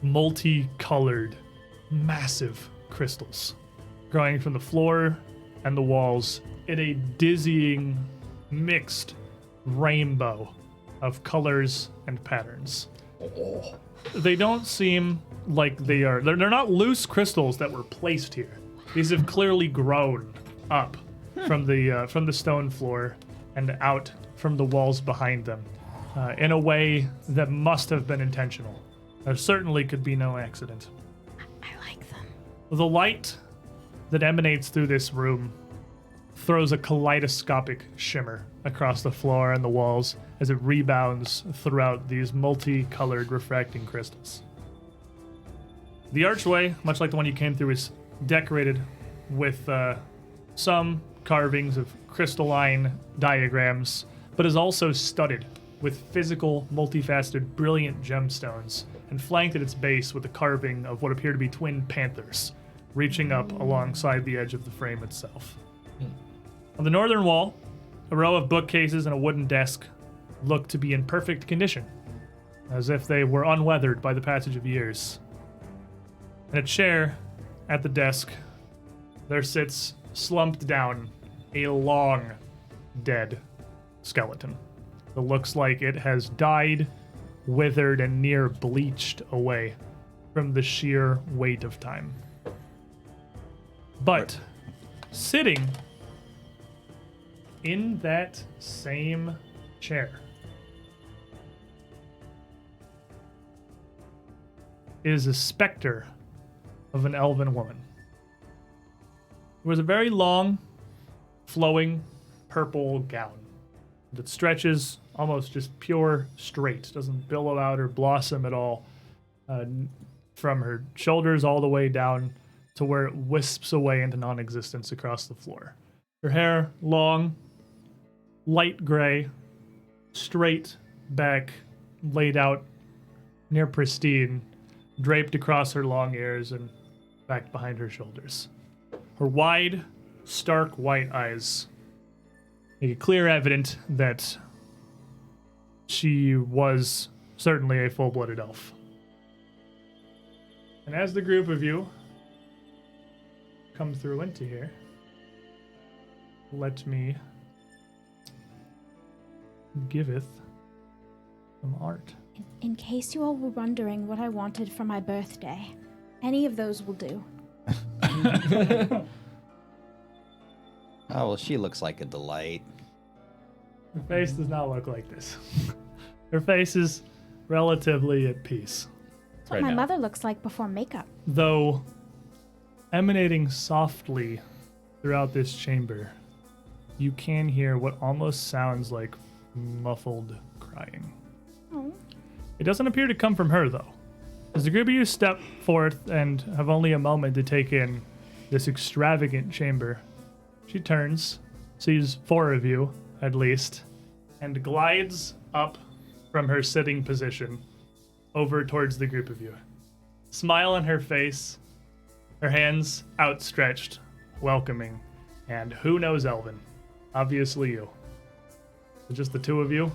multicolored, massive crystals growing from the floor and the walls in a dizzying, mixed rainbow of colors and patterns. They don't seem like they're not loose crystals that were placed here. These have clearly grown up from the stone floor and out from the walls behind them in a way that must have been intentional. There certainly could be no accident. I like them. The light that emanates through this room throws a kaleidoscopic shimmer across the floor and the walls as it rebounds throughout these multicolored refracting crystals. The archway, much like the one you came through, is decorated with some carvings of crystalline diagrams, but is also studded with physical, multifaceted, brilliant gemstones, and flanked at its base with a carving of what appear to be twin panthers, reaching up alongside the edge of the frame itself. On the northern wall, a row of bookcases and a wooden desk look to be in perfect condition, as if they were unweathered by the passage of years. In a chair at the desk, there sits, slumped down, a long, dead skeleton that looks like it has died, withered, and near bleached away from the sheer weight of time. But sitting in that same chair is a specter of an elven woman. It was a very long, flowing, purple gown that stretches almost just pure straight, doesn't billow out or blossom at all, from her shoulders all the way down to where it wisps away into non-existence across the floor. Her hair, long, light gray, straight back, laid out, near pristine, draped across her long ears and back behind her shoulders. Her wide, stark white eyes make it clear evident that she was certainly a full-blooded elf. And as the group of you come through into here, let me giveth some art. In case you all were wondering what I wanted for my birthday, any of those will do. Oh, well, she looks like a delight. Her face does not look like this. Her face is relatively at peace, That's what Right my now. mother looks like before makeup. though emanating softly throughout this chamber, you can hear what almost sounds like muffled crying. Oh. It doesn't appear to come from her, though. As the group of you step forth and have only a moment to take in this extravagant chamber, she turns, sees four of you, at least, and glides up from her sitting position over towards the group of you. Smile on her face, her hands outstretched, welcoming, and who knows Elvin? Obviously you. So just the two of you?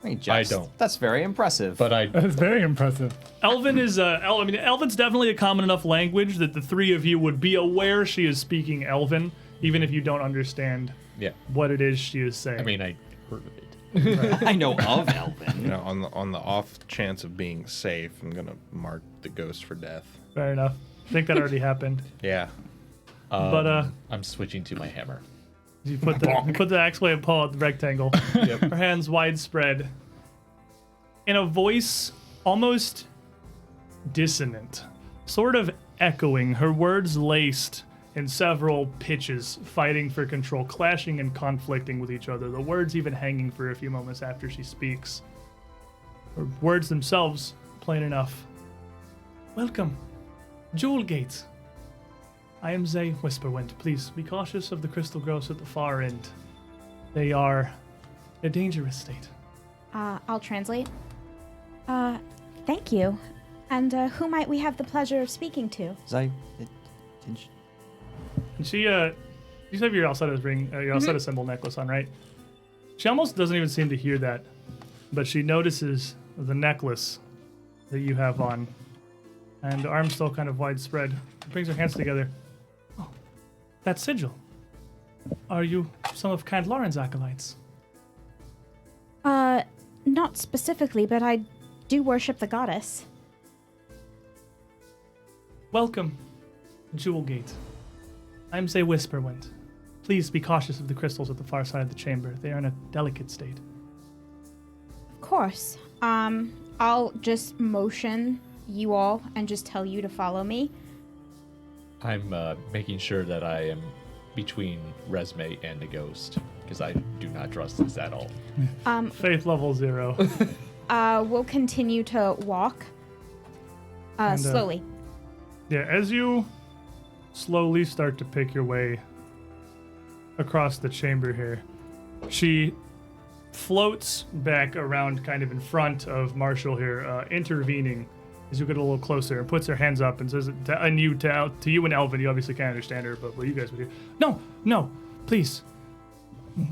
I mean, just, don't. That's very impressive. But I That's very impressive. Elvin is Elvin's definitely a common enough language that the three of you would be aware she is speaking Elven, even if you don't understand yeah. what it is she is saying. I mean, I heard of it. I know of Elvin. You know, on the off chance of being safe, I'm gonna mark the ghost for death. Fair enough. think that already happened. Yeah. But I'm switching to my hammer. you put the axe blade paw at the rectangle. Yep. Her hands widespread. In a voice almost dissonant, sort of echoing, her words laced in several pitches, fighting for control, clashing and conflicting with each other. The words even hanging for a few moments after she speaks. Her words themselves, plain enough. Welcome, Jewelgate. I am Zay Whisperwind. Please be cautious of the crystal growths at the far end. They are a dangerous state. I'll translate. Thank you. And who might we have the pleasure of speaking to? And she, you have your Alcetta ring, your Alcetta symbol necklace on, right? She almost doesn't even seem to hear that, but she notices the necklace that you have on, and arms still kind of widespread. Brings her hands together. Oh, that sigil. Are you some of Count Lauren's acolytes? Not specifically, but I do worship the goddess. Welcome, Jewelgate. I'm Zay Whisperwind. Please be cautious of the crystals at the far side of the chamber. They are in a delicate state. Of course. I'll just motion you all and just tell you to follow me. I'm making sure that I am between Resme and the ghost, because I do not trust this at all. Faith level 0. We'll continue to walk. Slowly. Yeah, as you slowly start to pick your way across the chamber here, she floats back around kind of in front of Marshall here, intervening as you get a little closer, and puts her hands up and says to you and Elvin, you obviously can't understand her, but what you guys would do. No, please.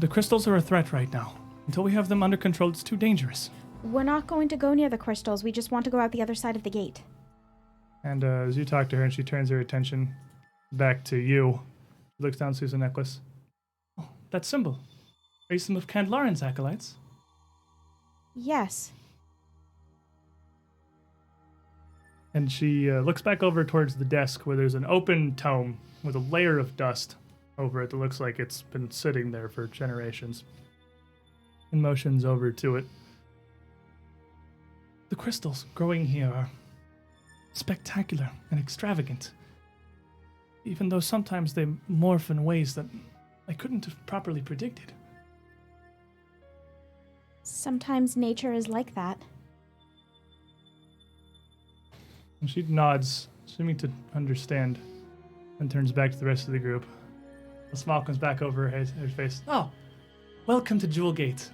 The crystals are a threat right now. Until we have them under control, it's too dangerous. We're not going to go near the crystals. We just want to go out the other side of the gate. And as you talk to her and she turns her attention back to you, she looks down, sees the necklace. Oh, that symbol. Are you some of Count Lauren's acolytes? Yes. And she looks back over towards the desk where there's an open tome with a layer of dust over it that looks like it's been sitting there for generations. And motions over to it. The crystals growing here are spectacular and extravagant, even though sometimes they morph in ways that I couldn't have properly predicted. Sometimes nature is like that. And she nods, seeming to understand, and turns back to the rest of the group. A smile comes back over her face. Oh, welcome to Jewelgate.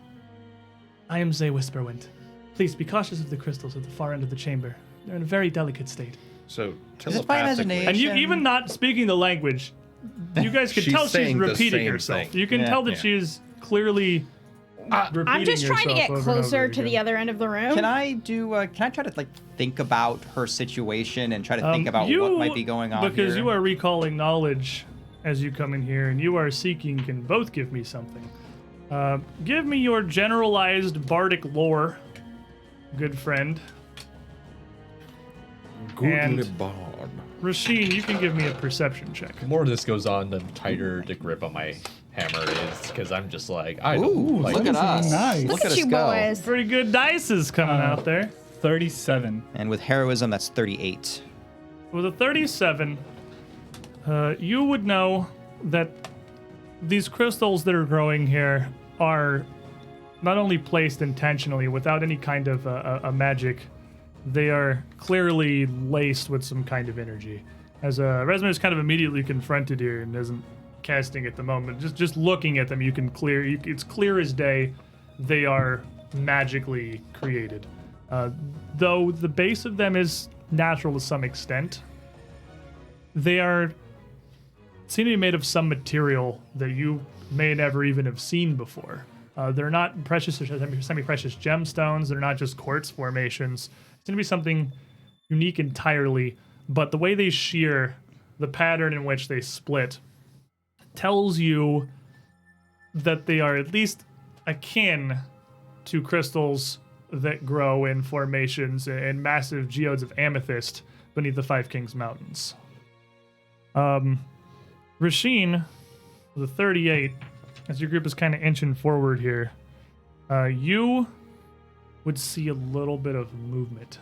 I am Zay Whisperwind. Please be cautious of the crystals at the far end of the chamber. They're in a very delicate state. So Is it my imagination? And you, even not speaking the language, you guys can She's tell she's saying the repeating same herself. thing. You can Yeah. tell that Yeah. she is clearly repeating I'm just trying to herself get over and over closer to the again. other end of the room. Can I try to like think about her situation and try to think about You, what might be going on because here? you are recalling knowledge as you come in here, and you are seeking can both give me something. Give me your generalized bardic lore, good friend. Goodly And- bard. Rasheen, you can give me a perception check. The more this goes on, the tighter the grip on my hammer is, because I'm just like, I don't Ooh, like look at us. nice. Look Look at at us you go. boys. Pretty good dice is coming out there. 37. And with heroism, that's 38. With a 37, you would know that these crystals that are growing here are not only placed intentionally without any kind of a magic, they are clearly laced with some kind of energy. As Resmer is kind of immediately confronted here and isn't casting at the moment. Just looking at them, you can it's clear as day they are magically created. Though the base of them is natural to some extent, they are seem to be made of some material that you may never even have seen before. They're not precious or semi-precious gemstones. They're not just quartz formations. It's going to be something unique entirely, but the way they shear, the pattern in which they split, tells you that they are at least akin to crystals that grow in formations and massive geodes of amethyst beneath the Five Kings Mountains. Rasheen, with a 38, as your group is kind of inching forward here, you would see a little bit of movement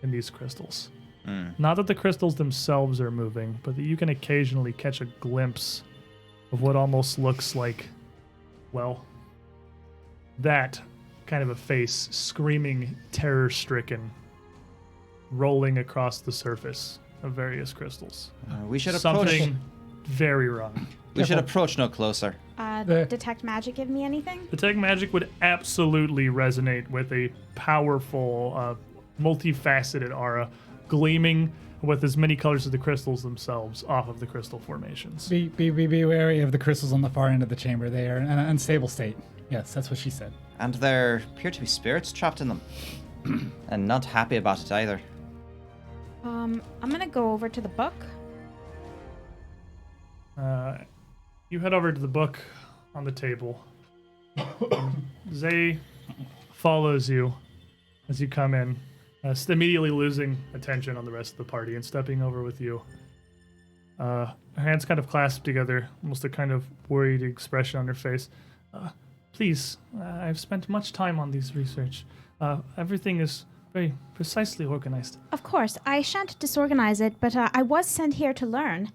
in these crystals. Not that the crystals themselves are moving, but that you can occasionally catch a glimpse of what almost looks like, well, that kind of a face, screaming, terror-stricken, rolling across the surface of various crystals. We should approach. Something very wrong. We should approach no closer. Detect magic give me anything? Detect magic would absolutely resonate with a powerful, multifaceted aura, gleaming with as many colors as the crystals themselves off of the crystal formations. Be wary of the crystals on the far end of the chamber. They are in an unstable state. Yes, that's what she said. And there appear to be spirits trapped in them. And not happy about it either. I'm gonna go over to the book. You head over to the book on the table. Zay follows you as you come in, immediately losing attention on the rest of the party and stepping over with you. Her hands kind of clasped together, almost a kind of worried expression on her face. Please, I've spent much time on this research. Everything is very precisely organized. Of course, I shan't disorganize it, but I was sent here to learn,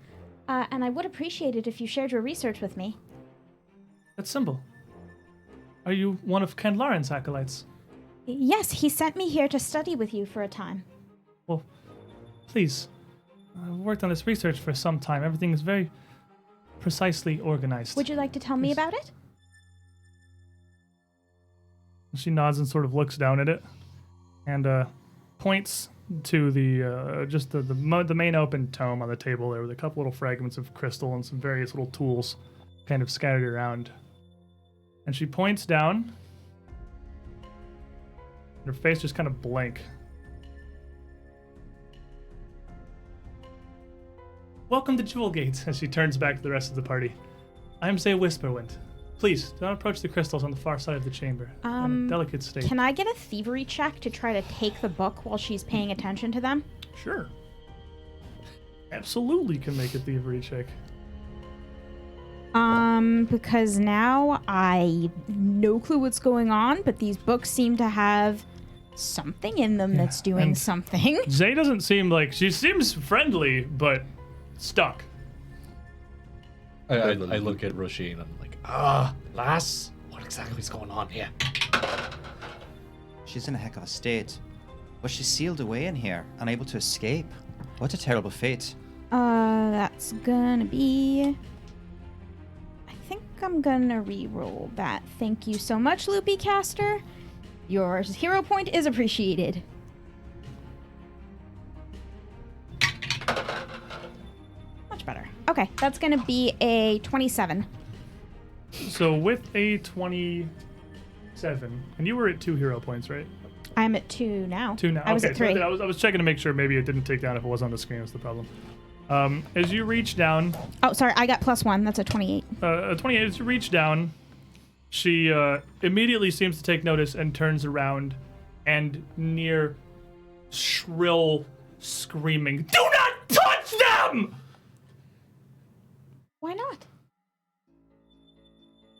and I would appreciate it if you shared your research with me. That symbol. Are you one of Kandlarin's acolytes? Yes, he sent me here to study with you for a time. Well, please. I've worked on this research for some time. Everything is very precisely organized. Would you like to tell me about it? She nods and sort of looks down at it and points to the just the main open tome on the table there with a couple little fragments of crystal and some various little tools kind of scattered around. And she points down. Her face just kind of blank. Welcome to Jewelgate, as she turns back to the rest of the party. I am Zay Whisperwind. Please, do not approach the crystals on the far side of the chamber. In a delicate state. Can I get a thievery check to try to take the book while she's paying attention to them? Sure. Absolutely can make a thievery check. Because now I no clue what's going on, but these books seem to have something in them that's doing and something. Zay doesn't seem like... She seems friendly, but stuck. I look at Roisin and I'm like, lass, what exactly is going on here? She's in a heck of a state. Was she sealed away in here, unable to escape? What a terrible fate. That's gonna be... I think I'm gonna re-roll that. Thank you so much, Loopy Caster. Your hero point is appreciated. Much better. Okay, that's gonna be a 27. So with a 27, and you were at 2 hero points, right? I'm at 2 now. 2 now. I was okay, at 3. So I was checking to make sure maybe it didn't take down if it was on the screen. That's the problem. As you reach down, Oh, sorry, I got +1. That's a 28. 28. As you reach down, she immediately seems to take notice and turns around, and near shrill screaming, "Do not touch them!" Why not?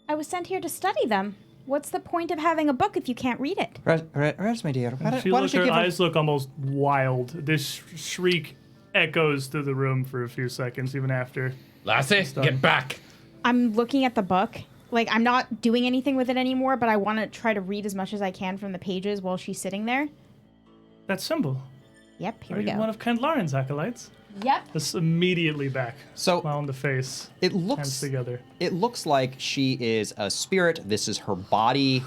I was sent here to study them. What's the point of having a book if you can't read it? Res, my dear, why She don't looks, you her give her... eyes look almost wild. This shriek echoes through the room for a few seconds, even after. Lassie, get back! I'm looking at the book. Like, I'm not doing anything with it anymore, but I want to try to read as much as I can from the pages while she's sitting there. That symbol. Yep, here Are we you go. one of Kandlarin's acolytes? Yep. This immediately back. So Smile on the face. it Hands looks together. It looks like she is a spirit. This is her body,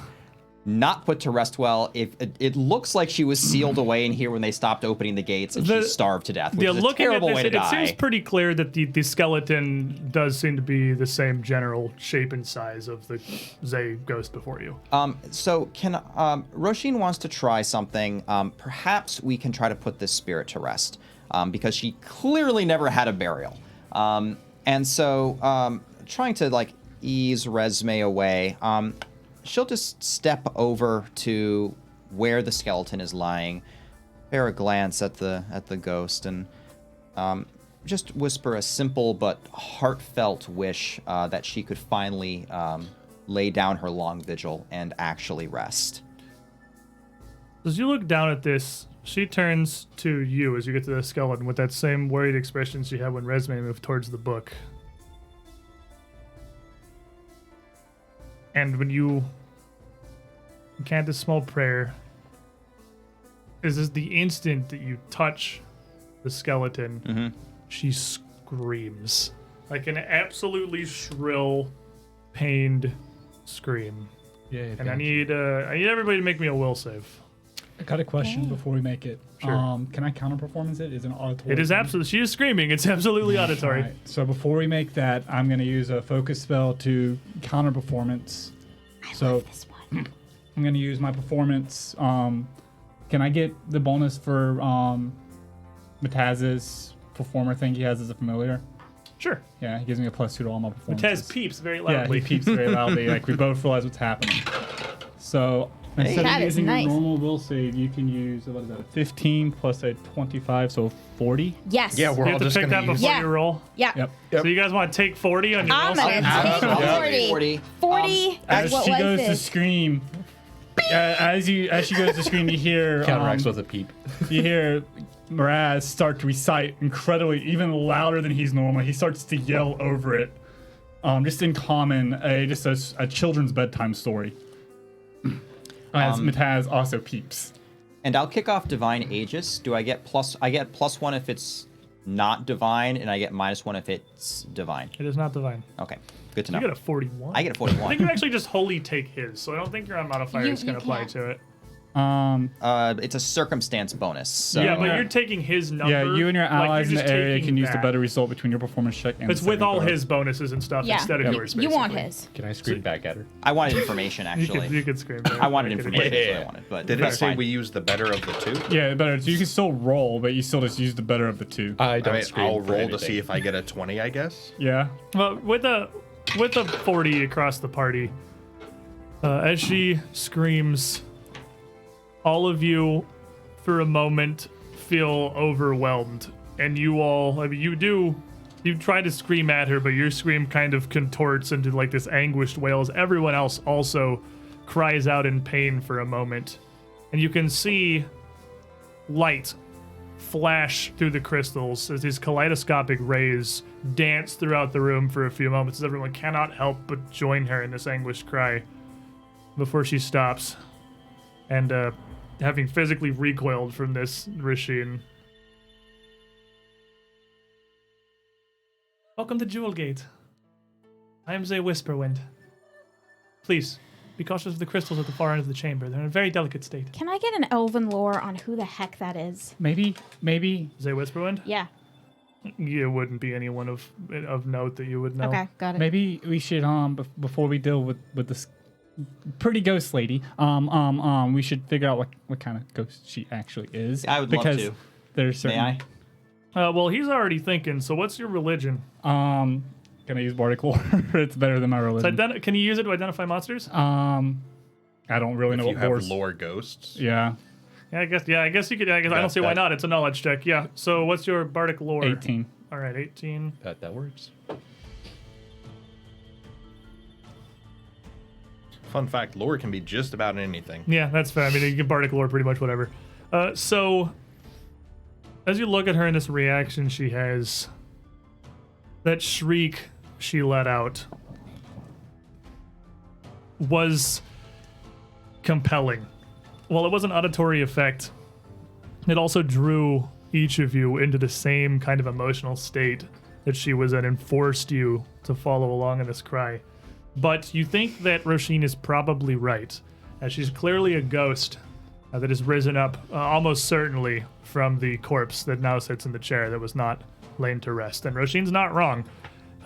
not put to rest well. It looks like she was sealed away in here when they stopped opening the gates and she starved to death, which is a looking at terrible this, way to it die. seems pretty clear that the skeleton does seem to be the same general shape and size of the Zay ghost before you. So can Roisin wants to try something. Perhaps we can try to put this spirit to rest, because she clearly never had a burial. And so trying to like ease Resme away, she'll just step over to where the skeleton is lying, bear a glance at the ghost, and just whisper a simple but heartfelt wish that she could finally lay down her long vigil and actually rest. As you look down at this, she turns to you as you get to the skeleton with that same worried expression she had when Resume moved towards the book. And when you chant a small prayer, is this the instant that you touch the skeleton, she screams. Like an absolutely shrill, pained scream. Yeah. And I need everybody to make me a will save. I got a question before we make it. Sure. Can I counter performance it? Is it an auditory? It is absolutely. She is screaming. It's absolutely auditory. Alright, so before we make that, I'm going to use a focus spell to counter performance. This one. I'm going to use my performance. Can I get the bonus for Mataz's performer thing he has as a familiar? Sure. Yeah, he gives me a +2 to all my performances. Tez peeps very Yeah, loudly. he peeps very loudly. Like we both realize what's happening. So instead That of is using nice. your normal will save, you can use what is that? A 15 plus a 25, so 40. Yes. Yeah, we're You all have to just pick gonna that use. before Yeah. you roll. Yeah. Yep. So you guys want to take 40 on your roll? I'm gonna save? take Yeah. 40. 40. 40. As What she was goes to this? scream, as she goes to scream, you hear Counteracts with a peep. you hear Mraz start to recite incredibly, even louder than he's normal. He starts to yell over it, just in common, just a children's bedtime story. As Mataz also peeps. And I'll kick off Divine Aegis. Do I get plus? I get +1 if it's not divine, and I get -1 if it's divine. It is not divine. Okay, good to You know. get a 41. I get a I think 41. you actually just wholly take his, so I don't think your modifiers You can apply can't. to it. It's a circumstance bonus. So Yeah, but you're taking his number. Yeah, you and your like, you're allies in just the area taking can use the that. better result between your performance check and It's the with saving all throw. his bonuses and stuff Yeah. instead of yours. You want basically. his. Can I scream back at her? I wanted information actually. You could scream. I wanted could- information. That's what I Yeah. wanted, but Did it that's say fine. we use the better of the two? Yeah, better. So you can still roll, but you still just use the better of the two. I don't I mean, scream. I'll for roll to anything. see if I get a 20, I guess. Yeah. Well, with a 40 across the party, as she screams, all of you, for a moment, feel overwhelmed, and you all. I mean, you try to scream at her, but your scream kind of contorts into like this anguished wail as everyone else also cries out in pain for a moment, and you can see light flash through the crystals as these kaleidoscopic rays dance throughout the room for a few moments as everyone cannot help but join her in this anguished cry before she stops and having physically recoiled from this Rasheen. Welcome to Jewelgate. I am Zay Whisperwind. Please, be cautious of the crystals at the far end of the chamber. They're in a very delicate state. Can I get an elven lore on who the heck that is? Maybe. Zay Whisperwind? Yeah. It wouldn't be anyone of note that you would know. Okay, got it. Maybe we should before we deal with this pretty ghost lady, we should figure out what kind of ghost she actually is. I would love because to. There's certain. May I? Well, he's already thinking, so what's your religion? Can I use bardic lore? It's better than my religion. Can you use it to identify monsters? I don't really know If you what have horse. lore ghosts. Yeah, Yeah, I guess you could. I don't see why not. It's a knowledge check. Yeah. So what's your bardic lore? 18. All right, 18. That works. Fun fact, lore can be just about anything. Yeah, that's fair. I mean, you can bardic lore pretty much whatever. So as you look at her in this reaction she has, that shriek she let out was compelling. While it was an auditory effect, it also drew each of you into the same kind of emotional state that she was in and forced you to follow along in this cry. But you think that Roisin is probably right, as she's clearly a ghost that has risen up almost certainly from the corpse that now sits in the chair that was not laid to rest. And Roisin's not wrong.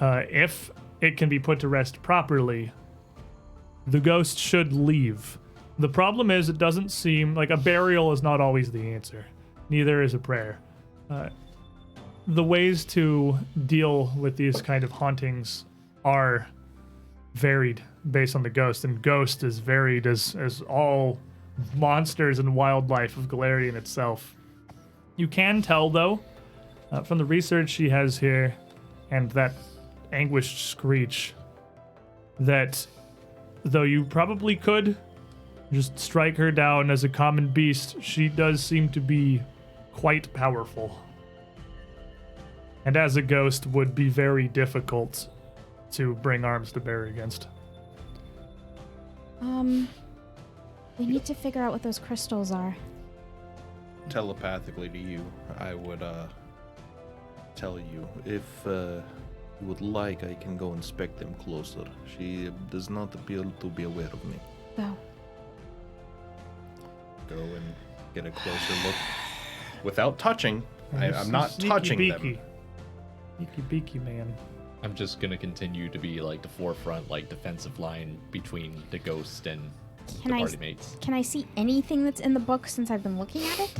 If it can be put to rest properly, the ghost should leave. The problem is it doesn't seem like a burial is not always the answer. Neither is a prayer. The ways to deal with these kind of hauntings are varied based on the ghost, and ghost is varied as all monsters and wildlife of Galarian itself. You can tell, though, from the research she has here and that anguished screech, that though you probably could just strike her down as a common beast, she does seem to be quite powerful. And as a ghost would be very difficult to bring arms to bear against. We need to figure out what those crystals are. Telepathically to you, I would tell you if you would like, I can go inspect them closer. She does not appear to be aware of me. Go. Go and get a closer look without touching. I'm not Sneaky touching beaky. them. Sneaky beaky, man. I'm just gonna continue to be like the forefront, like defensive line between the ghost and the party mates. Can I see anything that's in the book since I've been looking at it?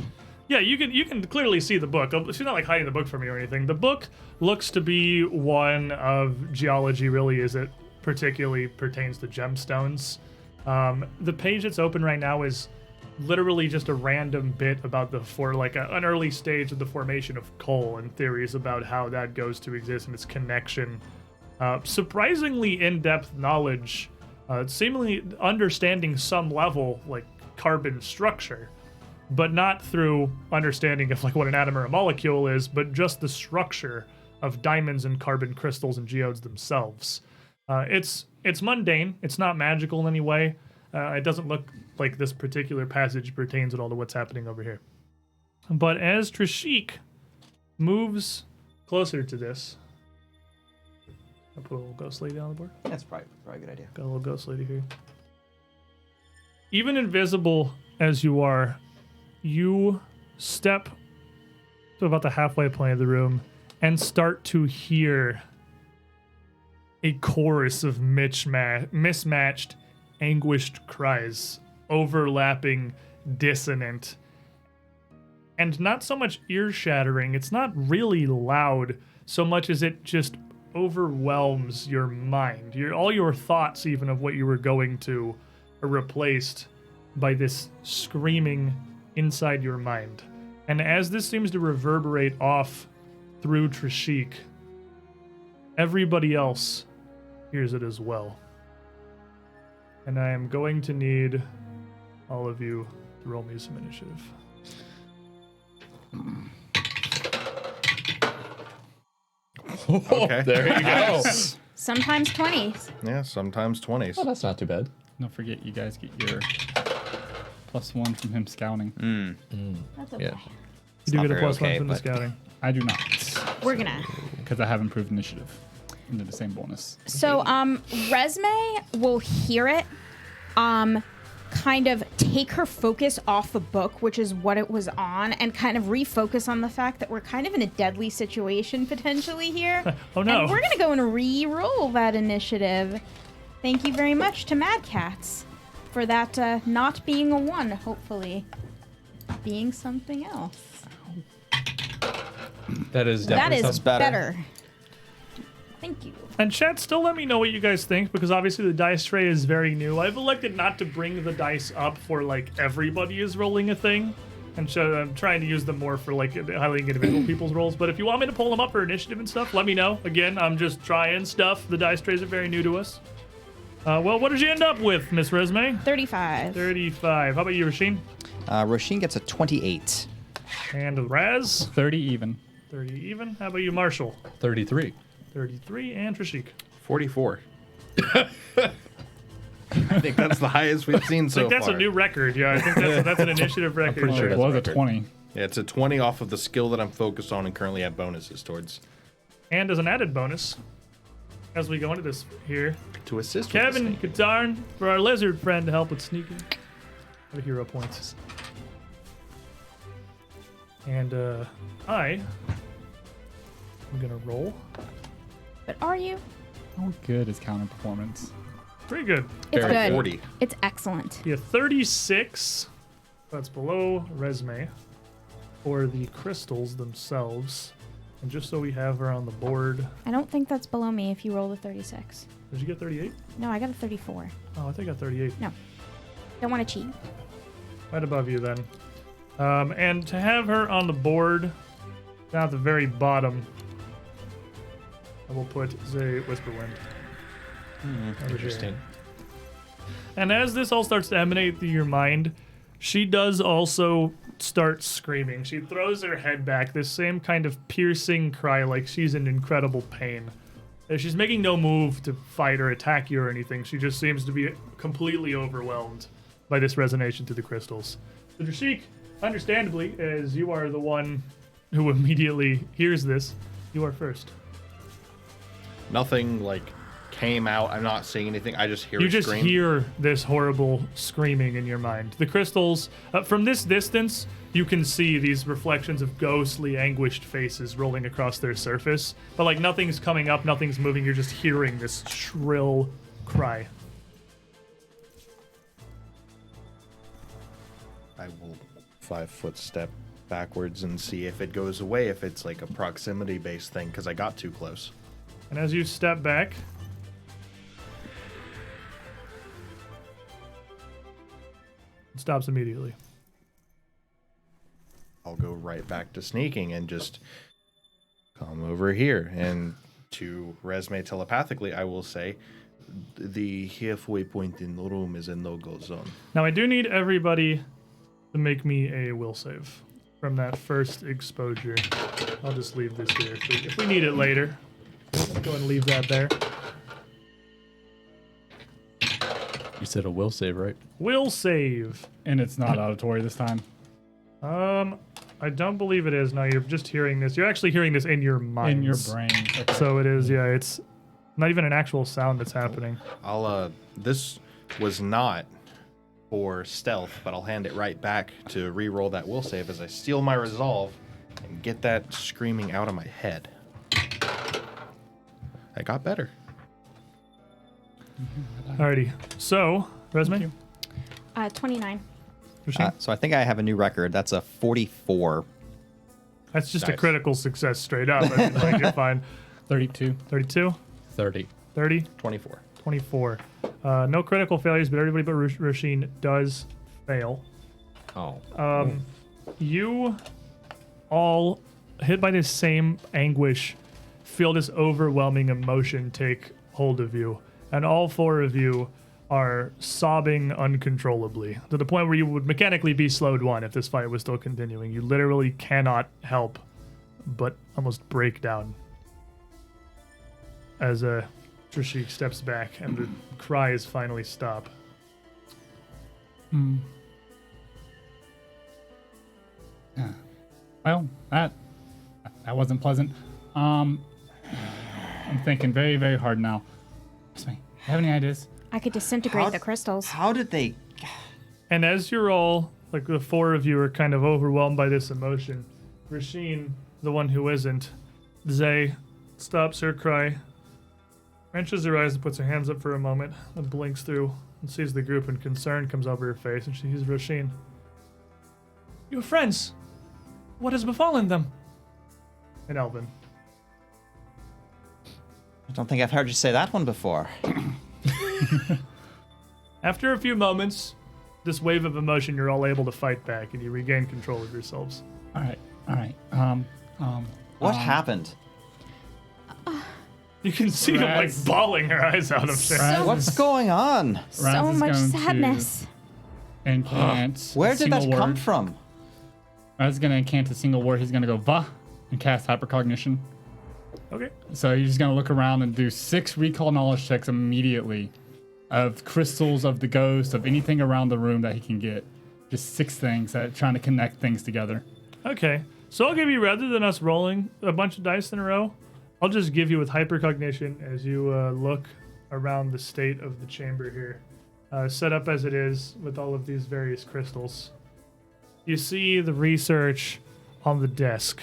Yeah, you can clearly see the book. She's not like hiding the book from you or anything. The book looks to be one of geology, really, as it particularly pertains to gemstones. The page that's open right now is literally just a random bit about an early stage of the formation of coal and theories about how that goes to exist and its connection. Surprisingly in-depth knowledge, seemingly understanding some level like carbon structure, but not through understanding of like what an atom or a molecule is, but just the structure of diamonds and carbon crystals and geodes themselves. It's mundane. It's not magical in any way. It doesn't look like this particular passage pertains at all to what's happening over here. But as Trishik moves closer to this, I'll put a little ghost lady on the board. That's probably a good idea. Got a little ghost lady here. Even invisible as you are, you step to about the halfway point of the room and start to hear a chorus of mismatched, anguished cries, overlapping, dissonant, and not so much ear-shattering. It's not really loud so much as it just overwhelms your mind. All your thoughts, even of what you were going to, are replaced by this screaming inside your mind. And as this seems to reverberate off through Trishik, everybody else hears it as well. And I am going to need all of you to roll me some initiative. Okay. There you go. Sometimes 20s. Yeah, sometimes 20s. Oh, that's not too bad. Don't forget, you guys get your +1 from him scouting. That's okay. Yeah. You do not get a very +1 okay, from the but- scouting. I do not, We're gonna. because I have improved initiative into the same bonus. So, Resme will hear it, kind of take her focus off the book, which is what it was on, and kind of refocus on the fact that we're kind of in a deadly situation potentially here. Oh no. And we're gonna go and re-roll that initiative. Thank you very much to Mad Cats for that not being a 1, hopefully being something else. That is That definitely is something. better. Thank you. And chat, still let me know what you guys think, because obviously the dice tray is very new. I've elected not to bring the dice up for like everybody is rolling a thing, and so I'm trying to use them more for like highly individual people's rolls. But if you want me to pull them up for initiative and stuff, let me know. Again, I'm just trying stuff. The dice trays are very new to us. Well, what did you end up with, Miss Resme? 35. 35. How about you, Rasheen? Roshin gets a 28. And Raz? 30 even. 30 even. How about you, Marshall? 33. 33. And Trishik? 44. I think that's the highest we've seen I so think that's far. a new record. Yeah, I think that's an initiative record. pretty sure It that's was a record. 20. Yeah, it's a 20 off of the skill that I'm focused on and currently have bonuses towards. And as an added bonus, as we go into this here, To assist Kevin with this Katarn for our lizard friend to help with sneaking. The hero points. And I'm gonna roll. But are you? How good is counter performance? Pretty good. It's thing. good. 40. It's excellent. Yeah, 36. That's below Resme for the crystals themselves. And just so we have her on the board, I don't think that's below me if you roll the 36. did you get 38? No, I got a 34. Oh, I think I got 38. No. Don't want to cheat. Right above you then. And to have her on the board, Down at the very bottom, I will put the Whisperwind. Over Interesting. here. And as this all starts to emanate through your mind, she does also start screaming. She throws her head back, this same kind of piercing cry like she's in incredible pain. She's making no move to fight or attack you or anything. She just seems to be completely overwhelmed by this resonation to the crystals. The Drashik, understandably, as you are the one who immediately hears this, you are first. Nothing like came out. I'm not seeing anything. I just hear You a just scream. hear this horrible screaming in your mind. The crystals, from this distance, you can see these reflections of ghostly, anguished faces rolling across their surface. But like nothing's coming up, nothing's moving. You're just hearing this shrill cry. I will 5-foot step backwards and see if it goes away, if it's like a proximity based thing, because I got too close. And as you step back, it stops immediately. I'll go right back to sneaking and just come over here. And to resume telepathically, I will say the halfway point in the room is a no-go zone. Now I do need everybody to make me a will save from that first exposure. I'll just leave this here. If we need it later, I'll go and leave that there. You said a will save, right? Will save. And it's not auditory this time. I don't believe it is. No, you're just hearing this. You're actually hearing this in your mind. In your brain. Okay. So it is, yeah, it's not even an actual sound that's happening. This was not for stealth, but I'll hand it right back to re-roll that will save as I steal my resolve and get that screaming out of my head. I got better. Alrighty. So, resume? 29. Rasheen? So I think I have a new record. That's a 44. That's just a Nice. critical success straight up. I mean, like, you're fine. 32. 32? 30. 30? 24. 24. No critical failures, but everybody but Rasheen does fail. Oh. You all, hit by this same anguish, feel this overwhelming emotion take hold of you. And all four of you are sobbing uncontrollably to the point where you would mechanically be slowed one if this fight was still continuing. You literally cannot help but almost break down as Trishik steps back and the cries finally stop. Well, that wasn't pleasant. I'm thinking very, very hard now. Just me. Have any ideas? I could disintegrate How- the crystals. How did they? And as you're all, like the four of you are kind of overwhelmed by this emotion, Rasheen, the one who isn't, Zay stops her cry, wrenches her eyes and puts her hands up for a moment, and blinks through and sees the group, and concern comes over her face, and she sees Rasheen. Your friends! What has befallen them? And Elvin. I don't think I've heard you say that one before. After a few moments, this wave of emotion, you're all able to fight back, and you regain control of yourselves. All right. What happened? You can see them like Raz- bawling her eyes out of there. Raz What's is- going on? So Raz is much going to sadness. Incant Where a did that single come word. from? Raz is going to incant a single word. He's going to go va and cast hypercognition. Okay. So he's just going to look around and do 6 recall knowledge checks immediately of crystals, of the ghost, of anything around the room that he can get. Just 6 things that trying to connect things together. Okay. So I'll give you, rather than us rolling a bunch of dice in a row, I'll just give you with hypercognition as you look around the state of the chamber here, set up as it is with all of these various crystals. You see the research on the desk.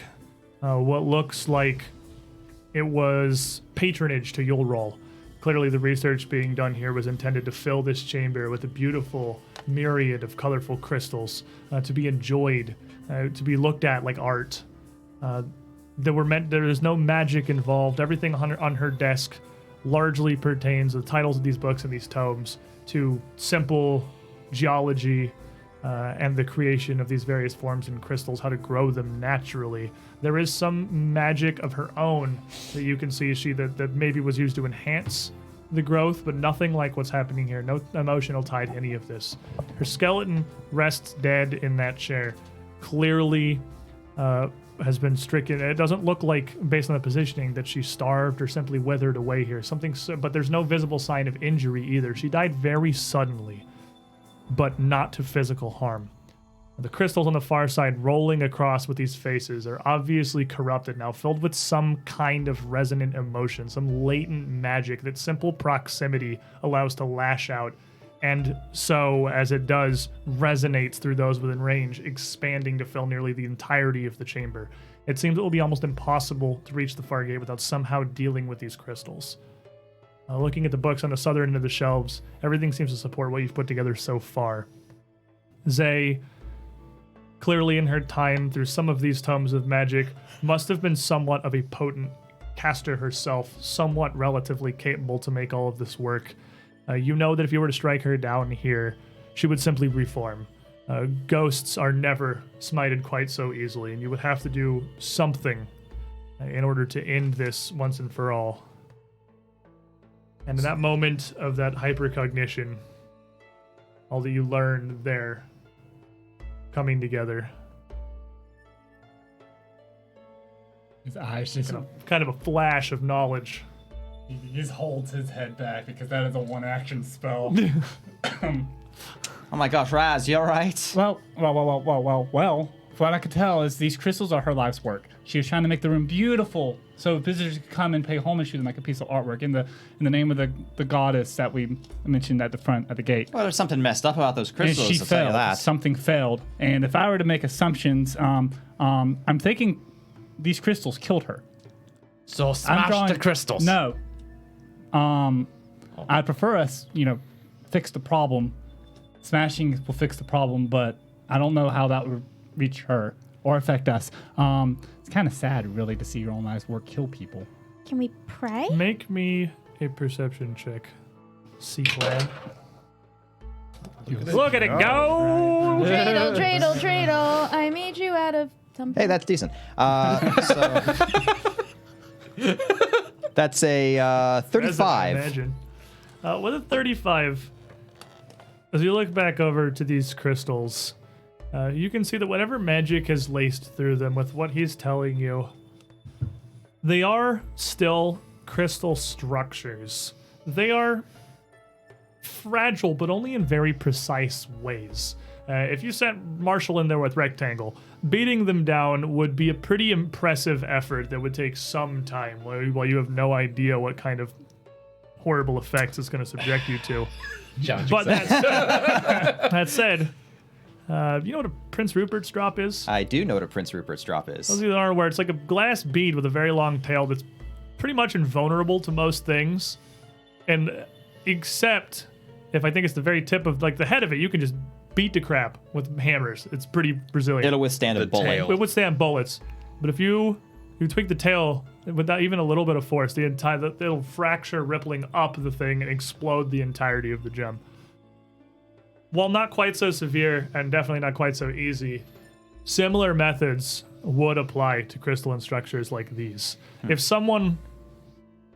What looks like it was patronage to Yulrol. Clearly the research being done here was intended to fill this chamber with a beautiful myriad of colorful crystals to be enjoyed, to be looked at like art. There is no magic involved. Everything on her desk largely pertains, the titles of these books and these tomes, to simple geology, and the creation of these various forms and crystals, how to grow them naturally. There is some magic of her own that you can see that maybe was used to enhance the growth, but nothing like what's happening here. No emotional tie to any of this. Her skeleton rests dead in that chair. Clearly has been stricken. It doesn't look like, based on the positioning, that she starved or simply withered away here. But there's no visible sign of injury either. She died very suddenly, but not to physical harm. The crystals on the far side rolling across with these faces are obviously corrupted now, filled with some kind of resonant emotion, some latent magic that simple proximity allows to lash out, and so, as it does, resonates through those within range, expanding to fill nearly the entirety of the chamber. It seems it will be almost impossible to reach the far gate without somehow dealing with these crystals. Looking at the books on the southern end of the shelves, everything seems to support what you've put together so far. Zay, clearly in her time through some of these tomes of magic, must have been somewhat of a potent caster herself, somewhat relatively capable to make all of this work. You know that if you were to strike her down here, she would simply reform. Ghosts are never smited quite so easily, and you would have to do something in order to end this once and for all. And in that moment of that hypercognition, all that you learn there coming together. His eyes just... Kind of a flash of knowledge. He just holds his head back because that is a one-action spell. Oh my gosh, Raz, you alright? Well. What I could tell is these crystals are her life's work. She was trying to make the room beautiful so visitors could come and pay homage to them like a piece of artwork in the name of the goddess that we mentioned at the front at the gate. Well, there's something messed up about those crystals, And she I'll tell you failed. that. Something failed. And if I were to make assumptions, I'm thinking these crystals killed her. So smash the crystals. No. I'd prefer us, fix the problem. Smashing will fix the problem, but I don't know how that would reach her or affect us. It's kind of sad, really, to see your own life's work kill people. Can we pray? Make me a perception check. C4e3. Look at it go! Dreidel, I made you out of something. Hey, that's decent. That's a 35. Imagine. With a 35, as you look back over to these crystals, you can see that whatever magic has laced through them with what he's telling you, they are still crystal structures. They are fragile, but only in very precise ways. If you sent Marshall in there with Rectangle, beating them down would be a pretty impressive effort that would take some time, while you have no idea what kind of horrible effects it's going to subject you to. But that said, you know what a Prince Rupert's drop is? I do know what a Prince Rupert's drop is. Those are where it's like a glass bead with a very long tail that's pretty much invulnerable to most things, and except if I think it's the very tip of like the head of it, you can just beat the crap with hammers. It's pretty resilient. It'll withstand a The bullet. tail. It would withstand bullets, but if you tweak the tail without even a little bit of force, it'll fracture, rippling up the thing and explode the entirety of the gem. While not quite so severe and definitely not quite so easy, similar methods would apply to crystalline structures like these. If someone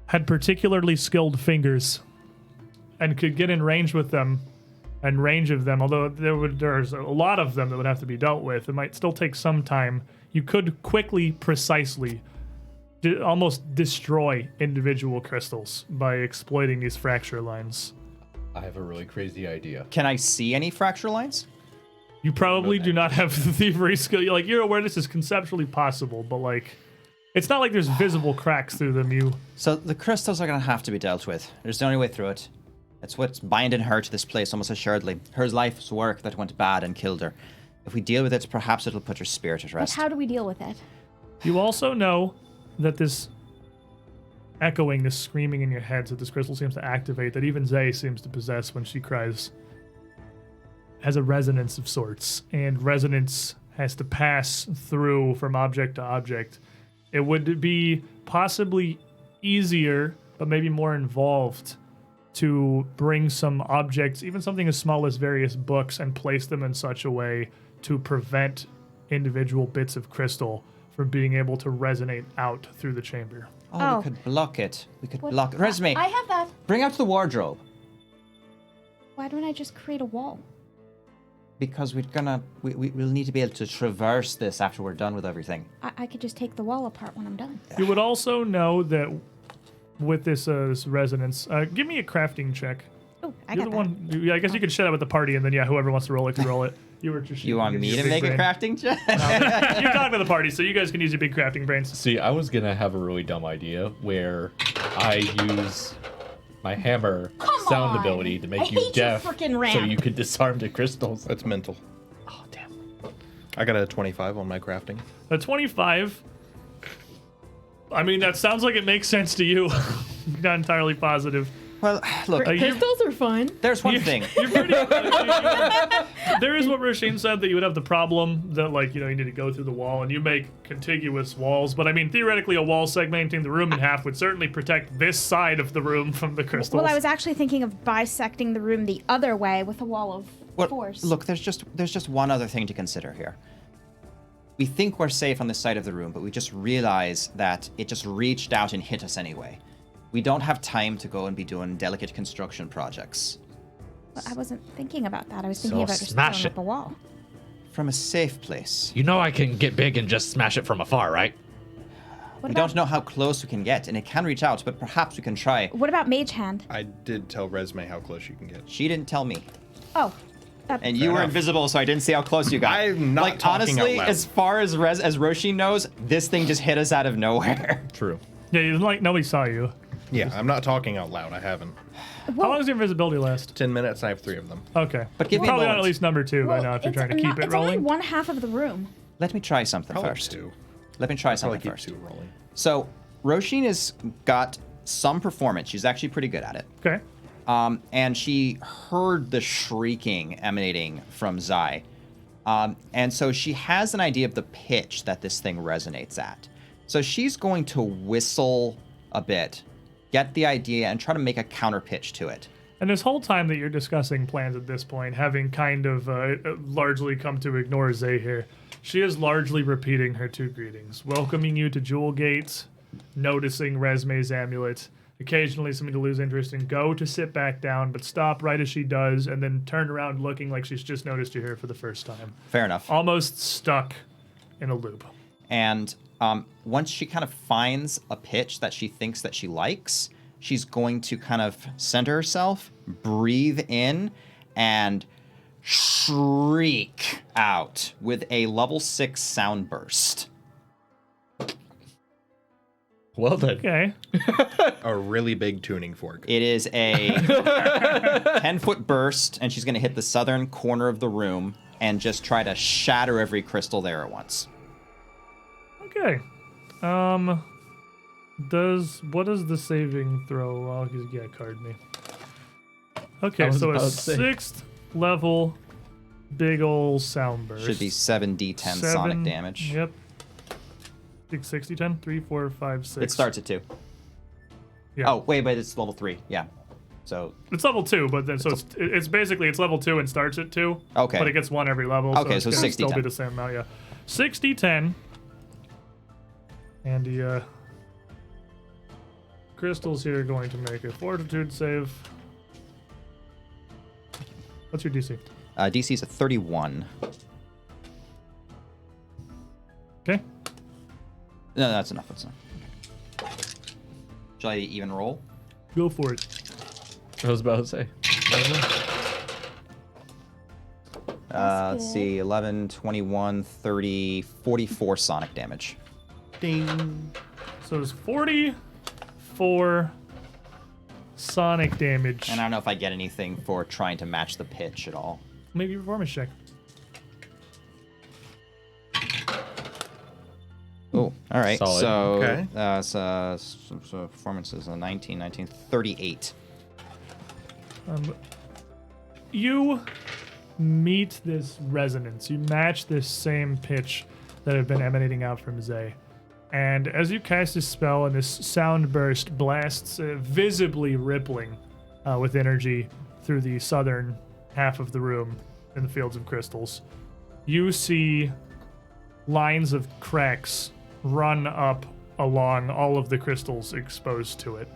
had particularly skilled fingers and could get in range with them and range of them, although there's a lot of them that would have to be dealt with, it might still take some time. You could quickly, precisely, almost destroy individual crystals by exploiting these fracture lines. I have a really crazy idea. Can I see any fracture lines? You probably do not have the thievery skill. You're aware this is conceptually possible, but it's not like there's visible cracks through them. So the crystals are going to have to be dealt with. There's the only way through it. It's what's binding her to this place almost assuredly. Her life's work that went bad and killed her. If we deal with it, perhaps it'll put her spirit at But rest. how do we deal with it? You also know that this echoing, this screaming in your head that this crystal seems to activate, that even Zay seems to possess when she cries, has a resonance of sorts, and resonance has to pass through from object to object. It would be possibly easier, but maybe more involved, to bring some objects, even something as small as various books, and place them in such a way to prevent individual bits of crystal from being able to resonate out through the chamber. Oh, Oh. we could block it. We could What- block it. Resume, I have that. bring out the wardrobe. Why don't I just create a wall? Because we'll need to be able to traverse this after we're done with everything. I could just take the wall apart when I'm done. You would also know that with this resonance, give me a crafting check. Oh, I You're got the that. one. Yeah, I guess you could share that with the party, and then whoever wants to roll it can roll it. You were just. You want me to make a crafting check? You're talking to the party, so you guys can use your big crafting brains. See, I was gonna have a really dumb idea where I use my hammer Come sound on. ability to I make you hate your deaf, frickin' so ramp. you could disarm the crystals. That's mental. Oh damn! I got a 25 on my crafting. A 25. I mean, that sounds like it makes sense to you. Not entirely positive. Well, look, you- Crystals are fun. there's one thing. You're pretty. There is what Rasheen said, that you would have the problem that, like, you need to go through the wall, and you make contiguous walls. But I mean, theoretically, a wall segmenting the room in half would certainly protect this side of the room from the crystals. Well, I was actually thinking of bisecting the room the other way with a wall of Well, force. look, there's just one other thing to consider here. We think we're safe on this side of the room, but we just realize that it just reached out and hit us anyway. We don't have time to go and be doing delicate construction projects. But I wasn't thinking about that. I was thinking So about just smash throwing it. up a wall. From a safe place. You know I can get big and just smash it from afar, right? What We about, don't know how close we can get, and it can reach out, but perhaps we can try. What about Mage Hand? I did tell Resume how close you can get. She didn't tell me. Oh. And you were enough. invisible, so I didn't see how close you got. I'm not like, talking honestly, out loud. as far as Roshi knows, this thing just hit us out of nowhere. True. Yeah, nobody saw you. Yeah, I'm not talking out loud. I haven't. How long does your invisibility last? 10 minutes. I have 3 of them. Okay. But give me a Probably on moment. at least number 2 by Well, now if you're it's trying to keep not- it it's only rolling. one half of the room. Let me try something Probably first. 2. Let me try Probably something keep first. 2 rolling. So, Roshin has got some performance. She's actually pretty good at it. Okay. And she heard the shrieking emanating from Zai. And so she has an idea of the pitch that this thing resonates at. So she's going to whistle a bit, get the idea, and try to make a counter pitch to it. And this whole time that you're discussing plans at this point, having kind of largely come to ignore Zay here, she is largely repeating her 2 greetings, welcoming you to Jewelgate, noticing Resme's amulet, occasionally something to lose interest and go to sit back down, but stop right as she does, and then turn around looking like she's just noticed you here for the first time. Fair enough. Almost stuck in a loop. And once she kind of finds a pitch that she thinks that she likes, she's going to kind of center herself, breathe in, and shriek out with a level 6 sound burst. Well done. Okay. A really big tuning fork. It is a 10-foot burst, and she's going to hit the southern corner of the room and just try to shatter every crystal there at once. Okay. What does the saving throw? I'll just card me. Okay, I was so a about to say. 6th level big ol' sound burst. Should be 7d10 sonic 7, damage. Yep. 60, 10, 3, 4, 5, 6. It starts at 2. Yeah. Oh, wait, but it's level 3. Yeah. So, It's level 2, but then it's basically it's level 2 and starts at 2. Okay. But it gets 1 every level. Okay, it's so gonna 60, still be 10. the same amount. Yeah. 60, 10. And the crystals here are going to make a fortitude save. What's your DC? DC is a 31. Okay. No, that's enough. That's enough. Okay. Shall I even roll? Go for it. I was about to say. Let's see. 11, 21, 30, 44 sonic damage. Ding. So it's 44 sonic damage. And I don't know if I get anything for trying to match the pitch at all. Maybe performance check. Oh, all right. Solid. So, Okay. so performance is a 19, 38. You meet this resonance. You match this same pitch that have been emanating out from Zay. And as you cast this spell and this sound burst blasts, visibly rippling with energy through the southern half of the room in the fields of crystals. You see lines of cracks run up along all of the crystals exposed to it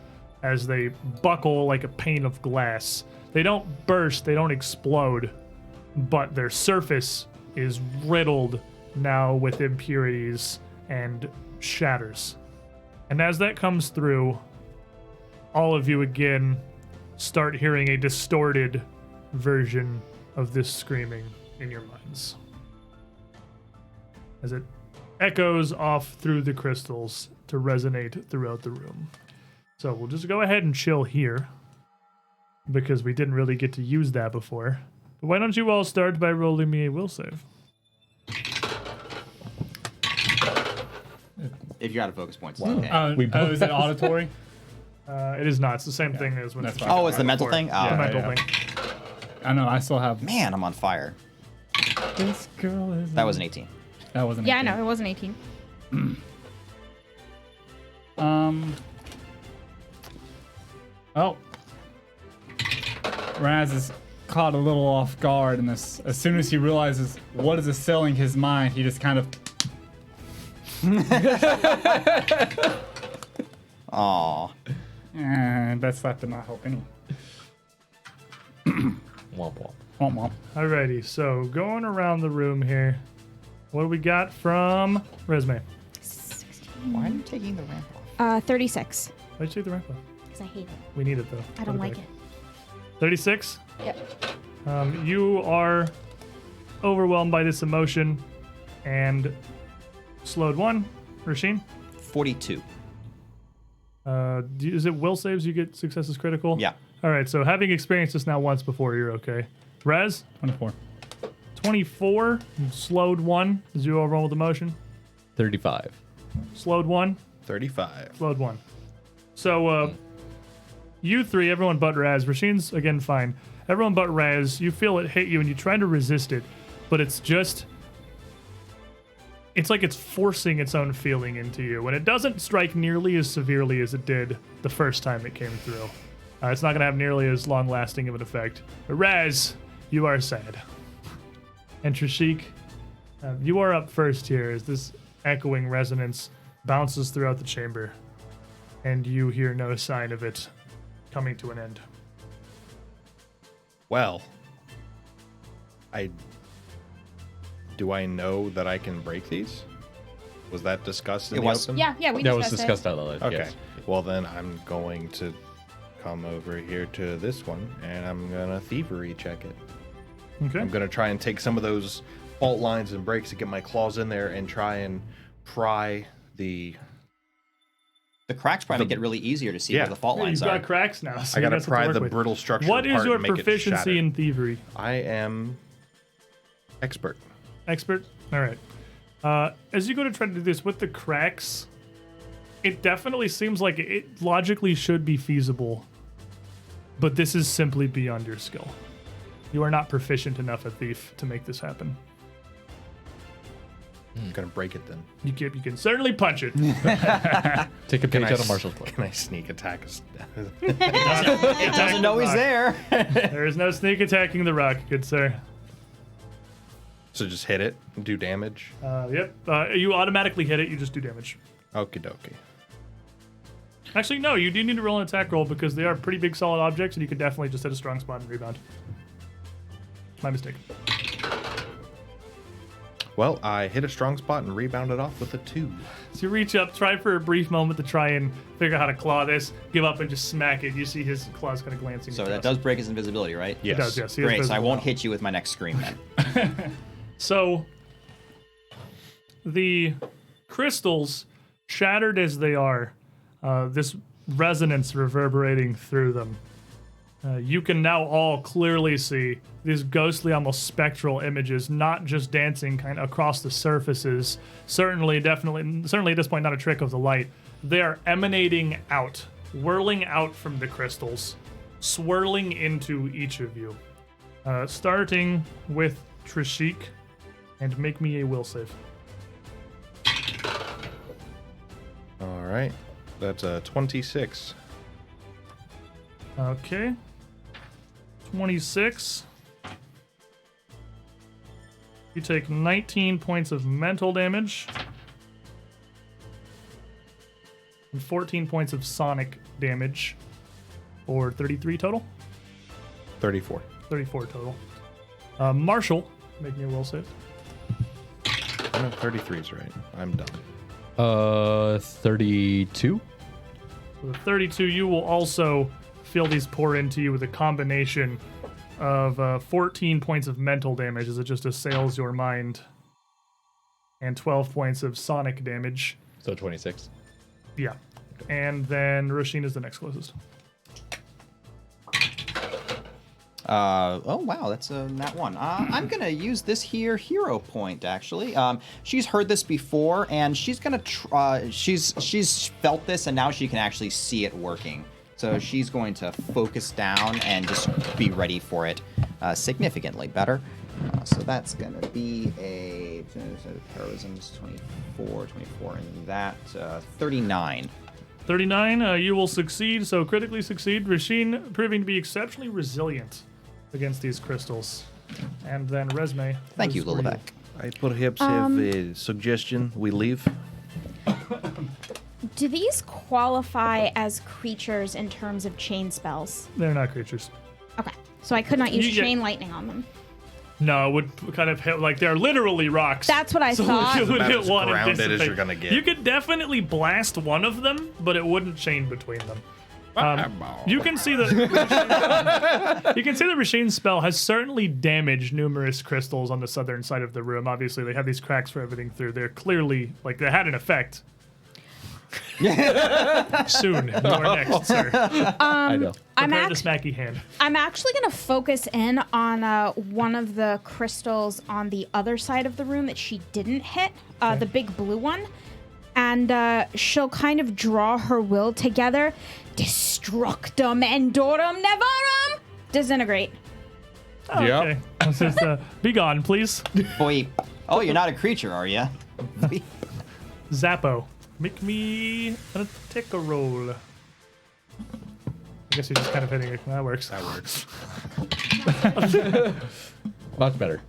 as they buckle like a pane of glass. They don't burst, they don't explode, but their surface is riddled now with impurities and shatters. And as that comes through, all of you again start hearing a distorted version of this screaming in your minds. As it echoes off through the crystals to resonate throughout the room. So we'll just go ahead and chill here, because we didn't really get to use that before. But why don't you all start by rolling me a will save? If you're out of focus points, it's okay. Is it auditory? It is not. It's the same thing as when That's it's fine. Oh, it's the mental thing? Oh, the mental yeah. thing. I know. I still have. man, I'm on fire. This girl is. That was an 18. That wasn't. Yeah, I 18. know. It wasn't 18. Oh. Raz is caught a little off guard, and as soon as he realizes what is assailing his mind, he just kind of. Aw. And that slap did not help anyone. Womp womp. Womp womp. Alrighty, so going around the room here, what do we got from Resume? Why are you taking the ramp off? 36. Why'd you take the ramp off? Because I hate it. We need it though. I don't like it. 36? Yep. You are overwhelmed by this emotion and slowed 1. Rasheen? 42. Is it will saves you get successes critical? Yeah. All right, so having experienced this now once before, you're okay. Rez? 24. 24. Slowed 1. Did you overwhelm with emotion? 35. Slowed 1. 35. Slowed 1. So, you three, everyone but Raz. Rasheen's, again, fine. Everyone but Raz, you feel it hit you and you try to resist it, but it's just... It's like it's forcing its own feeling into you, and it doesn't strike nearly as severely as it did the first time it came through. It's not going to have nearly as long-lasting of an effect. But Raz, you are sad. And Trishik, you are up first here as this echoing resonance bounces throughout the chamber, and you hear no sign of it coming to an end. Well, do I know that I can break these? Was that discussed in It the was. open? Yeah, we That was discussed discussed out loud. Okay. Yes. Well, then I'm going to come over here to this one, and I'm gonna thievery check it. Okay. I'm gonna try and take some of those fault lines and breaks and get my claws in there and try and pry the. The cracks probably get really easier to see Yeah. where the fault Yeah, lines you've are. got cracks now. So I gotta that's what to pry work the with. brittle structure. What is apart your and make it proficiency shatter. in thievery? I am expert. Expert? All right. As you go to try to do this with the cracks, it definitely seems like it logically should be feasible, but this is simply beyond your skill. You are not proficient enough at thief to make this happen. I'm gonna break it then. You can certainly punch it. Take a Can page I out of Marshall's book. Can I sneak attack? It doesn't know he's there. There is no sneak attacking the rock, good sir. So just hit it and do damage. Yep. You automatically hit it. You just do damage. Okie dokie. Actually, no. You do need to roll an attack roll because they are pretty big, solid objects, and you can definitely just hit a strong spot and rebound. My mistake. Well, I hit a strong spot and rebounded off with a 2. So you reach up, try for a brief moment to try and figure out how to claw this, give up and just smack it. You see his claws kind of glancing. So that across. does break his invisibility, right? Yes. It does, yes. He is Great, so I visible won't now. hit you with my next scream then. So the crystals, shattered as they are, this resonance reverberating through them, you can now all clearly see these ghostly, almost spectral images, not just dancing kind of across the surfaces. Certainly at this point, not a trick of the light. They are emanating out, whirling out from the crystals, swirling into each of you. Starting with Trishik, and make me a will save. All right. That's a 26. Okay. 26. You take 19 points of mental damage. And 14 points of sonic damage. Or 33 total? 34. 34 total. Marshall, make me a will save. No, 33 is right. I'm done. 32. So the 32, you will also feel these pour into you with a combination of 14 points of mental damage as it just assails your mind, and 12 points of sonic damage. So 26. Yeah. And then Roshin is the next closest. Oh wow, that's a nat 1. I'm gonna use this here hero point actually. She's heard this before, and she's gonna she's felt this, and now she can actually see it working. So she's going to focus down and just be ready for it significantly better. So that's gonna be a terrorism's 24, and that 39. 39, you will succeed, so critically succeed. Roshin proving to be exceptionally resilient against these crystals. And then Resme. Thank you, what is for Lilibek. I perhaps have a suggestion. We leave. Do these qualify as creatures in terms of chain spells? They're not creatures. Okay, so I could not use You get- chain lightning on them. No, it would kind of hit, like, they're literally rocks. That's what I So thought. you would About hit as one and grounded as dissipate. you're gonna get. You could definitely blast one of them, but it wouldn't chain between them. You can see that Rashin's spell has certainly damaged numerous crystals on the southern side of the room. Obviously, they have these cracks for everything through. They're clearly, like, they had an effect. Soon, you are next, sir. I know. Prepare the smacky hand. I'm actually going to focus in on one of the crystals on the other side of the room that she didn't hit, the big blue one. And she'll kind of draw her will together. Destructum endorum nevarum. Disintegrate. Oh, Yep. okay. This is, be gone, please. Boy, oh, you're not a creature, are you? Zappo. Make me an attack roll. I guess you're just kind of hitting it. That works. That works. Much better.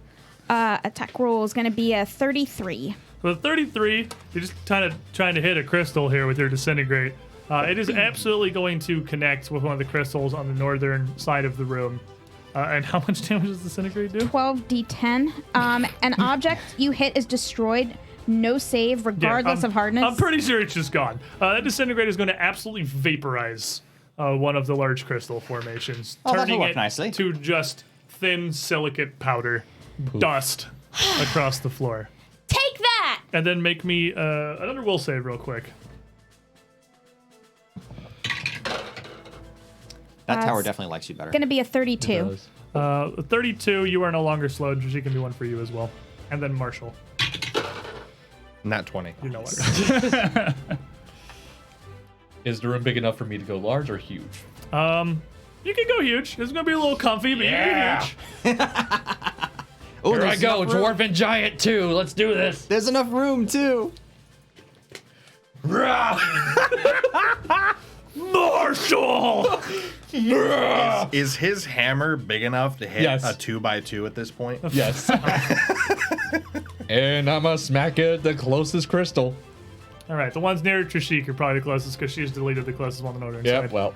Attack roll is going to be a 33. With 33, you're just kind of trying to hit a crystal here with your disintegrate. It is absolutely going to connect with one of the crystals on the northern side of the room. And how much damage does disintegrate do? 12d10. An object you hit is destroyed. No save, regardless of hardness. I'm pretty sure it's just gone. That disintegrate is going to absolutely vaporize one of the large crystal formations, Oh, that'll turning work it nicely. to just thin silicate powder, dust across the floor. Take that! And then make me another will save real quick. That tower it's definitely likes you better. Going to be a 32. 32, you are no longer slowed. She can do one for you as well. And then Marshall, Not 20. you know what? Is the room big enough for me to go large or huge? You can go huge. It's gonna be a little comfy, but Yeah. you can go huge. Oh, Here I there's go, enough room. dwarf and giant too. Let's do this. There's enough room too. Marshall! Is his hammer big enough to hit Yes. a 2x2 at this point? Yes. And I'm gonna smack it at the closest crystal. All right, the ones near Trishik are probably the closest because she's deleted the closest one on the northern Yep, side. well.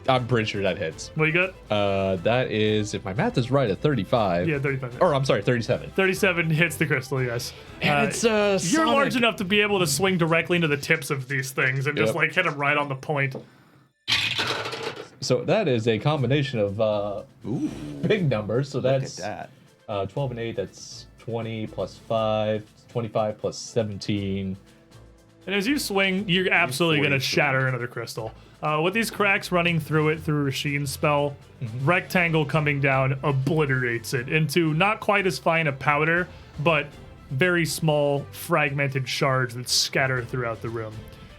I'm pretty sure that hits. What you got? That is, if my math is right, a 35. Yeah, 35. Or, I'm sorry, 37. 37 hits the crystal, yes. And it's You're sonic. large enough to be able to swing directly into the tips of these things and just Yep. like hit them right on the point. So that is a combination of big numbers. So Look at that's that. 12 and 8, that's 20 plus 5, 25 plus 17. And as you swing, you're absolutely going to 42. shatter another crystal. With these cracks running through it through Rashin's spell, rectangle coming down obliterates it into not quite as fine a powder, but very small fragmented shards that scatter throughout the room.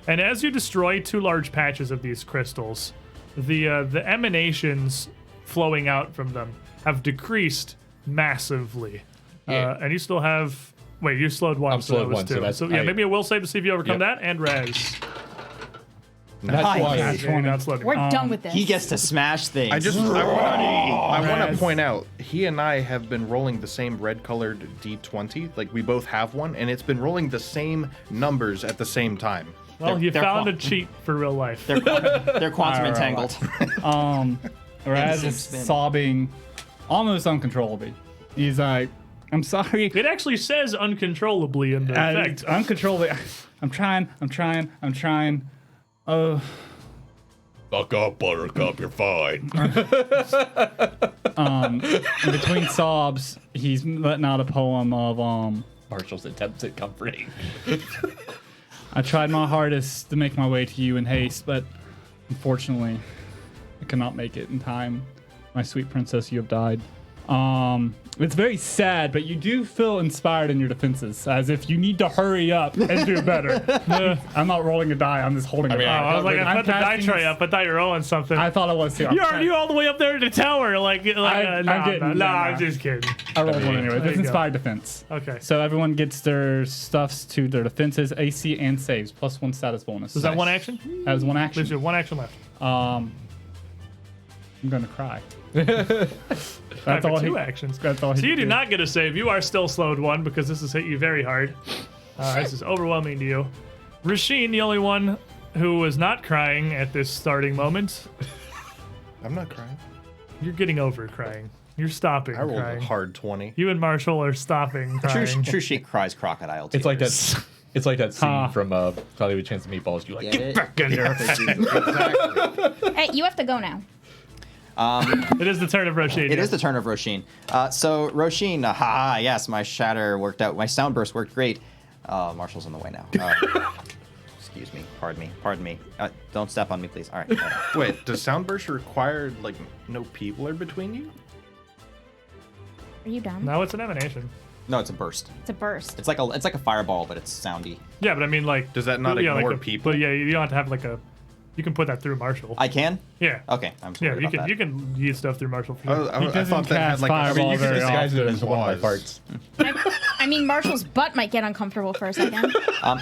And as you destroy two large patches of these crystals, the emanations flowing out from them have decreased massively. Yeah. And you still have... Wait, you slowed one, I'm so that slowed was one, so two. that's- So yeah, I- maybe a will save to see if you overcome Yep. that, and res. That's Nice. why. Yeah, not slow. We're done with this. He gets to smash things. I want Raz. to point out, he and I have been rolling the same red-colored D20. Like, we both have one, and it's been rolling the same numbers at the same time. Well, you they're found a quant- cheat for real life. They're quantum entangled. Raz is spin. sobbing almost uncontrollably. He's like, I'm sorry. It actually says uncontrollably in the effect. Uncontrollably. I'm trying. Oh, Fuck up, Buttercup. You're fine. in between sobs, he's letting out a poem of Marshall's attempts at comforting. I tried my hardest to make my way to you in haste, but unfortunately, I cannot make it in time. My sweet princess, you have died. It's very sad, but you do feel inspired in your defenses, as if you need to hurry up and do better. I'm not rolling a die. I'm just holding it. I was like, I put the die tray up. I thought you were rolling something. I thought I was too. You're already all the way up there in the tower. I'm just kidding. I rolled one anyway. There This you is go. 5 defense. Okay. So everyone gets their stuffs to their defenses, AC, and saves, plus 1 status bonus. Is that one action? That is one action. Leaves you one action left. I'm gonna cry. That's all two he- actions. that's all he So you can do do. not get a save. You are still slowed 1 because this has hit you very hard. This is overwhelming to you. Rasheen, the only one who was not crying at this starting moment. I'm not crying. You're getting over crying. You're stopping I rolled crying. a hard 20. You and Marshall are stopping crying. True Sheik cries crocodile tears. It's like that. It's like that scene Huh. from Cloudy with Chance of Meatballs. You like Get it? Back in there. Exactly. Hey, you have to go now. It is the turn of Rasheen. It is the turn of Roshin. So Roshin, yes, my shatter worked out. My sound burst worked great. Marshall's on the way now. Excuse me. Pardon me. Don't step on me, please. All right. Wait, does Soundburst require, like, no people are between you? Are you done? No, it's an emanation. No, it's a burst. It's a burst. It's like a fireball, but it's soundy. Yeah, but I mean, like, Does that not yeah, ignore like people? But yeah, you don't have to have like a. You can put that through Marshall. I can. Yeah. Okay. I'm Yeah, sorry you about can that. you can use stuff through Marshall. For I, sure. I, I doesn't thought that had, cast like, fireball you could very disguise it it as as one of my claws. parts. I mean, Marshall's butt might get uncomfortable for a second.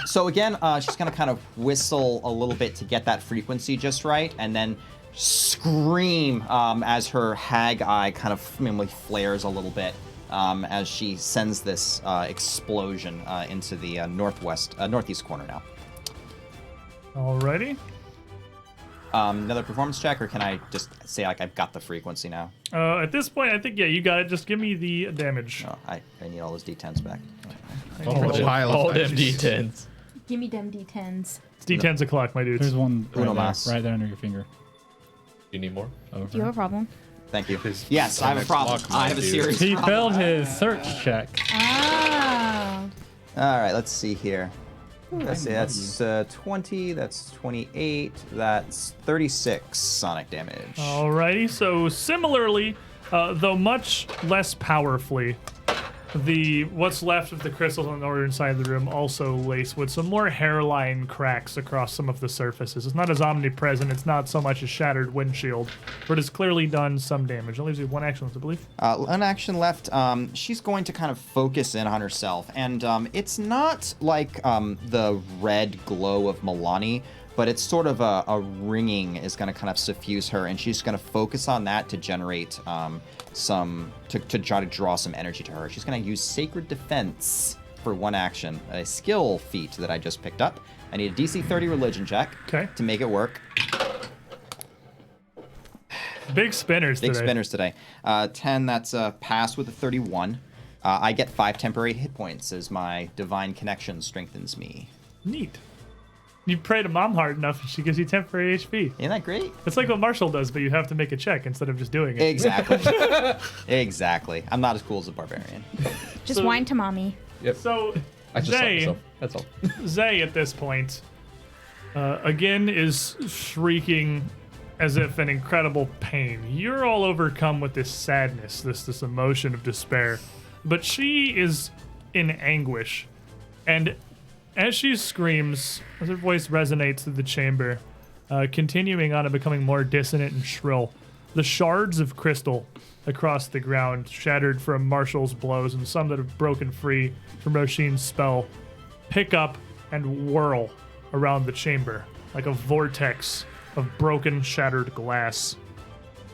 So again, she's gonna kind of whistle a little bit to get that frequency just right, and then scream as her hag eye kind of flares a little bit as she sends this explosion into the northeast corner now. Alrighty. Another performance check, or can I just say like I've got the frequency now? At this point, I think you got it. Just give me the damage. No, I need all those d10s back. All the pile of all them dice. D10s. Give me them D10s. It's D10s o'clock, my dudes. There's one Uno right there, mas. right there under your finger. You need more? Do you have a problem? Thank you. His Yes, I have a problem. stomach's I have a dude. serious He problem. failed his search check. Oh. All right, let's see here. Let's see, that's 20, that's 28, that's 36 sonic damage. Alrighty. So similarly, though much less powerfully, what's left of the crystals on the northern side of the room also laced with some more hairline cracks across some of the surfaces. It's not as omnipresent. It's not so much a shattered windshield, but it's clearly done some damage. That leaves you one action left, I believe. An action left. She's going to kind of focus in on herself, and it's not like the red glow of Milani, but it's sort of a ringing is going to kind of suffuse her, and she's going to focus on that to generate to try to draw some energy to her. She's going to use Sacred Defense for one action, a skill feat that I just picked up. I need a DC 30 religion check to make it work. Big spinners Big today. spinners today. 10, that's a pass with a 31. I get 5 temporary hit points as my divine connection strengthens me. Neat. You pray to mom hard enough, and she gives you temporary HP. Isn't that great? It's like what Marshall does, but you have to make a check instead of just doing it. Exactly. Exactly. I'm not as cool as a barbarian. Just So- whine to mommy. So I just saw Zay, myself. That's all. Zay at this point, again is shrieking as if in incredible pain. You're all overcome with this sadness, this emotion of despair, but she is in anguish, and as she screams, as her voice resonates through the chamber, continuing on and becoming more dissonant and shrill, the shards of crystal across the ground, shattered from Marshall's blows and some that have broken free from Roshin's spell, pick up and whirl around the chamber. like a vortex of broken, shattered glass.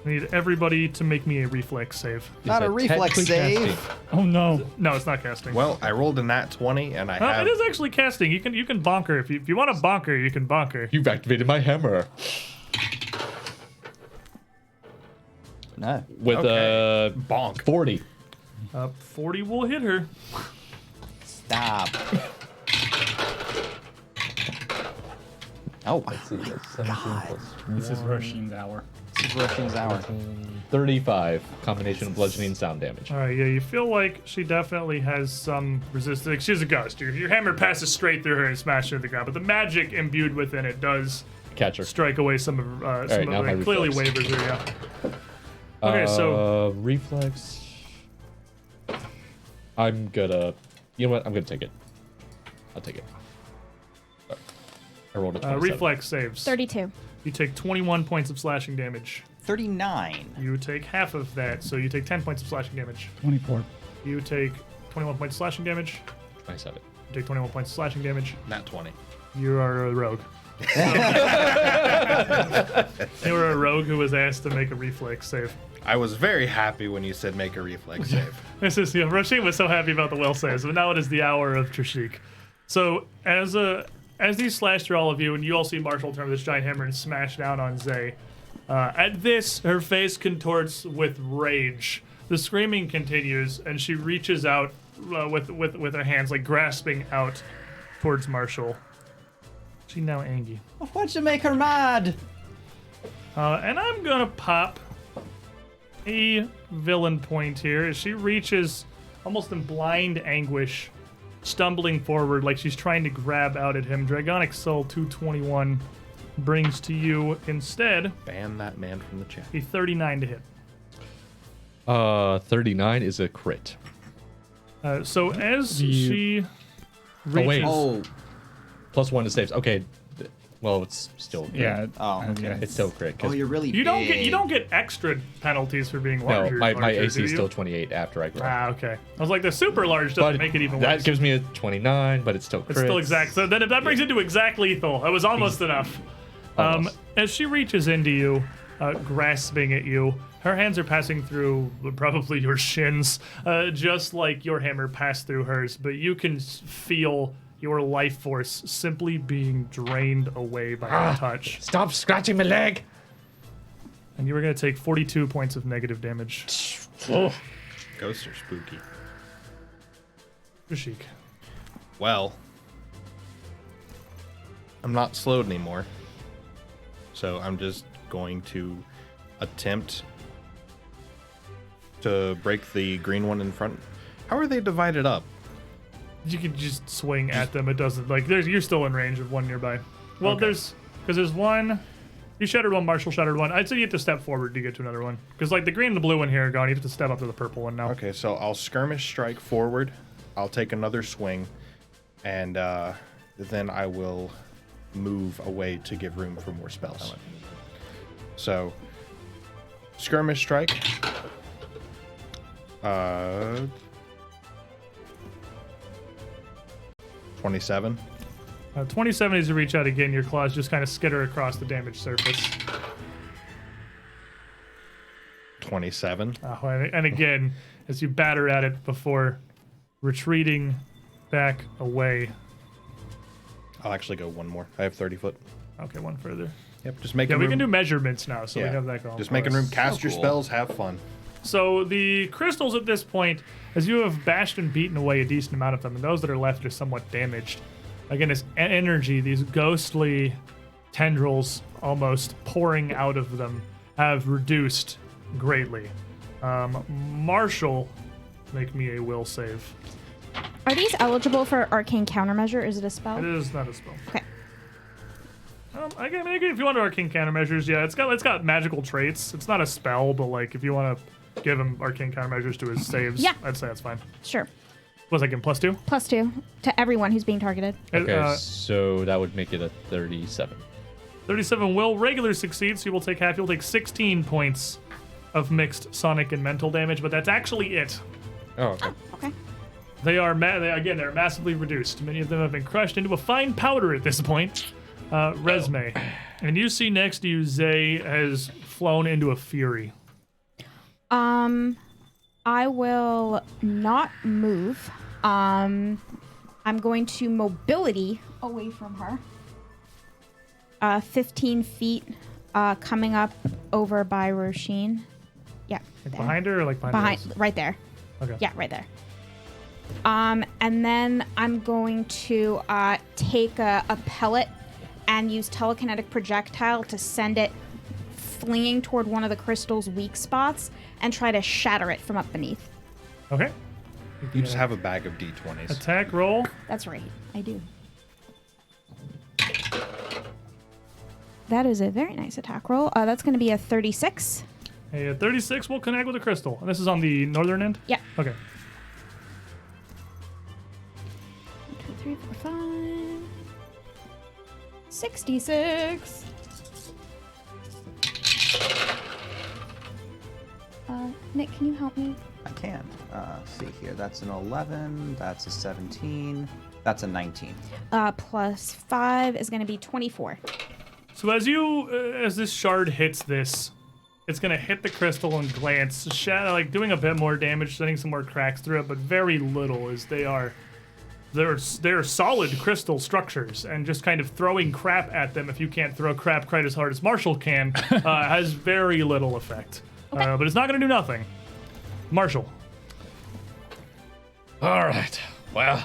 I need everybody to make me a reflex save. Not a that reflex technically save. casting? Oh no. No, it's not casting. Well, I rolled a nat 20, and I have. It is actually casting. You can bonker if you want to bonker. You can bonker. You've activated my hammer No. with bonk. 40. 40 will hit her. Stop. Oh, Let's see, that's 17 plus This is Roshin's hour. this is Roshin's hour. 35 combination of bludgeoning and sound damage. All right, yeah, you feel like she definitely has some resistance. She's a ghost. Your hammer passes straight through her and smashes her to the ground, but the magic imbued within it does Catch her. strike away some of right, now my it. Clearly reflex. wavers her, yeah. Okay, so reflex. I'm gonna. You know what? I'm gonna take it. I'll take it. Sorry. I rolled a 27. reflex saves. 32. You take 21 points of slashing damage. 39. You take half of that, so you take 10 points of slashing damage. 24. You take 21 points of slashing damage. 27. You take 21 points of slashing damage. Nat 20. You are a rogue. You were a rogue who was asked to make a reflex save. I was very happy when you said make a reflex save. This is, Roshin was so happy about the will saves, but now it is the hour of Trishik. So as these slash through all of you, and you all see Marshall turn this giant hammer and smash down on Zay. At this, her face contorts with rage. The screaming continues, and she reaches out with her hands, like grasping out towards Marshall. She's now angry. Why'd you make her mad? And I'm gonna pop a villain point here as she reaches, almost in blind anguish, stumbling forward like she's trying to grab out at him. Dragonic Soul 221 brings to you instead Ban that man from the chat. a 39 to hit. 39 is a crit. So as she reaches, wait. Oh, +1 to saves. Okay. Well, it's still crit. Yeah. Oh, okay. yeah. It's still crit. 'cause- you're really you don't big. get extra penalties for being No, larger. my larger, AC do is you? still 28 after I grow. Ah, okay. I was like, the super large doesn't But make it even that worse. gives me a 29, but it's still crit. It's still exact. So then if that brings it to exact lethal, that was almost enough. Almost. As she reaches into you, grasping at you, her hands are passing through probably your shins, just like your hammer passed through hers, but you can feel your life force simply being drained away by her touch. Stop scratching my leg! And you were going to take 42 points of negative damage. Ghosts are spooky. Rashik. Well, I'm not slowed anymore. So I'm just going to attempt to break the green one in front. How are they divided up? You can just swing at them. It doesn't, like, you're still in range of one nearby. Well, Okay. there's one. You shattered one, Marshall shattered one. I'd say you have to step forward to get to another one. Because, like, the green and the blue one here are gone. You have to step up to the purple one now. Okay, so I'll skirmish strike forward. I'll take another swing, and then I will move away to give room for more spells. So, skirmish strike. 27. 27 as you reach out again, your claws just kind of skitter across the damaged surface. 27. And again, as you batter at it before retreating back away. I'll actually go one more. I have 30 foot. Okay, one further. Yep, just making Yeah, we room. can do measurements now, so Yeah, we have that going. just for making us. room. Cast your cool. spells. Have fun. So the crystals at this point, as you have bashed and beaten away a decent amount of them, and those that are left are somewhat damaged. Again, this energy, these ghostly tendrils almost pouring out of them, have reduced greatly. Marshall, make me a will save. Are these eligible for arcane countermeasure? Is it a spell? It is not a spell. Okay. I can make it if you want arcane countermeasures. Yeah, it's got magical traits. It's not a spell, but like if you want to give him arcane countermeasures to his saves, Yeah. I'd say that's fine. Sure. Was that again +2? +2 to everyone who's being targeted. Okay, so that would make it a 37. 37 will regular succeed, so you will take half. You'll take 16 points of mixed sonic and mental damage, but that's actually it. Oh, okay. Okay. They're massively reduced. Many of them have been crushed into a fine powder at this point. Resme. And you see next to you, Zay has flown into a fury. I will not move. I'm going to mobility away from her. 15 feet, coming up over by Roshin. Yeah. Like there. behind her or like behind us? Right there. Okay. Yeah, right there. And then I'm going to take a pellet and use telekinetic projectile to send it flinging toward one of the crystal's weak spots and try to shatter it from up beneath. Okay. You just have a bag of D20s. Attack roll. That's right, I do. That is a very nice attack roll. That's going to be a 36. A 36 will connect with a crystal. And this is on the northern end? Yeah. Okay. 1, 2, 3, 4, 5. 66. Nick, can you help me? I can. See here. That's an 11. That's a 17. That's a 19. Plus 5 is going to be 24. So as this shard hits this, it's gonna hit the crystal and glance, like doing a bit more damage, sending some more cracks through it, but very little, as they're solid crystal structures, and just kind of throwing crap at them, if you can't throw crap quite as hard as Marshall can, has very little effect. But it's not gonna do nothing. Marshall. All right. Well,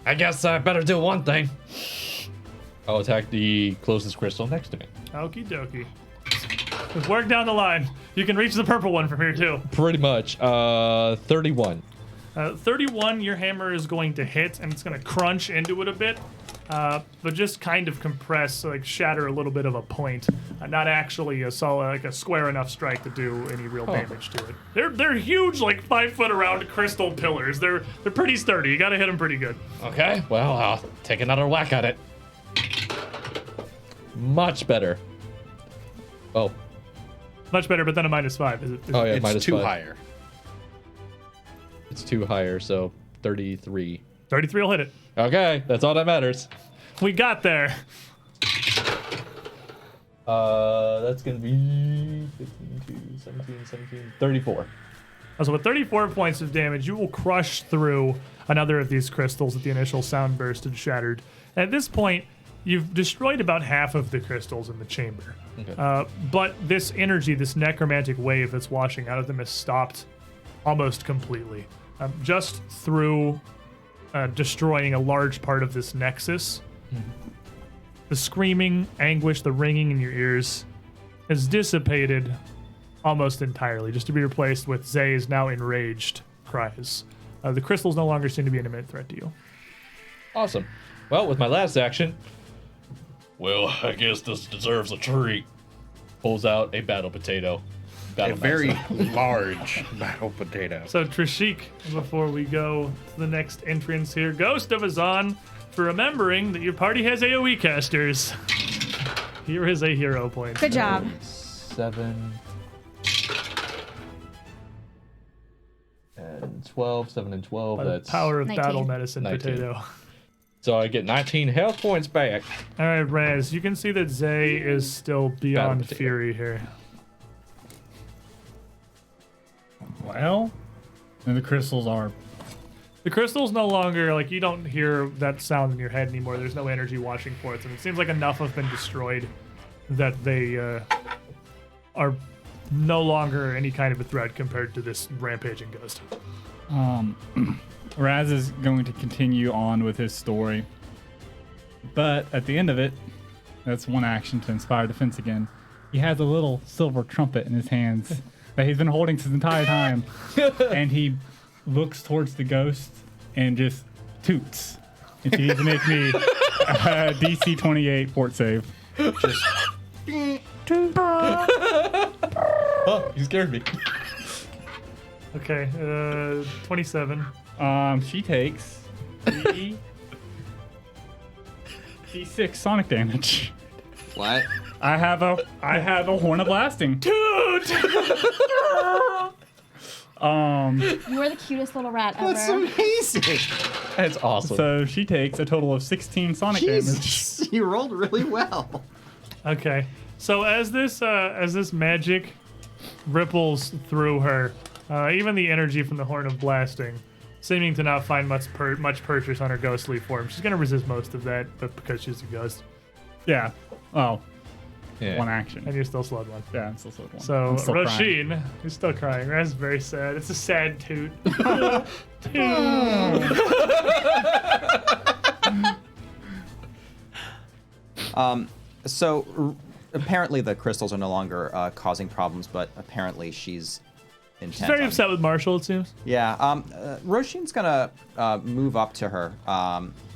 I guess I better do one thing. I'll attack the closest crystal next to me. Okie dokie. Just work down the line. You can reach the purple one from here too. Pretty much. 31. 31, your hammer is going to hit, and it's going to crunch into it a bit, but just kind of compress, like shatter a little bit of a point. Not actually a solid, like a square enough strike to do any real damage to it. They're huge, like 5 foot around crystal pillars. They're pretty sturdy. You got to hit them pretty good. Okay. Well, I'll take another whack at it. Much better. Oh. Much better, but then a -5. Is it? Oh yeah, It's too -5. higher. It's 2 higher, so 33. 33 will hit it. Okay, that's all that matters. We got there. That's gonna be 15, 17, 34. So with 34 points of damage, you will crush through another of these crystals that the initial sound burst had shattered. At this point, you've destroyed about half of the crystals in the chamber. Okay. But this energy, this necromantic wave that's washing out of them, has stopped almost completely. Just through destroying a large part of this nexus. The screaming, anguish, the ringing in your ears has dissipated almost entirely, just to be replaced with Zay's now enraged cries. The crystals no longer seem to be an imminent threat to you. Awesome. Well, with my last action, well, I guess this deserves a treat. Pulls out a battle potato. A very large battle potato. So Trishik, before we go to the next entrance here, Ghost of Azan, for remembering that your party has AoE casters. Here is a hero point. Good job. 7 and 12. 7 and 12. By the That's power of 19. battle medicine 19. potato. So I get 19 health points back. All right, Raz, you can see that Zay is still beyond potato. fury here. Well, and the crystals are. The crystal's no longer, like, you don't hear that sound in your head anymore. There's no energy watching for it. And it seems like enough have been destroyed that they are no longer any kind of a threat compared to this rampaging ghost. Raz is going to continue on with his story. But at the end of it, that's one action to inspire defense again. He has a little silver trumpet in his hands that he's been holding this entire time. And he looks towards the ghost and just toots. And he needs to make me a DC 28 fort save. Just Oh, you scared me. Okay, 27. She takes D6 sonic damage. What? I have a horn of blasting. Toot! You are the cutest little rat ever. That's amazing. That's awesome. So she takes a total of 16 sonic damage. Jesus, you rolled really well. Okay. So as this magic ripples through her, even the energy from the Horn of Blasting, seeming to not find much purchase on her ghostly form. She's gonna resist most of that, but because she's a ghost, Yeah. Oh, Yeah. one action. and you're still slowed one. Yeah, I'm still slowed one. So I'm still crying. Roshin is still crying. That's very sad. It's a sad toot. Apparently the crystals are no longer causing problems, but apparently she's intent. She's very on- upset with Marshall, it seems. Yeah. Roshin's gonna move up to her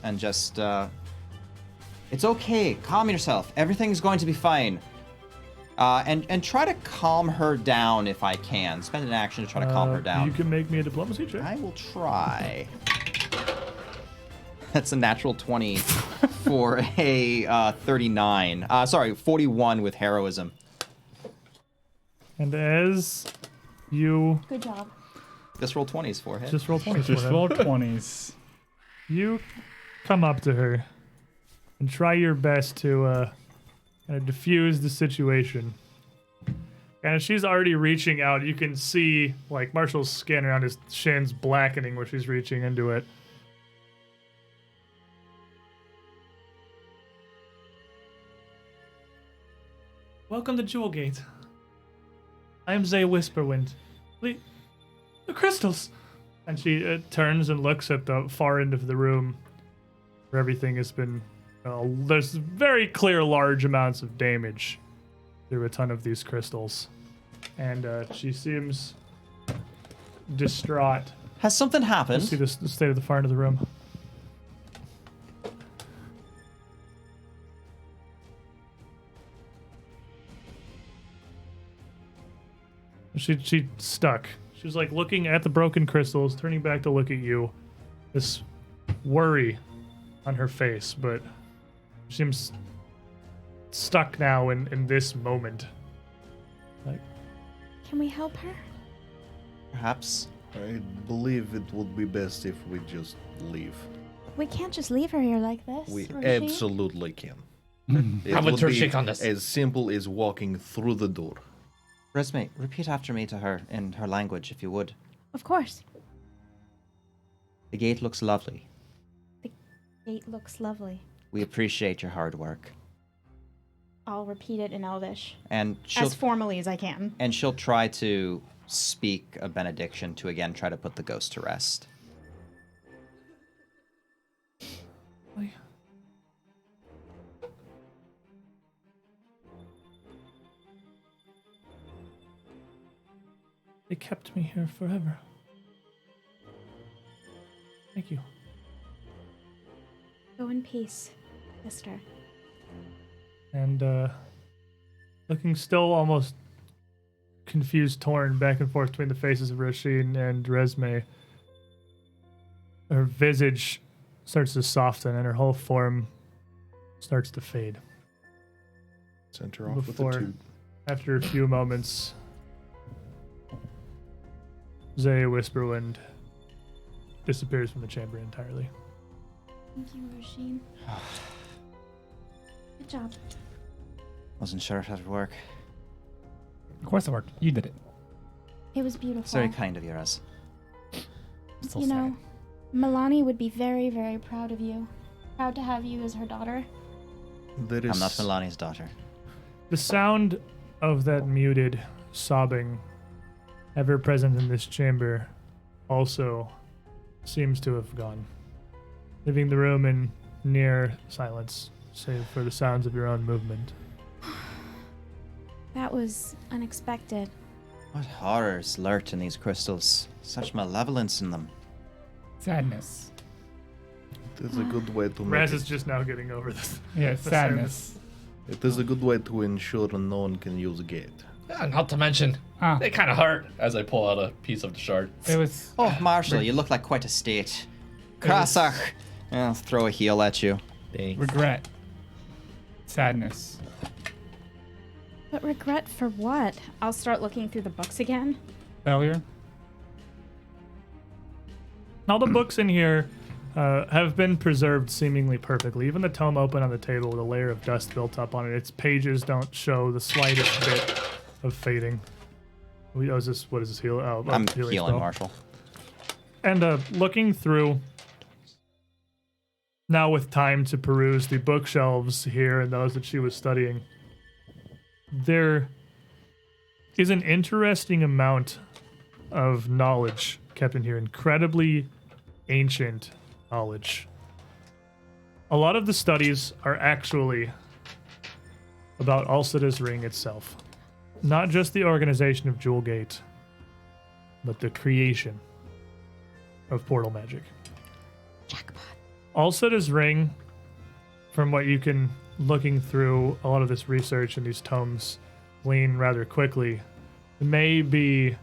and just. It's okay. Calm yourself. Everything's going to be fine. And try to calm her down if I can. Spend an action to try to calm her down. You can make me a diplomacy check. I will try. That's a natural 20 for a 39. 41 with heroism. And as you Good job. Just roll 20s for hit. just roll 20 for Just him, roll 20s. you come up to her and try your best to kind of diffuse the situation. And as she's already reaching out, you can see like Marshall's skin around his shins blackening where she's reaching into it. Welcome to Jewelgate. I am Zay Whisperwind. The crystals. And she turns and looks at the far end of the room where everything has been. There's very clear large amounts of damage through a ton of these crystals. And she seems distraught. Has something You happened? see the state of the far end of the room. She stuck. She was like looking at the broken crystals, turning back to look at you. This worry on her face, but she seems stuck now in this moment. Like, Can we help her? Perhaps. I believe it would be best if we just leave. We can't just leave her here like this. We Roshi. absolutely can. Have a would turn be shake on this. As simple as walking through the door. Resme, repeat after me to her in her language, if you would. Of course. The gate looks lovely. Gate looks lovely. We appreciate your hard work. I'll repeat it in Elvish. And she'll As formally as I can. and she'll try to speak a benediction to again try to put the ghost to rest. they kept me here forever. Thank you. Go in peace, sister. And looking still almost confused, torn back and forth between the faces of Roshin and Resme, her visage starts to soften and her whole form starts to fade. Send her off with Before, a toot. after a few moments, Zay Whisperwind disappears from the chamber entirely. Thank you, Roshin. Good job. Wasn't sure if that would work. Of course it worked. You did it. It was beautiful. It's very kind of yours. So You sad. know, Milani would be very, very proud of you. Proud to have you as her daughter. There is I'm not Milani's daughter. The sound of that muted sobbing ever present in this chamber also seems to have gone, leaving the room in near silence, save for the sounds of your own movement. That was unexpected. What horrors lurk in these crystals? Such malevolence in them. Sadness. It is a good way to make Raz it. is just now getting over this. Yeah, the sadness. It is a good way to ensure no one can use a gate. Yeah, not to mention, Ah, they kind of hurt as I pull out a piece of the shard. it was. Oh, Marshall, you look like quite a state. Krasach! I'll throw a heel at you. Regret. Sadness. But regret for what? I'll start looking through the books again. Failure. All the books in here have been preserved seemingly perfectly. Even the tome open on the table with a layer of dust built up on it. Its pages don't show the slightest bit of fading. What is this heal? Oh, I'm healing healing, spell. Marshall. And looking through, now with time to peruse the bookshelves here and those that she was studying, there is an interesting amount of knowledge kept in here. Incredibly ancient knowledge. A lot of the studies are actually about Ulcida's ring itself. Not just the organization of Jewelgate, but the creation of portal magic. Jackpot. Ulcida's ring, from what you can, looking through a lot of this research and these tomes, glean rather quickly, may be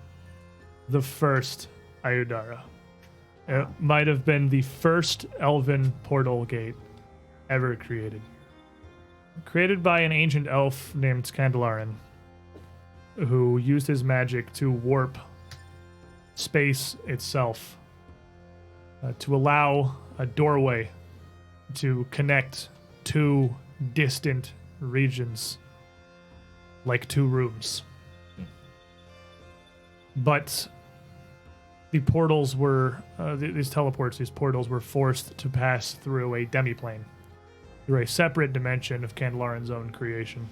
the first Ayudara. It might have been the first elven portal gate ever created. Created by an ancient elf named Scandalarin, who used his magic to warp space itself, to allow a doorway to connect two distant regions, like two rooms. But the portals were, these portals were forced to pass through a demiplane, through a separate dimension of Candelarin's own creation,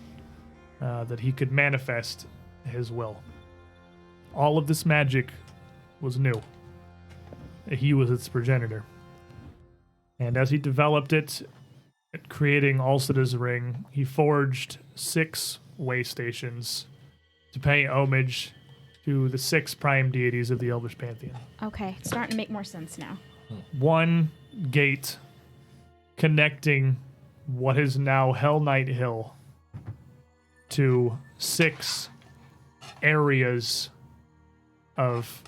that he could manifest his will. All of this magic was new. He was its progenitor. And as he developed it, creating Ulcida's ring, he forged 6 way stations to pay homage to the 6 prime deities of the Elvish pantheon. Okay, it's starting to make more sense now. 1 gate connecting what is now Hell Knight Hill to 6 areas of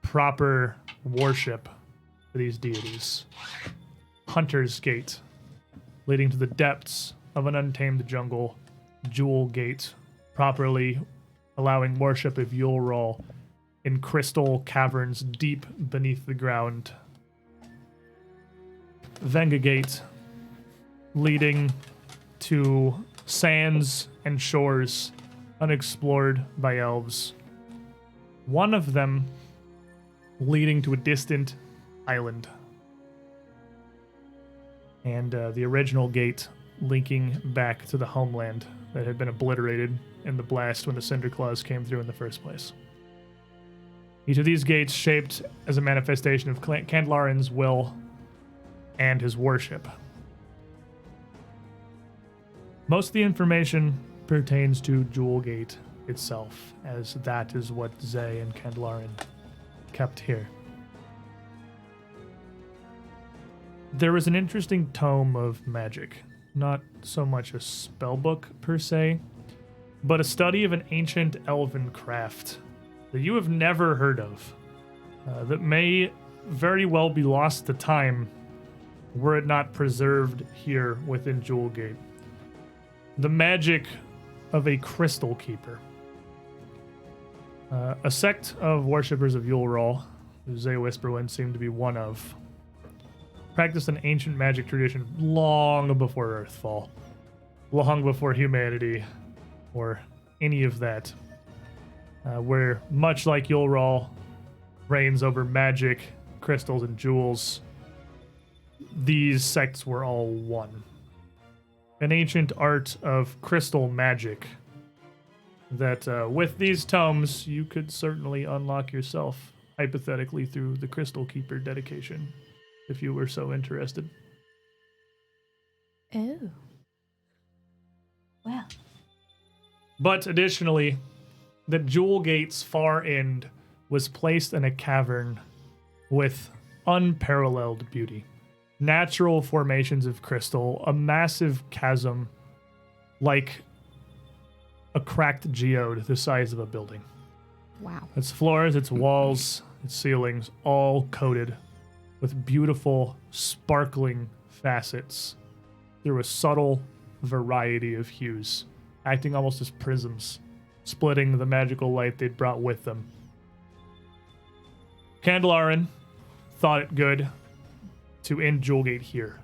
proper worship for these deities. Hunter's Gate, leading to the depths of an untamed jungle. Jewelgate, properly allowing worship of Yulrol in crystal caverns deep beneath the ground. Venga Gate, leading to sands and shores unexplored by elves. One of them leading to a distant island. And the original gate linking back to the homeland that had been obliterated in the blast when the Cinder Claws came through in the first place. Each of these gates shaped as a manifestation of Candelarin's will and his worship. Most of the information pertains to Jewelgate itself, as that is what Zay and Candelarin kept here. There was an interesting tome of magic, not so much a spellbook per se, but a study of an ancient elven craft that you have never heard of, that may very well be lost to time were it not preserved here within Jewelgate. The magic of a crystal keeper. A sect of worshippers of Yulrol, who Zay Whisperwind seemed to be one of, practiced an ancient magic tradition long before Earthfall, long before humanity, or any of that, where, much like Yulrol reigns over magic, crystals, and jewels, these sects were all one. An ancient art of crystal magic that, with these tomes, you could certainly unlock yourself, hypothetically through the Crystal Keeper dedication, if you were so interested. Oh. Well. But additionally, the Jewelgate's far end was placed in a cavern with unparalleled beauty. Natural formations of crystal, a massive chasm like a cracked geode the size of a building. Wow. Its floors, its walls, its ceilings, all coated with beautiful, sparkling facets through a subtle variety of hues, acting almost as prisms, splitting the magical light they'd brought with them. Candelarin, thought it good to end Jewelgate here.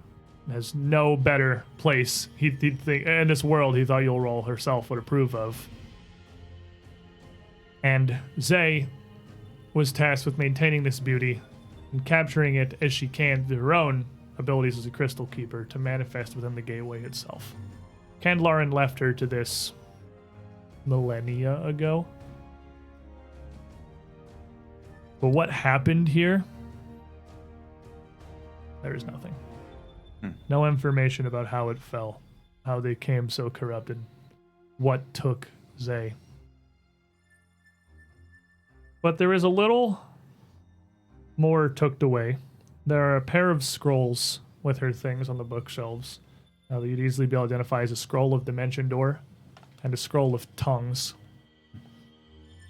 There's no better place he'd think in this world he thought Yulrol herself would approve of. And Zay was tasked with maintaining this beauty and capturing it as she can through her own abilities as a crystal keeper to manifest within the gateway itself. Candelarin left her to this millennia ago. But what happened here? There is nothing. No information about how it fell, how they came so corrupted, what took Zay. But there is a little more tucked away. There are a pair of scrolls with her things on the bookshelves that you'd easily be able to identify as a scroll of Dimension Door and a scroll of Tongues.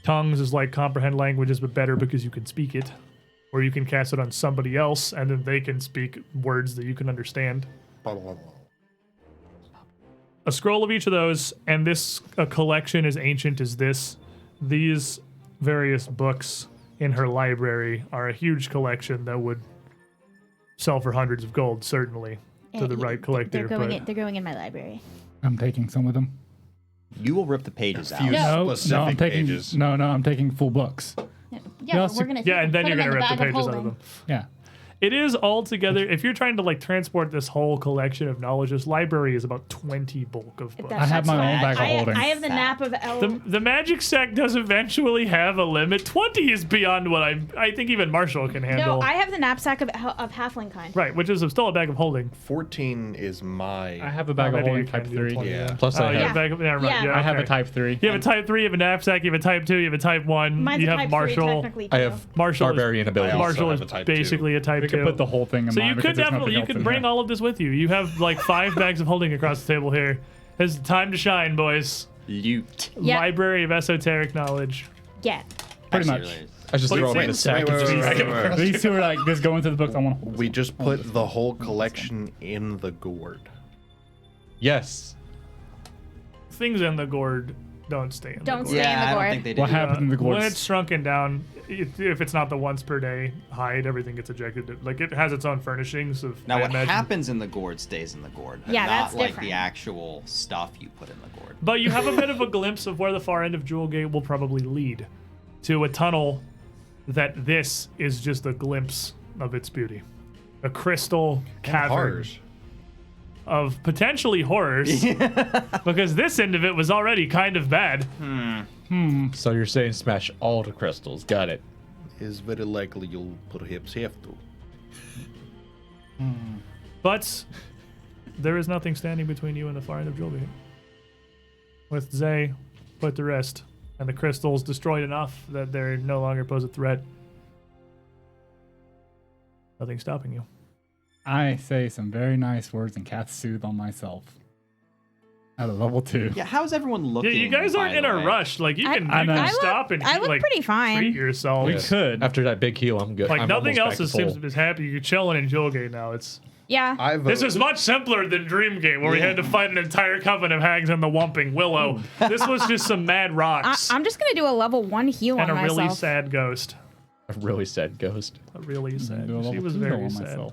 Tongues is like comprehend languages, but better because you can speak it. Or you can cast it on somebody else, and then they can speak words that you can understand. A scroll of each of those, and a collection as ancient as this. These various books in her library are a huge collection that would sell for hundreds of gold, certainly, to the right collector. They're going in my library. I'm taking some of them. You will rip the pages out. I'm taking I'm taking full books. Yeah, but we're gonna. Yeah, and then put you're them going to in rip the the bag pages of out of holding. them. Yeah. It is all together. If you're trying to like transport this whole collection of knowledge, this library is about 20 bulk of books. I have my own bag of holding. I have the nap of The magic stack does eventually have a limit. 20 is beyond what I think even Marshall can handle. No, I have the knapsack of halfling kind. Right, which is still a bag of holding. 14 is my. I have a bag of Maybe holding you can type do 3. 20, Yeah. Plus, Oh, I you have have a bag of, yeah, right, Yeah. yeah, I have a okay. type 3. You have a type 3, you have a knapsack, you have a type 2, you have a type 1. Mine's you a have type Marshall. 3 technically. I too. have Marshall barbarian is, abilities. Marshall have is a type 2. basically a type We 2. could put the whole thing in So mine you because could there's definitely, nothing you else could in bring here. all of this with you. You have like 5 bags of holding across the table here. It's time to shine, boys. Loot. Yep. Library of esoteric knowledge. Yeah. Pretty Actually, much. really- I just But throw it them in the seems- sack and just drag them across. These two are like just going through the books. I want to hold We this. just put the whole collection in the gourd. Yes. Things in the gourd don't stay in the Don't gourd. stay in the Yeah, I don't gourd. think they did. What happened in the When gourds? it's shrunken down, if it's not the once per day hide, everything gets ejected. Like it has its own furnishings of. Now, I what imagine. happens in the gourd stays in the gourd, but Yeah, not that's like different. the actual stuff you put in the gourd. But you have a bit of a glimpse of where the far end of Jewelgate will probably lead, to a tunnel that this is just a glimpse of its beauty, a crystal cavern Horrors. of potentially horrors, because this end of it was already kind of bad. So you're saying smash all the crystals. Got it. Is very likely you'll perhaps have to. But there is nothing standing between you and the far end of Jewelgate. With Zay put to rest, and the crystals destroyed enough that they no longer pose a threat, nothing stopping you. I say some very nice words and cast soothe on myself. At a level 2. Yeah, how's everyone Yeah, looking? you guys aren't by in the a way? rush. Like you I- can, I you know. can I stop and I look like pretty fine. treat yourselves. We could. After that big heal, I'm good. Like I'm nothing almost else back to seems full. to be happy. You're chilling in Jewelgate now. It's Yeah. I vote. this is much simpler than Dreamgate, where we had to fight an entire coven of hags and the Whumping Willow. This was just some mad rocks I'm just gonna do a level 1 heal and on a myself. really sad ghost. A really sad ghost. A really sad. Do a She level was 2 very on sad. myself.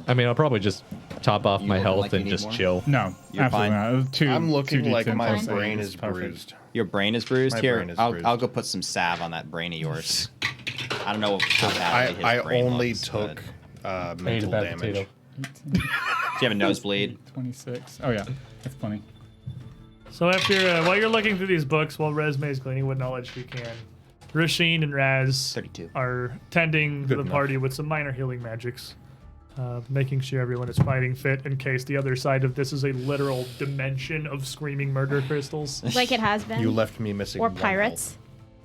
I mean, I'll probably just top off You my looking health like you and need just more? chill. No, You're absolutely fine. not. Two, I'm looking 2d10 like my plus brain eight is perfect. bruised. your brain is bruised. My Here, brain is I'll bruised. go put some salve on that brain of yours. I don't know how badly his I brain only looks, but- took Ate a mental bad damage. potato. Do you have a nosebleed? 26. Oh yeah, that's funny. So after while you're looking through these books, while Resme's gleaning what knowledge she can, Rasheen and Raz 32. are tending Good the enough. party with some minor healing magics, making sure everyone is fighting fit in case the other side of this is a literal dimension of screaming murder crystals. Like it has been. You left me missing. or one pirates.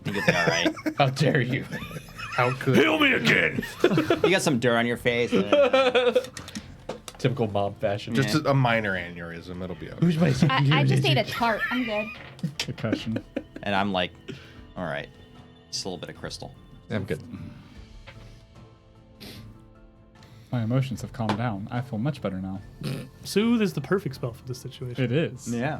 You get that all right. How dare you? health. How could Heal me again! You got some dirt on your face. Typical mob fashion. Just a minor aneurysm. It'll be okay. Who's my I just ate a tart. I'm good. Concussion. And I'm like, all right, just a little bit of crystal. I'm good. My emotions have calmed down. I feel much better now. Soothe is the perfect spell for this situation. It is. Yeah.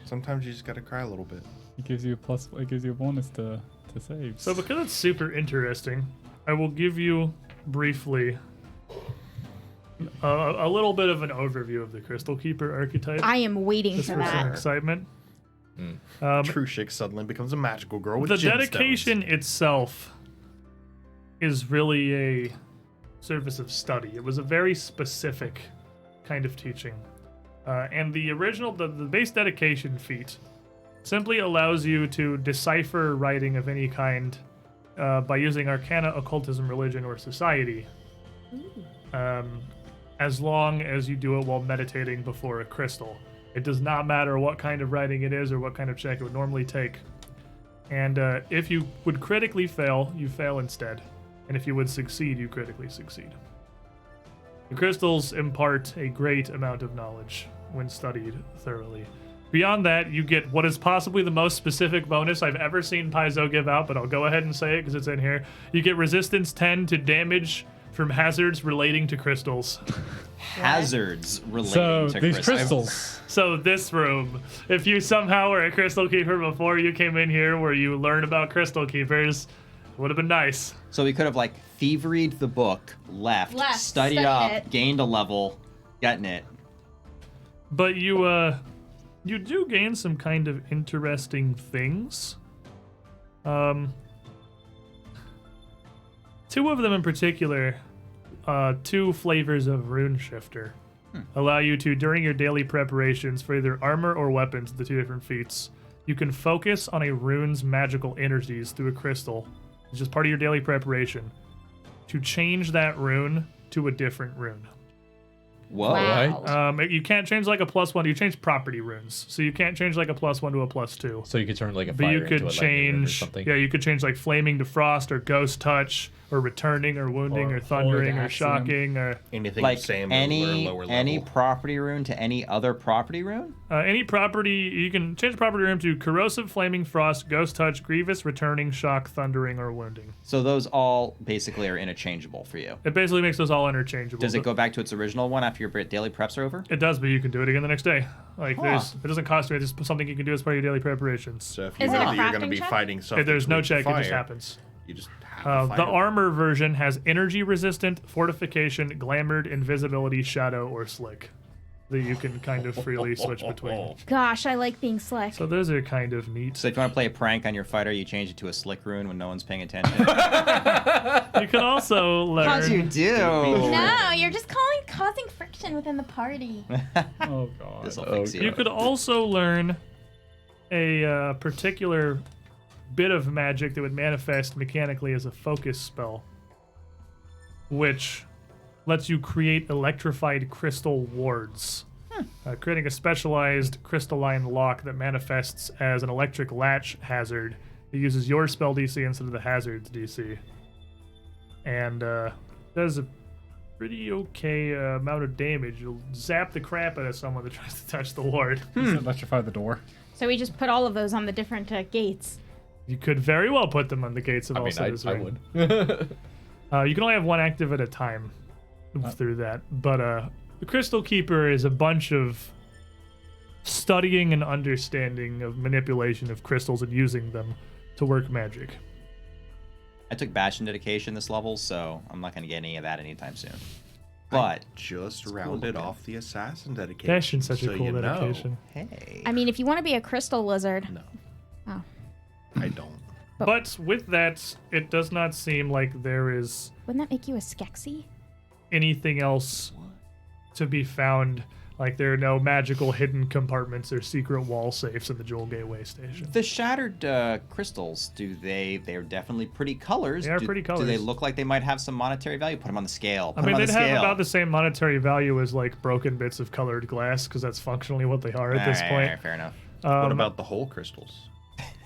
Sometimes you just gotta cry a little bit. It gives you a plus. It gives you a bonus to save. So because it's super interesting, I will give you briefly a little bit of an overview of the Crystal Keeper archetype. I am waiting just for for some that. excitement. Trushik suddenly becomes a magical girl with The gemstones. dedication itself is really a service of study. It was a very specific kind of teaching. And the original, the base dedication feat simply allows you to decipher writing of any kind by using arcana, occultism, religion, or society. As long as you do it while meditating before a crystal. It does not matter what kind of writing it is or what kind of check it would normally take. And if you would critically fail, you fail instead. And if you would succeed, you critically succeed. The crystals impart a great amount of knowledge when studied thoroughly. Beyond that, you get what is possibly the most specific bonus I've ever seen Paizo give out, but I'll go ahead and say it because it's in here. You get resistance 10 to damage from hazards relating to crystals. Hazards relating So to these crystals. crystals. So this room, if you somehow were a Crystal Keeper before you came in here where you learn about Crystal Keepers, would have been nice. So we could have like thieveried the book, left, studied up, it. gained a level, gotten it. But you do gain some kind of interesting things. Two of them in particular, two flavors of Rune Shifter, allow you to, during your daily preparations for either armor or weapons, the two different feats, you can focus on a rune's magical energies through a crystal. It's just part of your daily preparation to change that rune to a different rune. Whoa. Wow. You can't change like a +1. You change property runes, so you can't change like a +1 to a +2. So you could turn like a But fire you into could a lightning rune or change, something. yeah, you could change like flaming to frost or ghost touch or returning or wounding Or or thundering holy or axiom. shocking or Anything Like same any or lower level. any property rune to any other property rune? any property. You can change property rune to corrosive, flaming, frost, ghost touch, grievous, returning, shock, thundering, or wounding. So those all basically are interchangeable for you. It basically makes those all interchangeable. Does it go back to its original one after your daily preps are over? It does, but you can do it again the next day. Like it doesn't cost you. It's just something you can do as part of your daily preparations. So if you Is know it a that you're going to crafting be check? fighting something, There's no with check. fire, It just happens. You just have to fight The it. armor version has energy resistant, fortification, glamored, invisibility, shadow, or slick that you can kind of freely switch between. Gosh, I like being slick. So those are kind of neat. So if you want to play a prank on your fighter, you change it to a slick rune when no one's paying attention. You can also learn. How'd you do? No, you're just causing friction within the party. Oh god. This'll fix You could also learn a particular bit of magic that would manifest mechanically as a focus spell, which lets you create electrified crystal wards, creating a specialized crystalline lock that manifests as an electric latch hazard. It uses your spell DC instead of the hazard's DC, and does a pretty okay amount of damage. You'll zap the crap out of someone that tries to touch the ward. Does it electrify the door? So we just put all of those on the different gates. You could very well put them on the gates of I mean, Alcida's I Ring. would. You can only have one active at a time through that. But the Crystal Keeper is a bunch of studying and understanding of manipulation of crystals and using them to work magic. I took Bastion dedication this level, so I'm not going to get any of that anytime soon. But Just cool rounded looking. off the assassin dedication. Bastion's such a so cool you know. dedication. hey, I mean, if you want to be a crystal lizard. No. Oh. I don't. But with that, it does not seem like there is Wouldn't that make you a Skeksis? anything else to be found. Like, there are no magical hidden compartments or secret wall safes in the Jewelgate way station. the shattered crystals, they're definitely pretty colors. They are do, pretty Do they colors. look like they might have some monetary value? Put them on the scale. Put I mean, them on they'd the have scale. about the same monetary value as like broken bits of colored glass, because that's functionally what they are at this Alright, point. alright, fair enough. What about the whole crystals?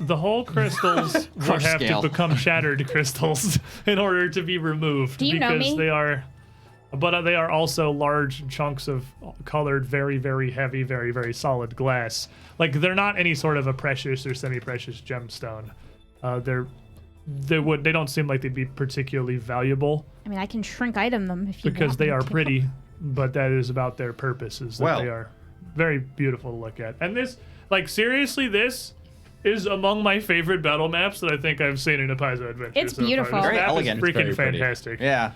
The whole crystals would Crush have scale. to become shattered crystals in order to be removed. Do you know because me? they are, but they are also large chunks of colored, very, very heavy, very, very solid glass. Like, they're not any sort of a precious or semi-precious gemstone. They don't seem like they'd be particularly valuable I mean, I can shrink item them if you because want they me are to. pretty, but that is about their purpose, is that Well- they are very beautiful to look at. And this, like, seriously, this is among my favorite battle maps that I think I've seen in a Paizo adventure. It's so far. beautiful. This Very map elegant. is It's freaking very pretty. fantastic. Yeah.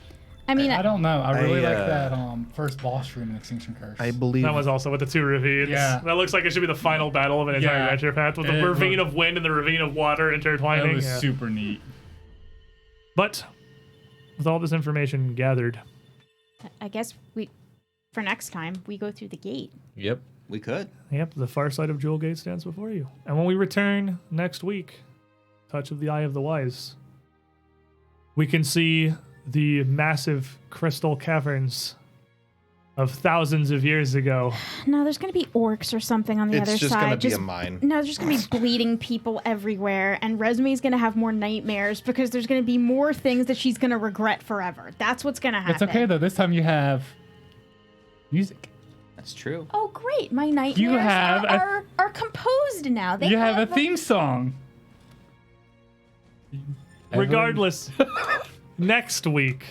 I mean, I don't know. I really like I, that first boss room in Extinction Curse. I believe That was also with the 2 ravines. Yeah. That looks like it should be the final battle of an entire Yeah. adventure path with the It ravine looked- of wind and the ravine of water that intertwining. was Yeah. super neat. But with all this information gathered, I guess for next time, we go through the gate. Yep. We could. yep, the far side of Jewelgate stands before you. And when we return next week, Touch of the Eye of the Wise, we can see the massive crystal caverns of thousands of years ago. No, there's going to be orcs or something on the It's other just side. gonna be a mine. No, there's just going to be bleeding people everywhere, and Resume's going to have more nightmares because there's going to be more things that she's going to regret forever. That's what's going to happen. It's okay though. This time you have music. That's true. Oh, great. My nightmares have are composed now. They You have a theme song. Regardless, next week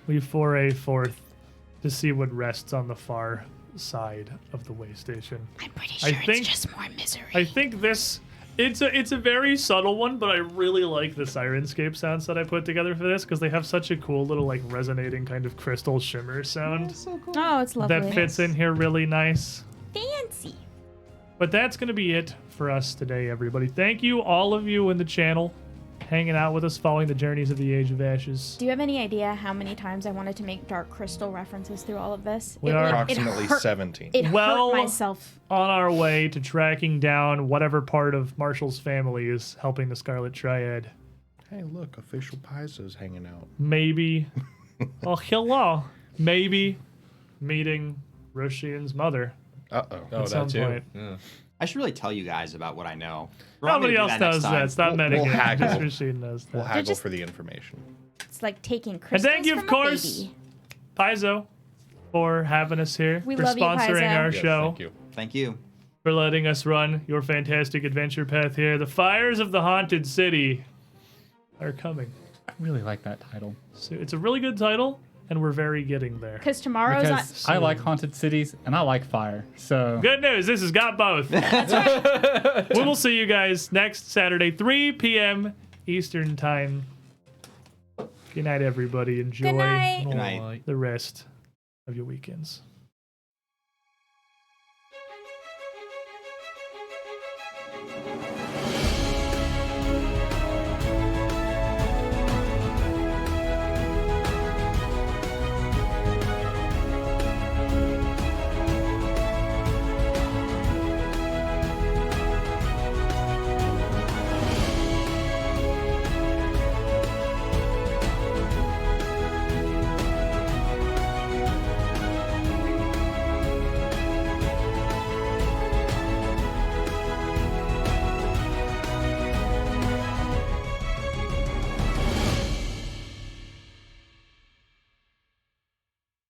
we foray forth to see what rests on the far side of the way station. I'm pretty I sure think- it's just more misery. I think it's a very subtle one, but I really like the sirenscape sounds that I put together for this because they have such a cool little like resonating kind of crystal shimmer sound Oh, it's lovely. that fits in here really nice. Fancy. But that's going to be it for us today, everybody. Thank you, all of you in the channel, hanging out with us, following the journeys of the Age of Ashes. Do you have any idea how many times I wanted to make Dark Crystal references through all of this? We are Approximately 17. It Well- hurt myself. On our way to tracking down whatever part of Marshall's family is helping the Scarlet Triad. Hey, look, official Paizo's hanging out. Maybe, oh, hello. Maybe meeting Roshian's mother. Uh-oh. Oh, At some that too. point. Yeah. I should really tell you guys about what I know. We're all Nobody gonna else do next knows time. that. Stop We'll metagaming. haggle. Just Roshian knows that. We'll haggle just- for the information. It's like taking crystals thank you, of from a course. baby. Paizo, for having us here, We for love you, sponsoring Paizo. our Yes, show, thank you. Thank you. for letting us run your fantastic adventure path here. The Fires of the Haunted City are coming. I really like that title. So it's a really good title, and we're very getting there. Because tomorrow's on. Because I like haunted cities and I like fire. So Good news, this has got both. We will see you guys next Saturday, 3 p.m. Eastern Time. Good night, everybody. Enjoy Good night. Good night. the rest of your weekends.